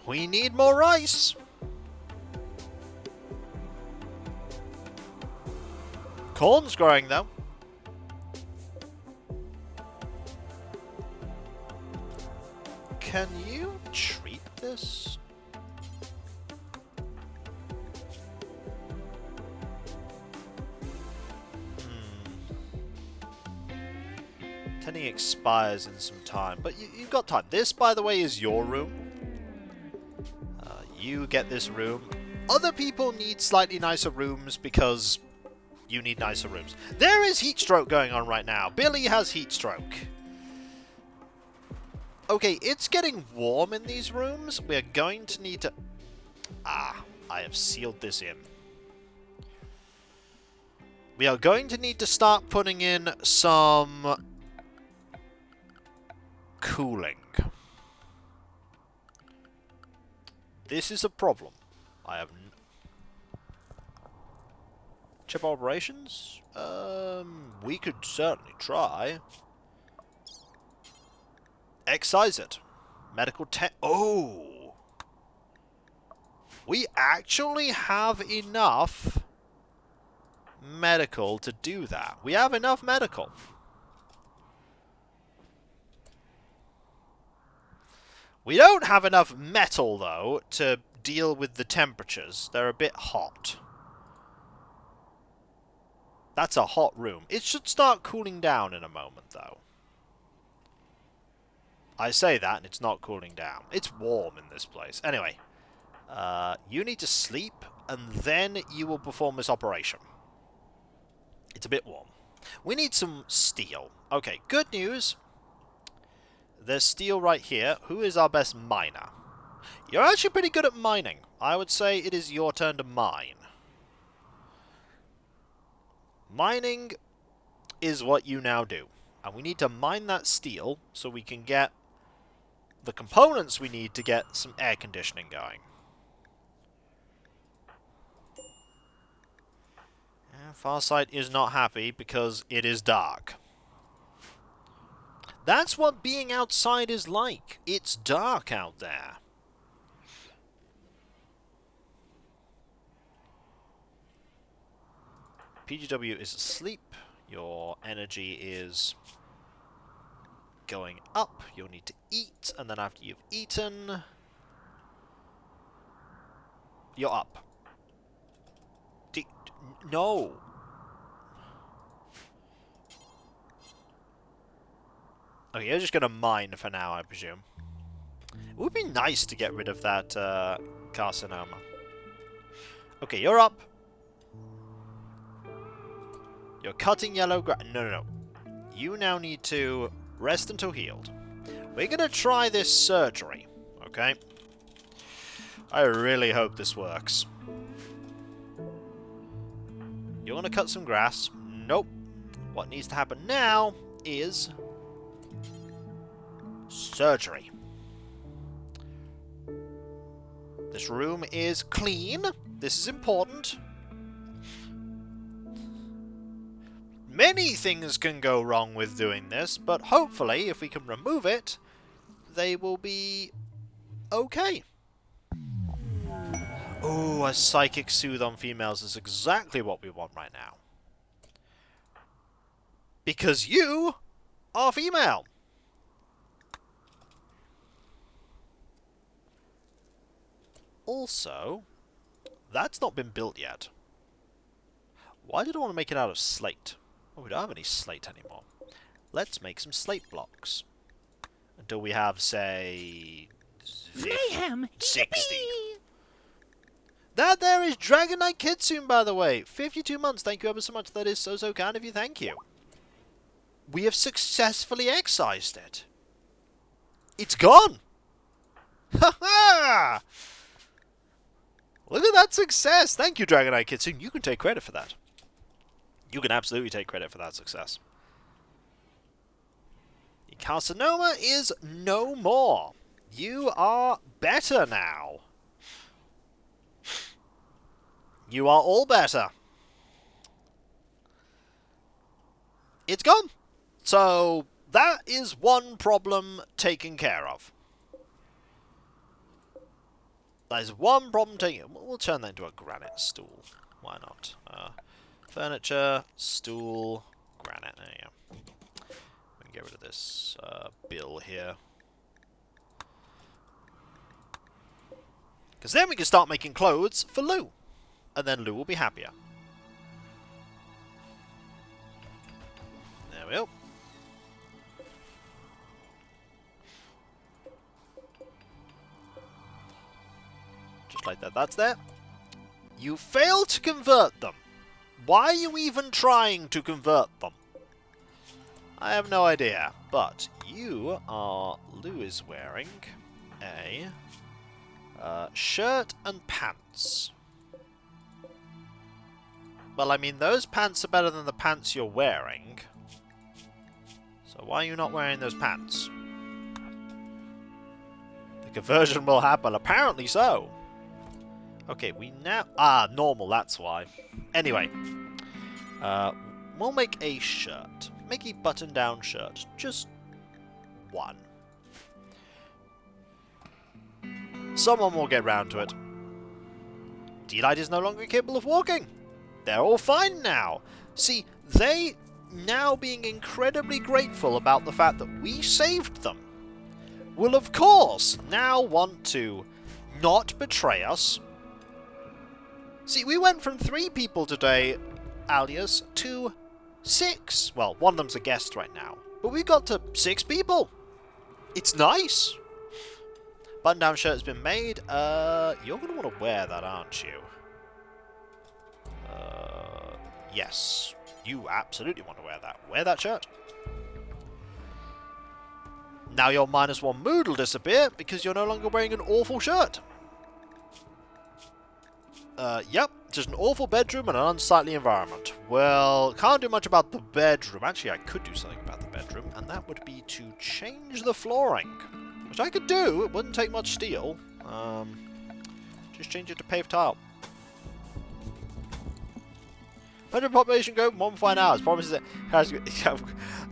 We need more rice. Corn's growing, though. Can you treat this? Tending expires in some time, but you've got time. This, by the way, is your room. You get this room. Other people need slightly nicer rooms because you need nicer rooms. There is heat stroke going on right now. Billy has heat stroke. Okay, it's getting warm in these rooms. We're going to need to... I have sealed this in. We are going to need to start putting in some cooling. This is a problem. I have... chip operations? We could certainly try. Excise it. Medical tech. Oh! We actually have enough medical to do that. We have enough medical. We don't have enough metal, though, to deal with the temperatures. They're a bit hot. That's a hot room. It should start cooling down in a moment, though. I say that, and it's not cooling down. It's warm in this place. Anyway, you need to sleep, and then you will perform this operation. It's a bit warm. We need some steel. Okay, good news. There's steel right here. Who is our best miner? You're actually pretty good at mining. I would say it is your turn to mine. Mining is what you now do. And we need to mine that steel so we can get the components we need to get some air conditioning going. Farsight is not happy because it is dark. That's what being outside is like. It's dark out there. PGW is asleep. Your energy is going up. You'll need to eat, and then after you've eaten, you're up. No. Okay, you're just going to mine for now, I presume. It would be nice to get rid of that carcinoma. Okay, you're up. You're cutting yellow grass. No. You now need to rest until healed. We're going to try this surgery, okay? I really hope this works. You want to cut some grass? Nope. What needs to happen now is surgery. This room is clean. This is important. Many things can go wrong with doing this, but hopefully, if we can remove it, they will be okay. Oh, a psychic soothe on females is exactly what we want right now. Because you are female. Also, that's not been built yet. Why did I want to make it out of slate? Oh, we don't have any slate anymore. Let's make some slate blocks. Until we have, say, Mayhem! 60. Yippee! That there is Dragon Knight Kitsune, by the way. 52 months. Thank you ever so much. That is so kind of you. Thank you. We have successfully excised it. It's gone. Ha ha! Look at that success. Thank you, Dragon Knight Kitsune. You can take credit for that. You can absolutely take credit for that success. The carcinoma is no more. You are better now. You are all better. It's gone. So, that is one problem taken care of. That is one problem taken... We'll turn that into a granite stool. Why not? Furniture, stool, granite. There you go. We can get rid of this bill here. Because then we can start making clothes for Lou. And then Lou will be happier. There we go. Just like that. That's there. You fail to convert them. Why are you even trying to convert them? I have no idea. But Lou is wearing a shirt and pants. Well, I mean, those pants are better than the pants you're wearing. So why are you not wearing those pants? The conversion will happen. Apparently so. Okay, we now... normal, that's why. Anyway. We'll make a shirt. Make a button-down shirt. Just one. Someone will get round to it. Delight is no longer capable of walking. They're all fine now. See, they, now being incredibly grateful about the fact that we saved them, will of course now want to not betray us. See, we went from 3 people today, alias, to 6. Well, one of them's a guest right now. But we got to 6 people. It's nice. Button-down shirt has been made. You're going to want to wear that, aren't you? Yes. You absolutely want to wear that. Wear that shirt. Now your -1 mood will disappear because you're no longer wearing an awful shirt. Yep. Just an awful bedroom and an unsightly environment. Well, can't do much about the bedroom. Actually, I could do something about the bedroom, and that would be to change the flooring. Which I could do. It wouldn't take much steel. Just change it to paved tile. 100 population growth, 1.5 hours. Promises it has...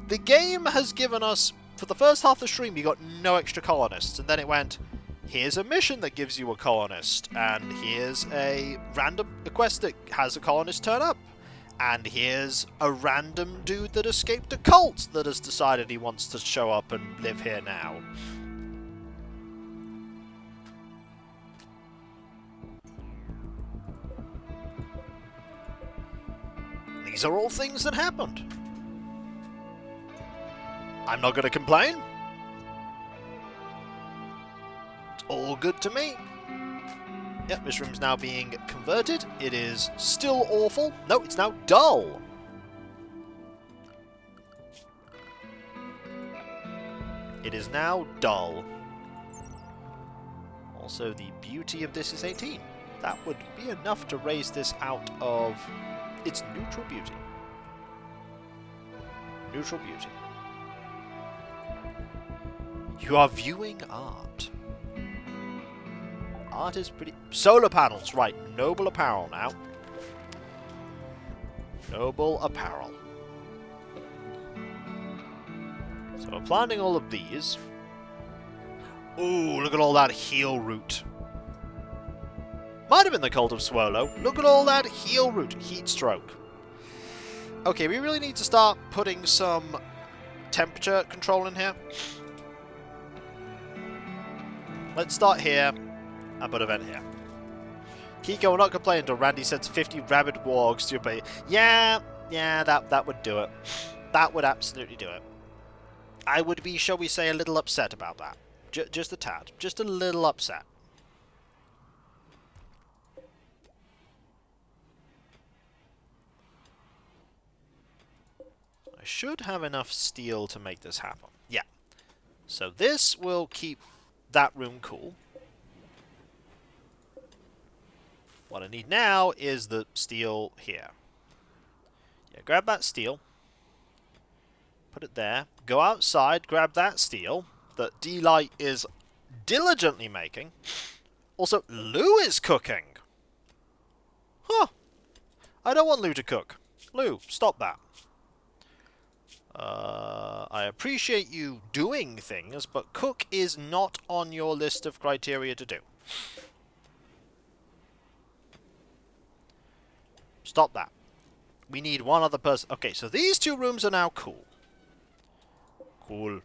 The game has given us, for the first half of the stream, you got no extra colonists. And then it went, here's a mission that gives you a colonist. And here's a random quest that has a colonist turn up. And here's a random dude that escaped a cult that has decided he wants to show up and live here now. These are all things that happened. I'm not going to complain. It's all good to me. Yep, this room's now being converted. It is still awful. No, it's now dull. It is now dull. Also, the beauty of this is 18. That would be enough to raise this out of its neutral beauty. Neutral beauty. You are viewing art. Art is pretty... Solar panels, right. Noble apparel now. Noble apparel. So we're planting all of these. Ooh, look at all that heal root. Might have been the Cult of Swallow. Look at all that heal root. Heat stroke. Okay, we really need to start putting some temperature control in here. Let's start here and put a vent here. Kiko, we're not complaining until Randy sends 50 rabid wargs to your base. Yeah, that would do it. That would absolutely do it. I would be, shall we say, a little upset about that. Just a tad. Just a little upset. I should have enough steel to make this happen. Yeah. So this will keep that room cool. What I need now is the steel here. Yeah, grab that steel. Put it there. Go outside, grab that steel that D-Light is diligently making. Also, Lou is cooking. Huh. I don't want Lou to cook. Lou, stop that. I appreciate you doing things, but cook is not on your list of criteria to do. Stop that. We need one other person. Okay, so these two rooms are now cool. Cool.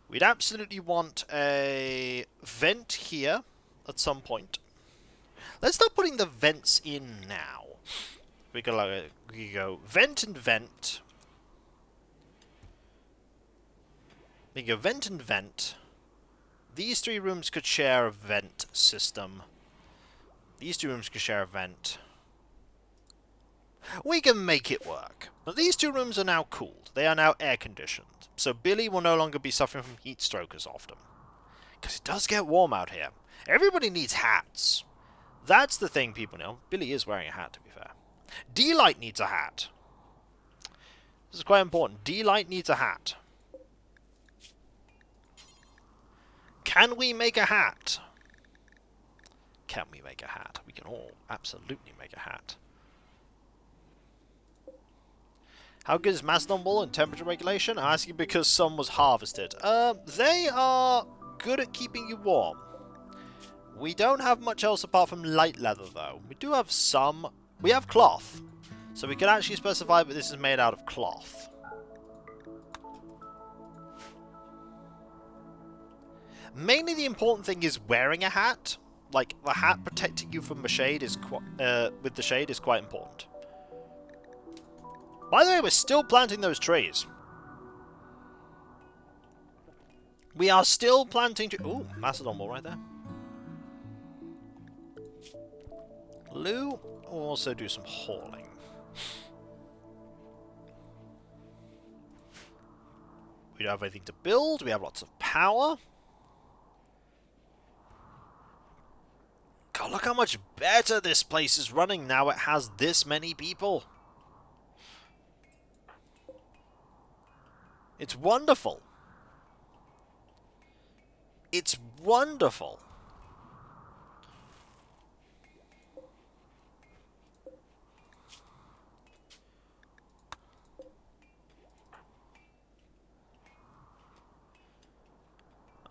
We'd absolutely want a vent here at some point. Let's start putting the vents in now. We go vent and vent. We go vent and vent. These three rooms could share a vent system. These two rooms could share a vent. We can make it work. But these two rooms are now cooled. They are now air conditioned. So Billy will no longer be suffering from heat stroke as often. Because it does get warm out here. Everybody needs hats. That's the thing people know. Billy is wearing a hat, to be fair. D-Light needs a hat. This is quite important. D-Light needs a hat. Can we make a hat? Can we make a hat? We can all absolutely make a hat. How good is Mastodon wool in temperature regulation? I'm asking because some was harvested. They are good at keeping you warm. We don't have much else apart from light leather, though. We do have some. We have cloth. So we can actually specify that this is made out of cloth. Mainly the important thing is wearing a hat. Like, the hat protecting you from the shade is with the shade is quite important. By the way, we're still planting those trees. We are still planting... Ooh, Mastodon wall right there. Lou will also do some hauling. We don't have anything to build. We have lots of power. God, look how much better this place is running now it has this many people. It's wonderful. It's wonderful.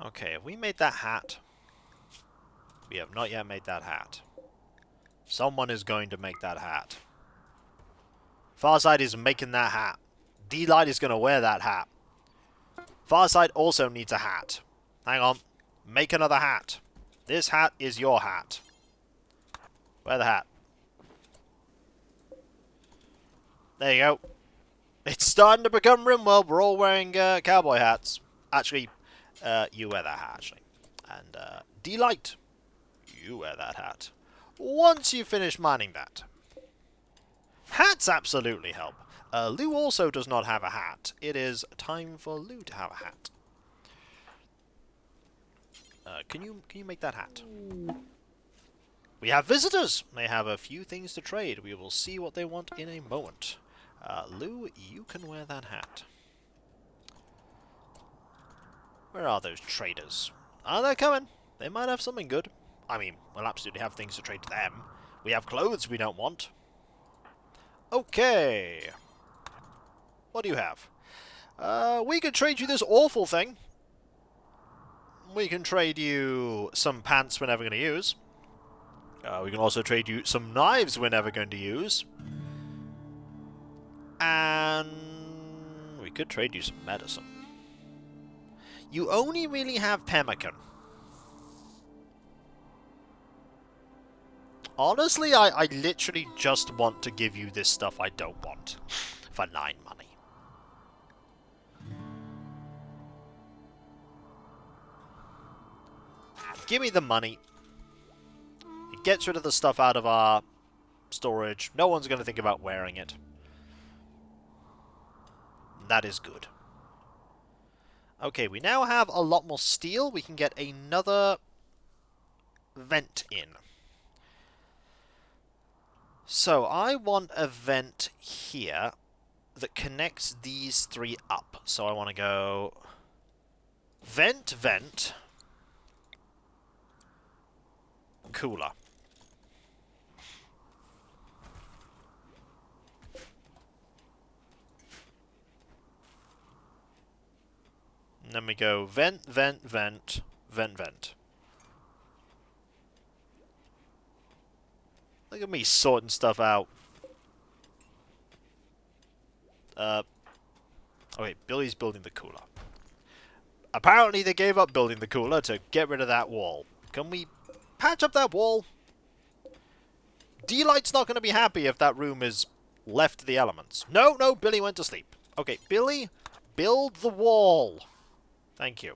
Okay, have we made that hat? We have not yet made that hat. Someone is going to make that hat. Farsight is making that hat. D-Light is going to wear that hat. Farsight also needs a hat. Hang on. Make another hat. This hat is your hat. Wear the hat. There you go. It's starting to become Rimworld. We're all wearing cowboy hats. Actually, you wear that hat, actually. And D-Light, you wear that hat. Once you finish mining that. Hats absolutely help. Lou also does not have a hat. It is time for Lou to have a hat. Can you make that hat? We have visitors. They have a few things to trade. We will see what they want in a moment. Lou, you can wear that hat. Where are those traders? Ah, they're coming. They might have something good. I mean, we'll absolutely have things to trade to them. We have clothes we don't want. Okay. What do you have? We could trade you this awful thing. We can trade you some pants we're never going to use. We can also trade you some knives we're never going to use. And we could trade you some medicine. You only really have pemmican. Honestly, I literally just want to give you this stuff I don't want. For 9 money. Give me the money. It gets rid of the stuff out of our storage. No one's going to think about wearing it. That is good. Okay, we now have a lot more steel. We can get another vent in. So, I want a vent here that connects these 3 up. So I want to go vent, vent, cooler. And then we go vent, vent, vent, vent, vent. Look at me sorting stuff out. Oh wait, Billy's building the cooler. Apparently they gave up building the cooler to get rid of that wall. Can we patch up that wall? D-Light's not going to be happy if that room is left to the elements. No, no, Billy went to sleep. Okay, Billy, build the wall. Thank you.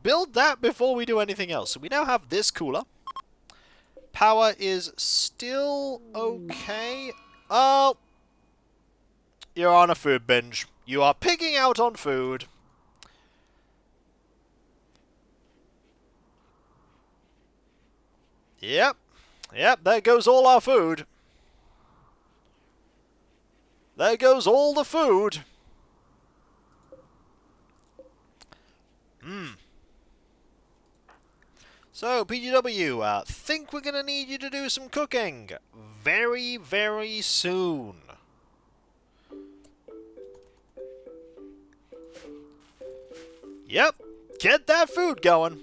Build that before we do anything else. So we now have this cooler. Power is still okay. Oh, you're on a food binge. You are pigging out on food. Yep. Yep, there goes all our food. There goes all the food. So, PGW, think we're going to need you to do some cooking very, very soon. Yep, get that food going.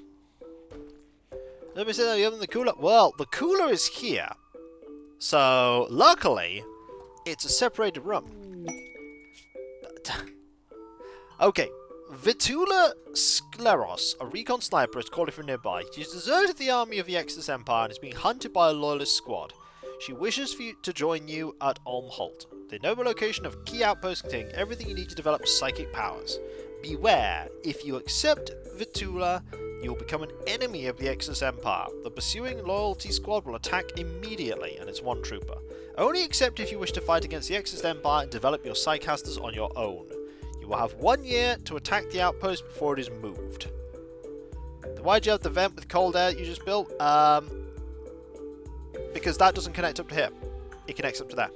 Let me say that you open the cooler. Well, the cooler is here. So, luckily, it's a separated room. Okay. Vitula Skleros, a recon sniper, is calling from nearby. She has deserted the army of the Exodus Empire and is being hunted by a loyalist squad. She wishes for you to join you at Olmholt, the noble location of key outposts containing everything you need to develop psychic powers. Beware, if you accept Vitula, you will become an enemy of the Exodus Empire. The pursuing loyalty squad will attack immediately, and it's 1 trooper. Only accept if you wish to fight against the Exodus Empire and develop your psychcasters on your own. You will have 1 year to attack the outpost before it is moved. Why'd you have the vent with cold air that you just built? Because that doesn't connect up to here. It connects up to there.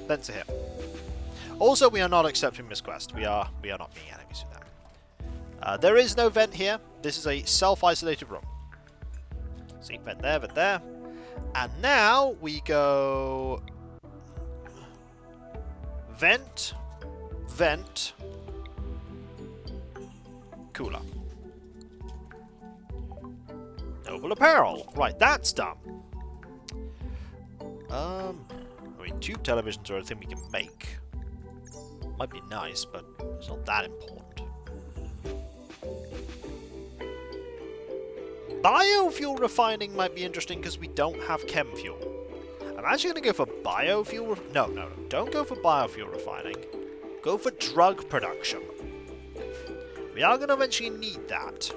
Vents are here. Also, we are not accepting this quest. We are not being enemies with that. There is no vent here. This is a self-isolated room. See, vent there. And now we go vent, vent, cooler. Noble apparel. Right, that's done. I mean, tube televisions are a thing we can make. Might be nice, but it's not that important. Biofuel refining might be interesting because we don't have chem fuel. I'm actually going to go for biofuel... No, don't go for biofuel refining. Go for drug production. We are going to eventually need that.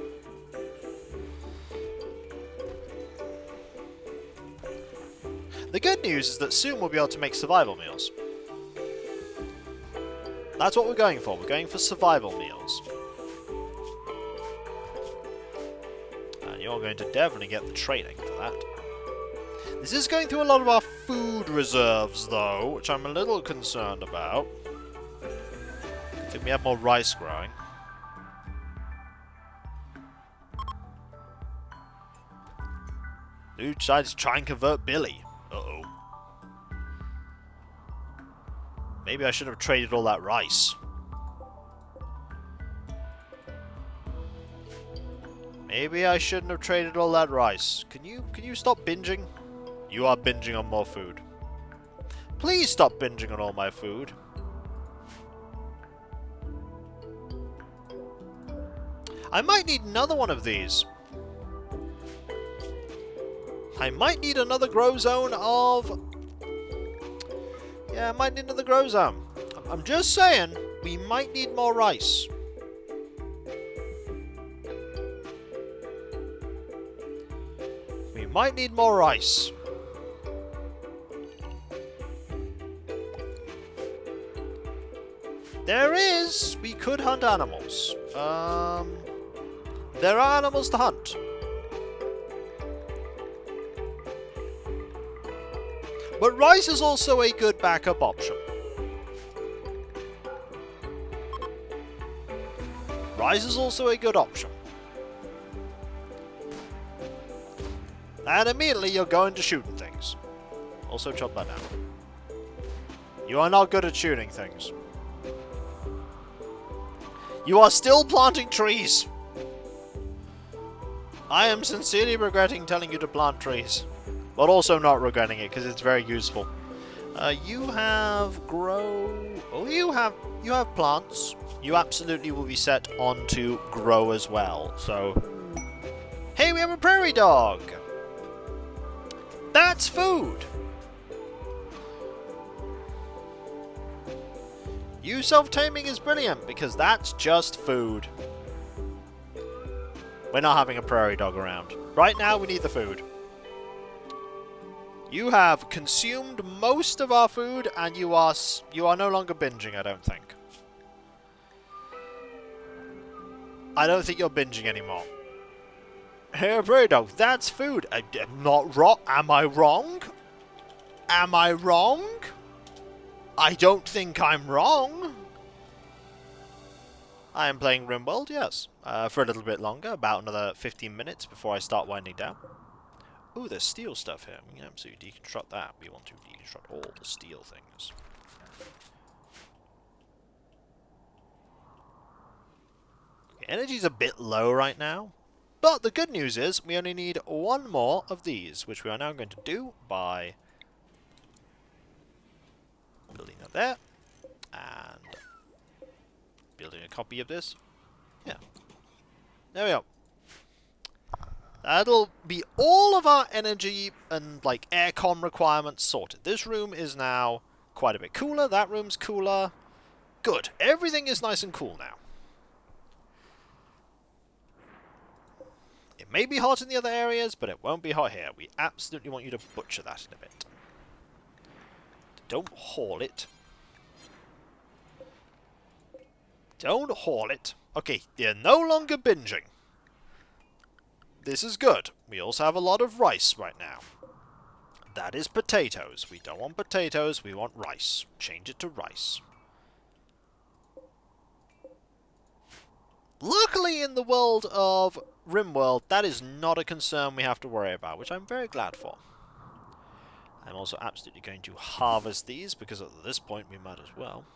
The good news is that soon we'll be able to make survival meals. That's what we're going for. We're going for survival meals. And you're going to definitely get the training for that. This is going through a lot of our food reserves, though, which I'm a little concerned about. I think we have more rice growing. Who decided to try and convert Billy? Uh-oh. Maybe I should have traded all that rice. Maybe I shouldn't have traded all that rice. Can you stop binging? You are binging on more food. Please stop binging on all my food. I might need another one of these. I might need another grow zone of... Yeah, I might need another grow zone. I'm just saying, we might need more rice. We might need more rice. There is... We could hunt animals. There are animals to hunt. But rice is also a good backup option. Rice is also a good option. And immediately you're going to shooting things. Also chop that down. You are not good at shooting things. You are still planting trees. I am sincerely regretting telling you to plant trees. But also not regretting it, because it's very useful. You have grow... Oh, you have plants. You absolutely will be set on to grow as well. So... Hey, we have a prairie dog! That's food! You self-taming is brilliant, because that's just food. We're not having a prairie dog around. Right now, we need the food. You have consumed most of our food, and you are no longer binging, I don't think. I don't think you're binging anymore. Hey, prairie dog, that's food. I'm not wrong. Am I wrong? Am I wrong? I don't think I'm wrong. I am playing Rimworld, yes. For a little bit longer, about another 15 minutes before I start winding down. Ooh, there's steel stuff here. We can absolutely deconstruct that. We want to deconstruct all the steel things. Okay, energy's a bit low right now. But the good news is we only need one more of these, which we are now going to do by building that there. And building a copy of this. Yeah. There we go. That'll be all of our energy and, like, aircon requirements sorted. This room is now quite a bit cooler. That room's cooler. Good. Everything is nice and cool now. It may be hot in the other areas, but it won't be hot here. We absolutely want you to butcher that in a bit. Don't haul it. Don't haul it. Okay, they're no longer binging. This is good. We also have a lot of rice right now. That is potatoes. We don't want potatoes, we want rice. Change it to rice. Luckily in the world of Rimworld, that is not a concern we have to worry about, which I'm very glad for. I'm also absolutely going to harvest these, because at this point we might as well.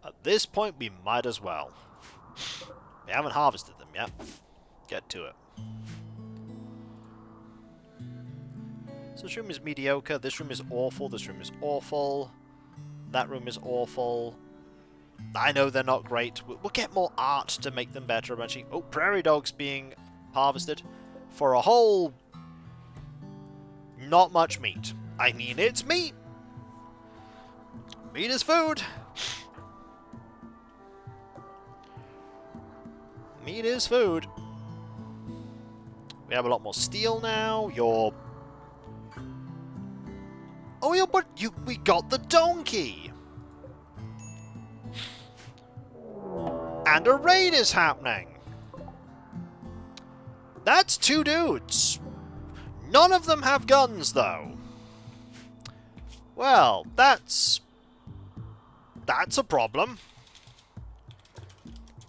At this point we might as well. We haven't harvested them yet. Get to it. So this room is mediocre, this room is awful, this room is awful. That room is awful. I know they're not great. We'll get more art to make them better eventually. Oh, prairie dogs being harvested for a whole... not much meat. I mean, it's meat. Meat is food. Meat is food. We have a lot more steel now. You're... oh, yeah, but we got the donkey. And a raid is happening. That's 2 dudes. None of them have guns, though. Well, that's a problem.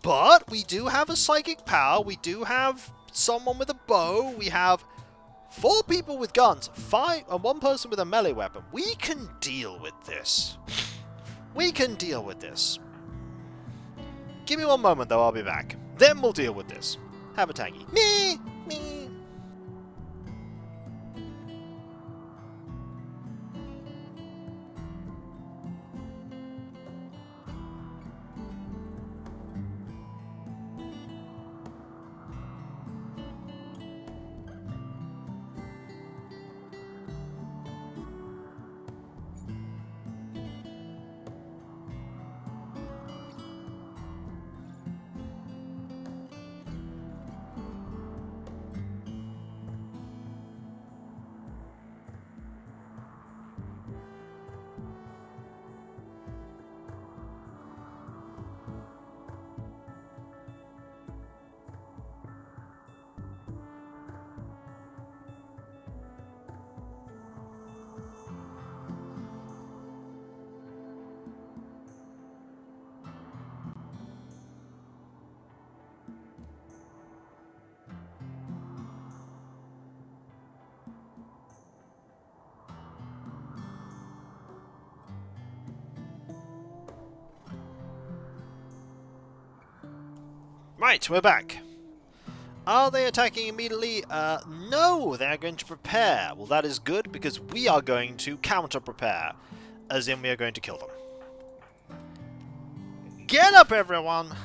But we do have a psychic power. We do have someone with a bow. We have 4 people with guns, 5 and 1 person with a melee weapon. We can deal with this. We can deal with this. Give me 1 moment, though. I'll be back. Then we'll deal with this. Have a tangy. Me. Right, we're back. Are they attacking immediately? No, they're going to prepare. Well, that is good, because we are going to counter-prepare. As in, we are going to kill them. Get up, everyone!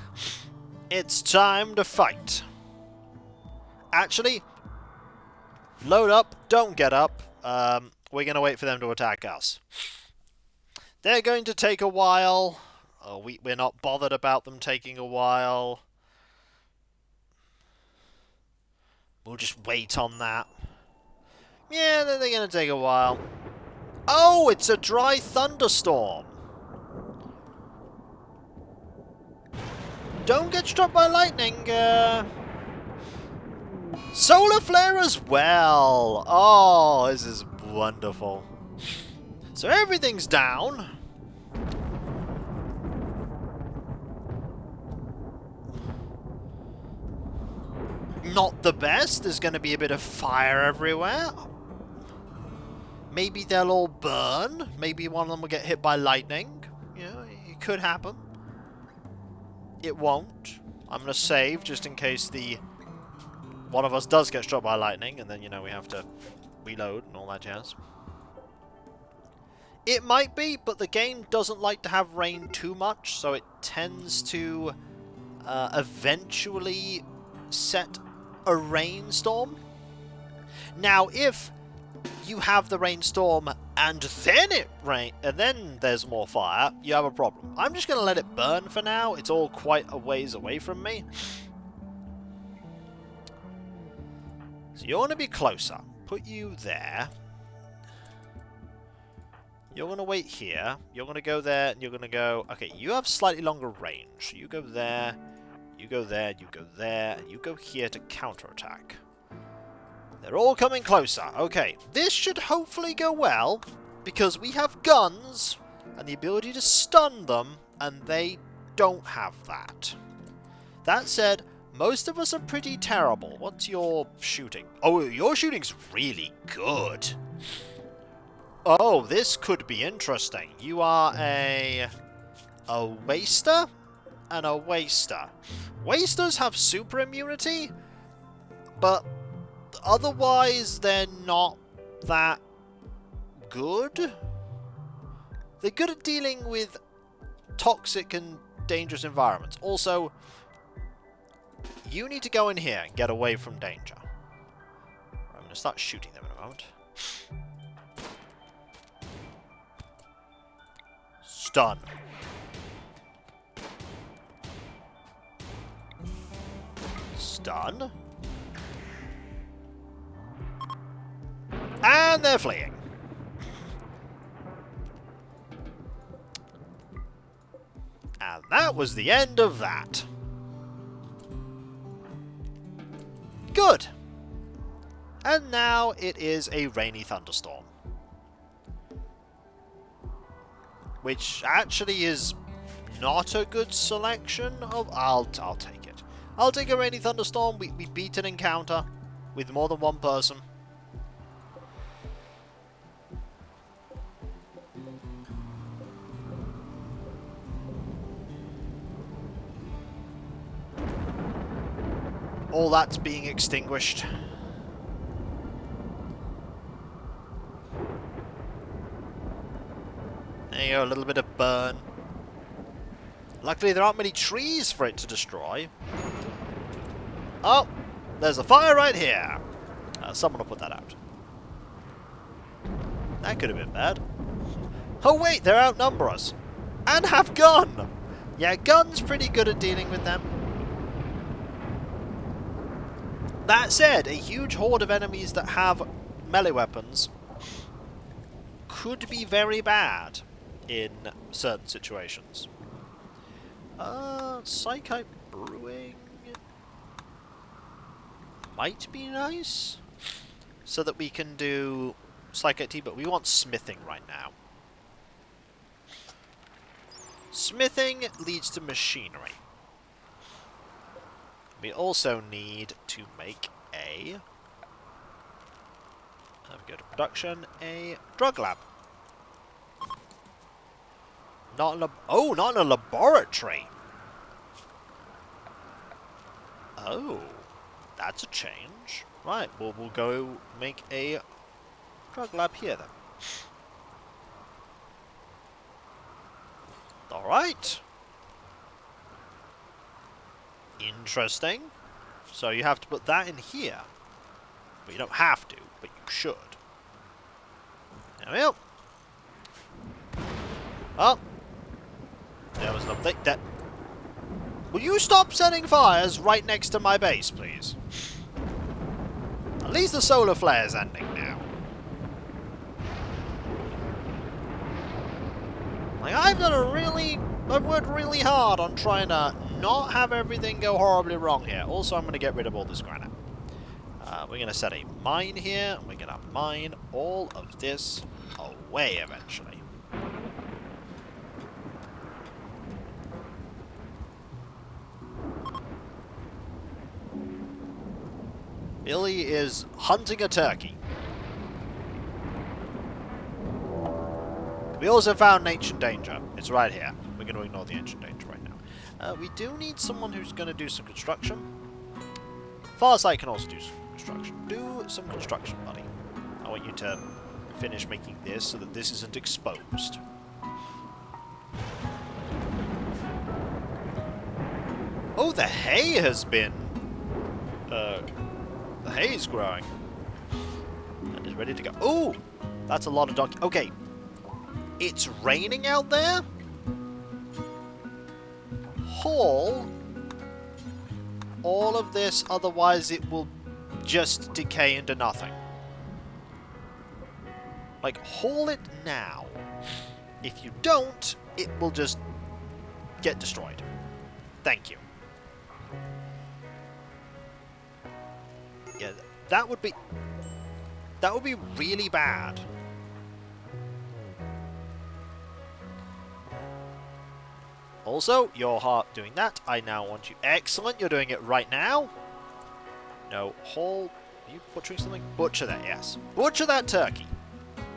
It's time to fight. Actually, load up, don't get up. We're going to wait for them to attack us. They're going to take a while. Oh, we're not bothered about them taking a while. We'll just wait on that. Yeah, they're going to take a while. Oh, it's a dry thunderstorm. Don't get struck by lightning. Solar flare as well. Oh, this is wonderful. So everything's down. Not the best. There's going to be a bit of fire everywhere. Maybe they'll all burn. Maybe one of them will get hit by lightning. You know, it could happen. It won't. I'm going to save just in case one of us does get struck by lightning, and then, you know, we have to reload and all that jazz. It might be, but the game doesn't like to have rain too much, so it tends to eventually set a rainstorm. Now, if you have the rainstorm and then there's more fire, you have a problem. I'm just going to let it burn for now. It's all quite a ways away from me. So you want to be closer. Put you there. You're going to wait here. You're going to go there, and you're going to go... Okay, you have slightly longer range. You go there, you go there, you go there, and you go here to counterattack. They're all coming closer. Okay, this should hopefully go well, because we have guns and the ability to stun them, and they don't have that. That said, most of us are pretty terrible. What's your shooting? Oh, your shooting's really good. Oh, this could be interesting. You are a waster and a waster. Wasters have super immunity, but otherwise they're not that good. They're good at dealing with toxic and dangerous environments. Also, you need to go in here and get away from danger. I'm going to start shooting them in a moment. Stun. Stun. And they're fleeing. And that was the end of that. Good. And now it is a rainy thunderstorm. Which actually is not a good selection of... I'll take it. I'll take a rainy thunderstorm. We beat an encounter with more than one person. All that's being extinguished. There you go, a little bit of burn. Luckily there aren't many trees for it to destroy. Oh, there's a fire right here. Someone will put that out. That could have been bad. Oh wait, they outnumber us. And have gun! Yeah, gun's pretty good at dealing with them. That said, a huge horde of enemies that have melee weapons could be very bad in certain situations. Psychite Brewing might be nice, so that we can do Psychite Tea, but we want smithing right now. Smithing leads to machinery. We also need to make a... go to production, a drug lab. Not in a... Oh, not in a laboratory! Oh, that's a change. Right, well, we'll go make a drug lab here then. Alright. Interesting. So you have to put that in here. But you don't have to, but you should. There we go. Oh. There was nothing. That. Will you stop setting fires right next to my base, please? At least the solar flare's ending now. Like, I've worked really hard on trying to not have everything go horribly wrong here. Also, I'm going to get rid of all this granite. We're going to set a mine here, and we're going to mine all of this away eventually. Billy is hunting a turkey. We also found an ancient danger. It's right here. We're going to ignore the ancient danger right now. We do need someone who's going to do some construction. Farsight can also do some construction. Do some construction, buddy. I want you to finish making this so that this isn't exposed. Oh, the hay has been... the hay is growing. And is ready to go. Oh! That's a lot of donkey... Okay. It's raining out there? Haul all of this, otherwise it will just decay into nothing. Like, haul it now. If you don't, it will just get destroyed. Thank you. Yeah, that would be really bad. Also, you're doing that. I now want you... Excellent, you're doing it right now. No, haul... Are you butchering something? Butcher that, yes. Butcher that turkey.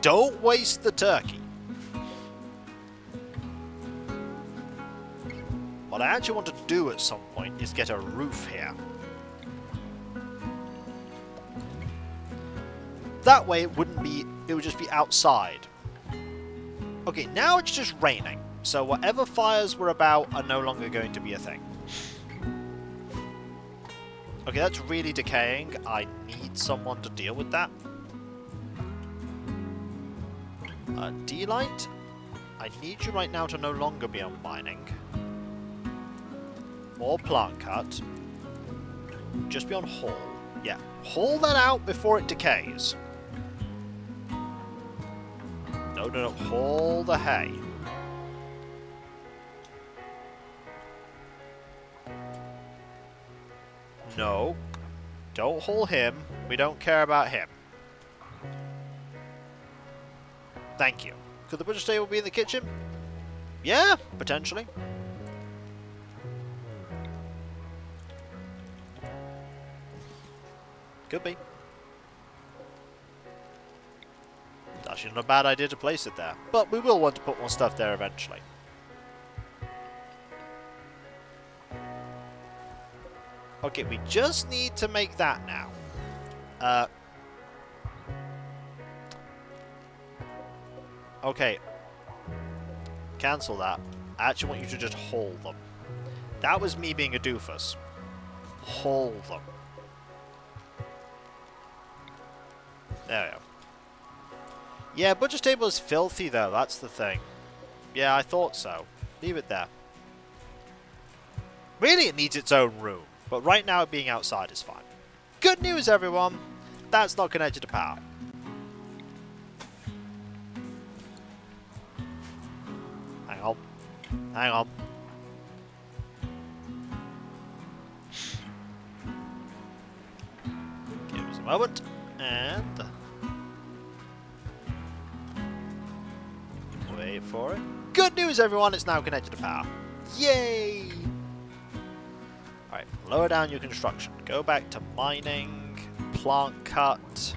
Don't waste the turkey. What I actually want to do at some point is get a roof here. That way it wouldn't be, it would just be outside. Okay, now it's just raining. So whatever fires were about are no longer going to be a thing. Okay, that's really decaying. I need someone to deal with that. D-Light, I need you right now to no longer be on mining. More plant cut. Just be on haul. Yeah, haul that out before it decays. No, haul the hay. No, don't haul him. We don't care about him. Thank you. Could the butcher's table be in the kitchen? Yeah, potentially. Could be. Actually, not a bad idea to place it there. But we will want to put more stuff there eventually. Okay, we just need to make that now. Okay. Cancel that. I actually want you to just haul them. That was me being a doofus. Haul them. There we go. Yeah, butcher's table is filthy though, that's the thing. Yeah, I thought so. Leave it there. Really, it needs its own room, but right now it being outside is fine. Good news, everyone! That's not connected to power. Hang on. Hang on. Give us a moment, and... wait for it. Good news, everyone! It's now connected to power. Yay! Alright, lower down your construction. Go back to mining, plant cut.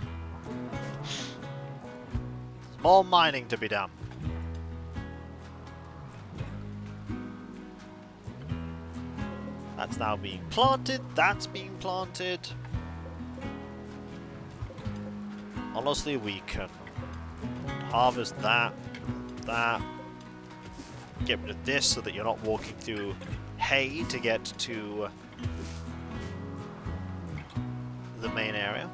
There's more mining to be done. That's now being planted. That's being planted. Honestly, we can harvest that. That. Get rid of this so that you're not walking through hay to get to the main area.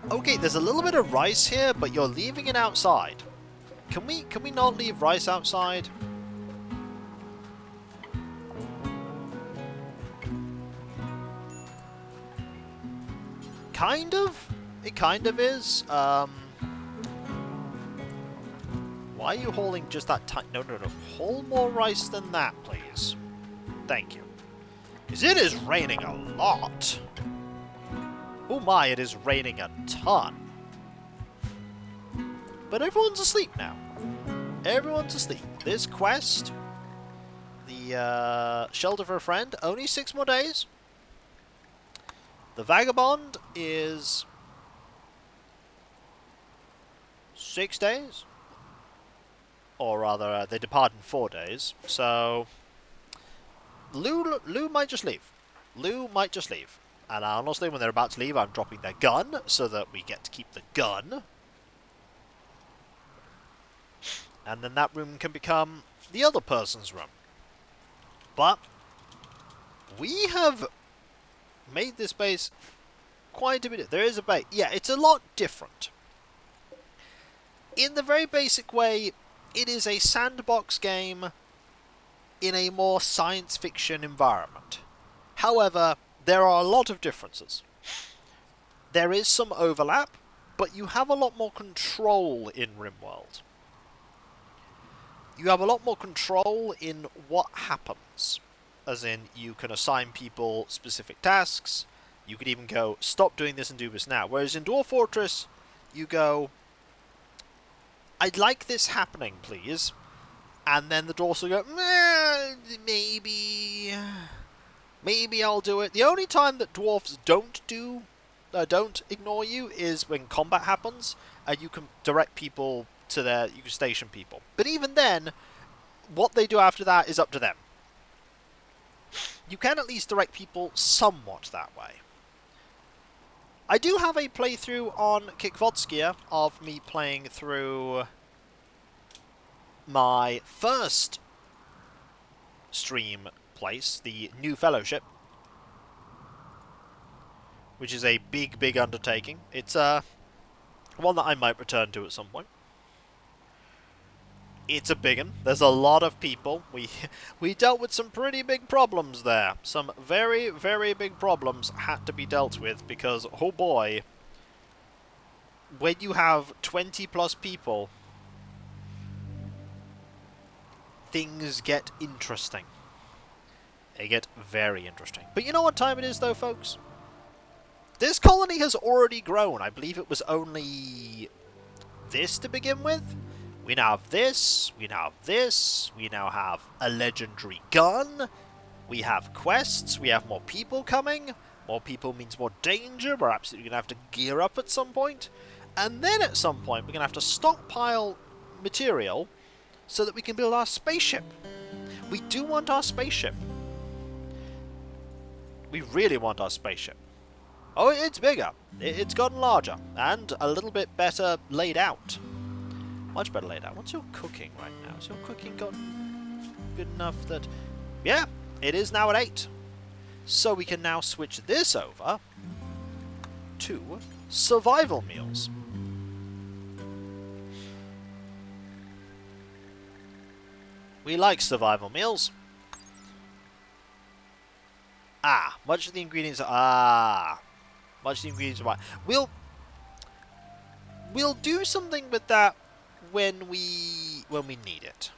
Okay, there's a little bit of rice here, but you're leaving it outside. Can we not leave rice outside? Kind of. It kind of is. Why are you hauling just that time? No. Haul more rice than that, please. Thank you. Because it is raining a lot. Oh my, it is raining a ton. But everyone's asleep now. Everyone's asleep. This quest, the Shelter for a Friend, only 6 more days. The Vagabond is 6 days. Or rather, they depart in 4 days. So, Lou might just leave. Lou might just leave. And honestly, when they're about to leave, I'm dropping their gun so that we get to keep the gun. And then that room can become the other person's room. But we have made this base quite a bit. There is a base. Yeah, it's a lot different. In the very basic way, it is a sandbox game in a more science fiction environment. However, there are a lot of differences. There is some overlap, but you have a lot more control in Rimworld. You have a lot more control in what happens. As in, you can assign people specific tasks. You could even go, stop doing this and do this now. Whereas in Dwarf Fortress, you go, I'd like this happening, please. And then the dwarves will go, maybe I'll do it. The only time that dwarves don't ignore you is when combat happens, and you can direct people to you can station people. But even then, what they do after that is up to them. you can at least direct people somewhat that way. I do have a playthrough on Kickvodskia of me playing through my first stream place, the New Fellowship, which is a big, big undertaking. It's one that I might return to at some point. It's a big one. There's a lot of people. We dealt with some pretty big problems there. Some very, very big problems had to be dealt with because, oh boy, when you have 20 plus people, things get interesting. They get very interesting. But you know what time it is though, folks? This colony has already grown. I believe it was only this to begin with. We now have this, we now have this, we now have a legendary gun, we have quests, we have more people coming. More people means more danger. We're absolutely going to have to gear up at some point. And then at some point we're going to have to stockpile material so that we can build our spaceship. We do want our spaceship. We really want our spaceship. Oh, it's bigger. It's gotten larger. And a little bit better laid out. Much better laid out. What's your cooking right now? Has your cooking gotten good enough that... Yeah, it is now at 8. So we can now switch this over to survival meals. We like survival meals. Much of the ingredients are... much of the ingredients are... We'll do something with that when we need it.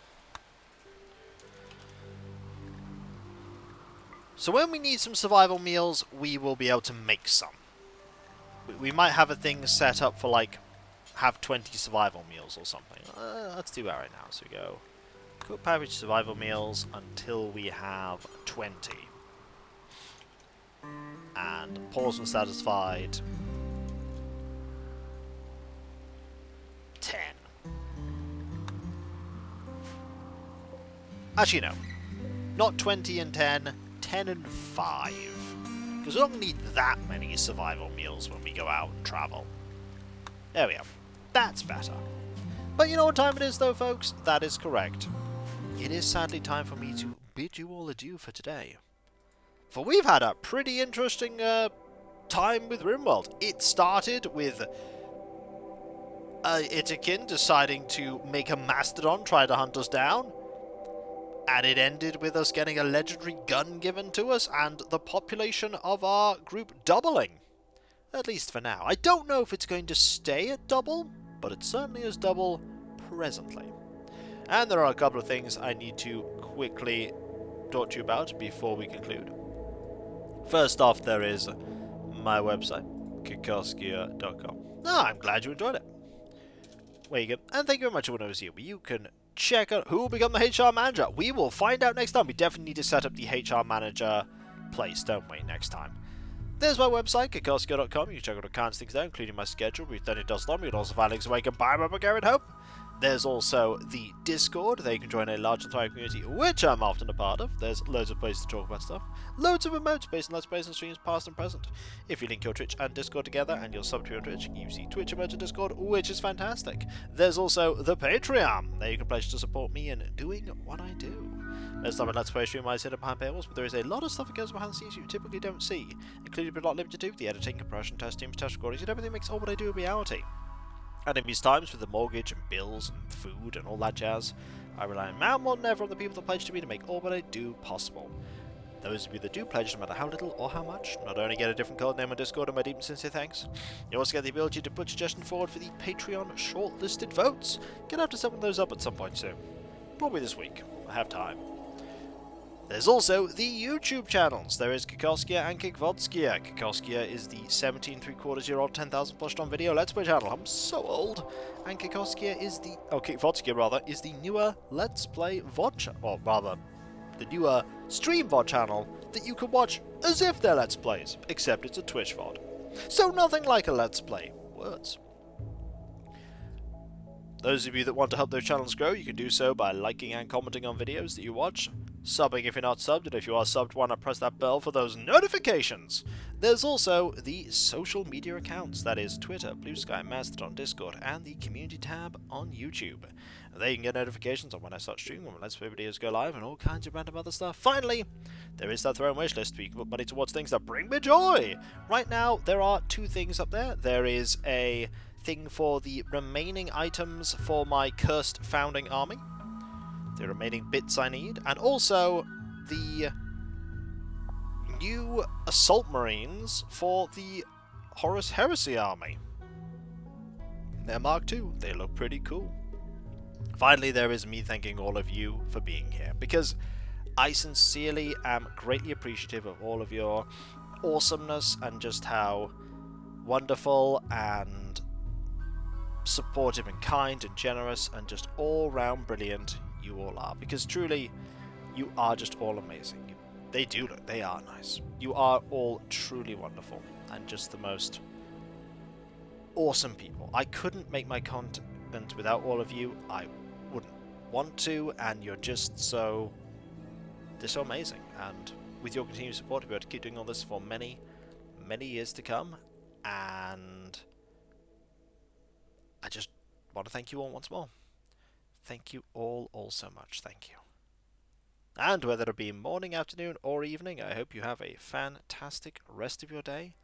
So when we need some survival meals, we will be able to make some. We might have a thing set up for like have 20 survival meals or something. Let's do that right now. So we go cook package survival meals until we have 20. And pause when satisfied. 10. Actually, no. Not 20 and 10. 10 and 5. Because we don't need that many survival meals when we go out and travel. There we are. That's better. But you know what time it is, though, folks? That is correct. It is sadly time for me to bid you all adieu for today. For we've had a pretty interesting time with Rimworld. It started with Itakin deciding to make a Mastodon try to hunt us down. And it ended with us getting a legendary gun given to us and the population of our group doubling. At least for now. I don't know if it's going to stay at double, but it certainly is double presently. And there are a couple of things I need to quickly talk to you about before we conclude. First off, there is my website, kikoskia.com. I'm glad you enjoyed it. There you go. And thank you very much to everyone who's here. You can check out who will become the HR manager. We will find out next time. We definitely need to set up the HR manager place, don't we, next time. There's my website, kikoskia.com. You can check out all kinds of things there, including my schedule. We've done it does long. You can also find links where you can buy my book, Aaron Hope. There's also the Discord. There you can join a large and thriving community, which I'm often a part of. There's loads of places to talk about stuff. Loads of remote space and let's plays and streams past and present. If you link your Twitch and Discord together and you're sub to your Twitch, you see Twitch emote and Discord, which is fantastic. There's also the Patreon. There you can pledge to support me in doing what I do. There's some Let's Play stream I sit behind paywalls, but there is a lot of stuff that goes behind the scenes you typically don't see, including but not limited to the editing, compression, testing, test recordings, and everything makes all what I do a reality. And in these times, with the mortgage and bills and food and all that jazz, I rely now more than ever on the people that pledge to me to make all what I do possible. Those of you that do pledge, no matter how little or how much, not only get a different code name on Discord and my deep and sincere thanks, you also get the ability to put suggestions forward for the Patreon shortlisted votes. Gonna have to set one of those up at some point soon. Probably this week. I have time. There's also the YouTube channels. There is Kikoskia and Kickvodskia. Kikoskia is the 17 3/4-year-old 10,000 plus strong video Let's Play channel. I'm so old. And Kikoskia is the... oh, Kickvodskia, rather, is the newer Let's Play VOD channel. Or rather, the newer stream VOD channel that you can watch as if they're Let's Plays, except it's a Twitch VOD. So nothing like a Let's Play. Words. Those of you that want to help those channels grow, you can do so by liking and commenting on videos that you watch. subbing if you're not subbed, and if you are subbed, why not press that bell for those notifications? There's also the social media accounts, that is Twitter, Blue Sky, Mastodon, Discord, and the community tab on YouTube. There you can get notifications on when I start streaming, when Let's Play videos go live, and all kinds of random other stuff. Finally, there is that throne wish list where you can put money towards things that bring me joy. Right now, there are 2 things up there. There is a thing for the remaining items for my cursed founding army, the remaining bits I need, and also the new assault marines for the Horus Heresy army. They're Mark II. They look pretty cool. Finally, there is me thanking all of you for being here, because I sincerely am greatly appreciative of all of your awesomeness and just how wonderful and supportive and kind and generous and just all round brilliant you all are, because truly you are just all amazing. They are nice. You are all truly wonderful and just the most awesome people. I couldn't make my content without all of you. I wouldn't want to, and you're just so amazing, and with your continued support we'll be able to keep doing all this for many years to come, and I just want to thank you all once more. Thank you all so much. Thank you. And whether it be morning, afternoon, or evening, I hope you have a fantastic rest of your day,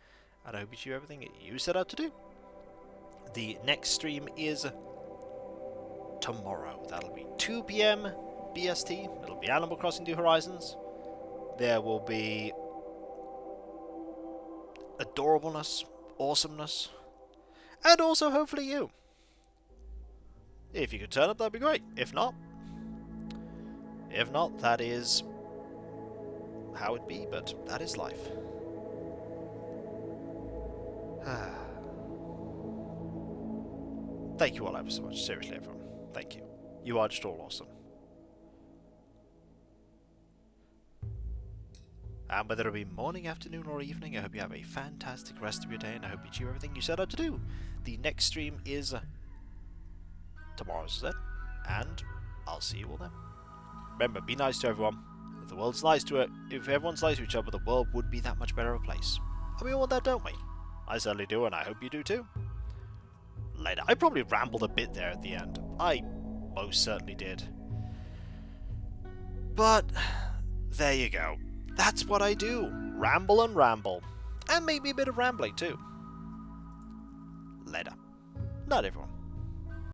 and I hope you do everything that you set out to do. The next stream is tomorrow. That'll be 2 PM BST. It'll be Animal Crossing New Horizons. There will be adorableness, awesomeness, and also hopefully you. If you could turn up, that'd be great. If not, that is how it be, but that is life. Thank you all ever so much. Seriously, everyone. Thank you. You are just all awesome. And whether it be morning, afternoon, or evening, I hope you have a fantastic rest of your day, and I hope you do everything you set out to do. The next stream is tomorrow's, is it? And I'll see you all then. Remember, be nice to everyone. If the world's nice to it, if everyone's nice to each other, the world would be that much better a place. And we all want that, don't we? I certainly do, and I hope you do too. Later. I probably rambled a bit there at the end. I most certainly did. But there you go. That's what I do. Ramble and ramble. And maybe a bit of rambling too. Later. Night, everyone.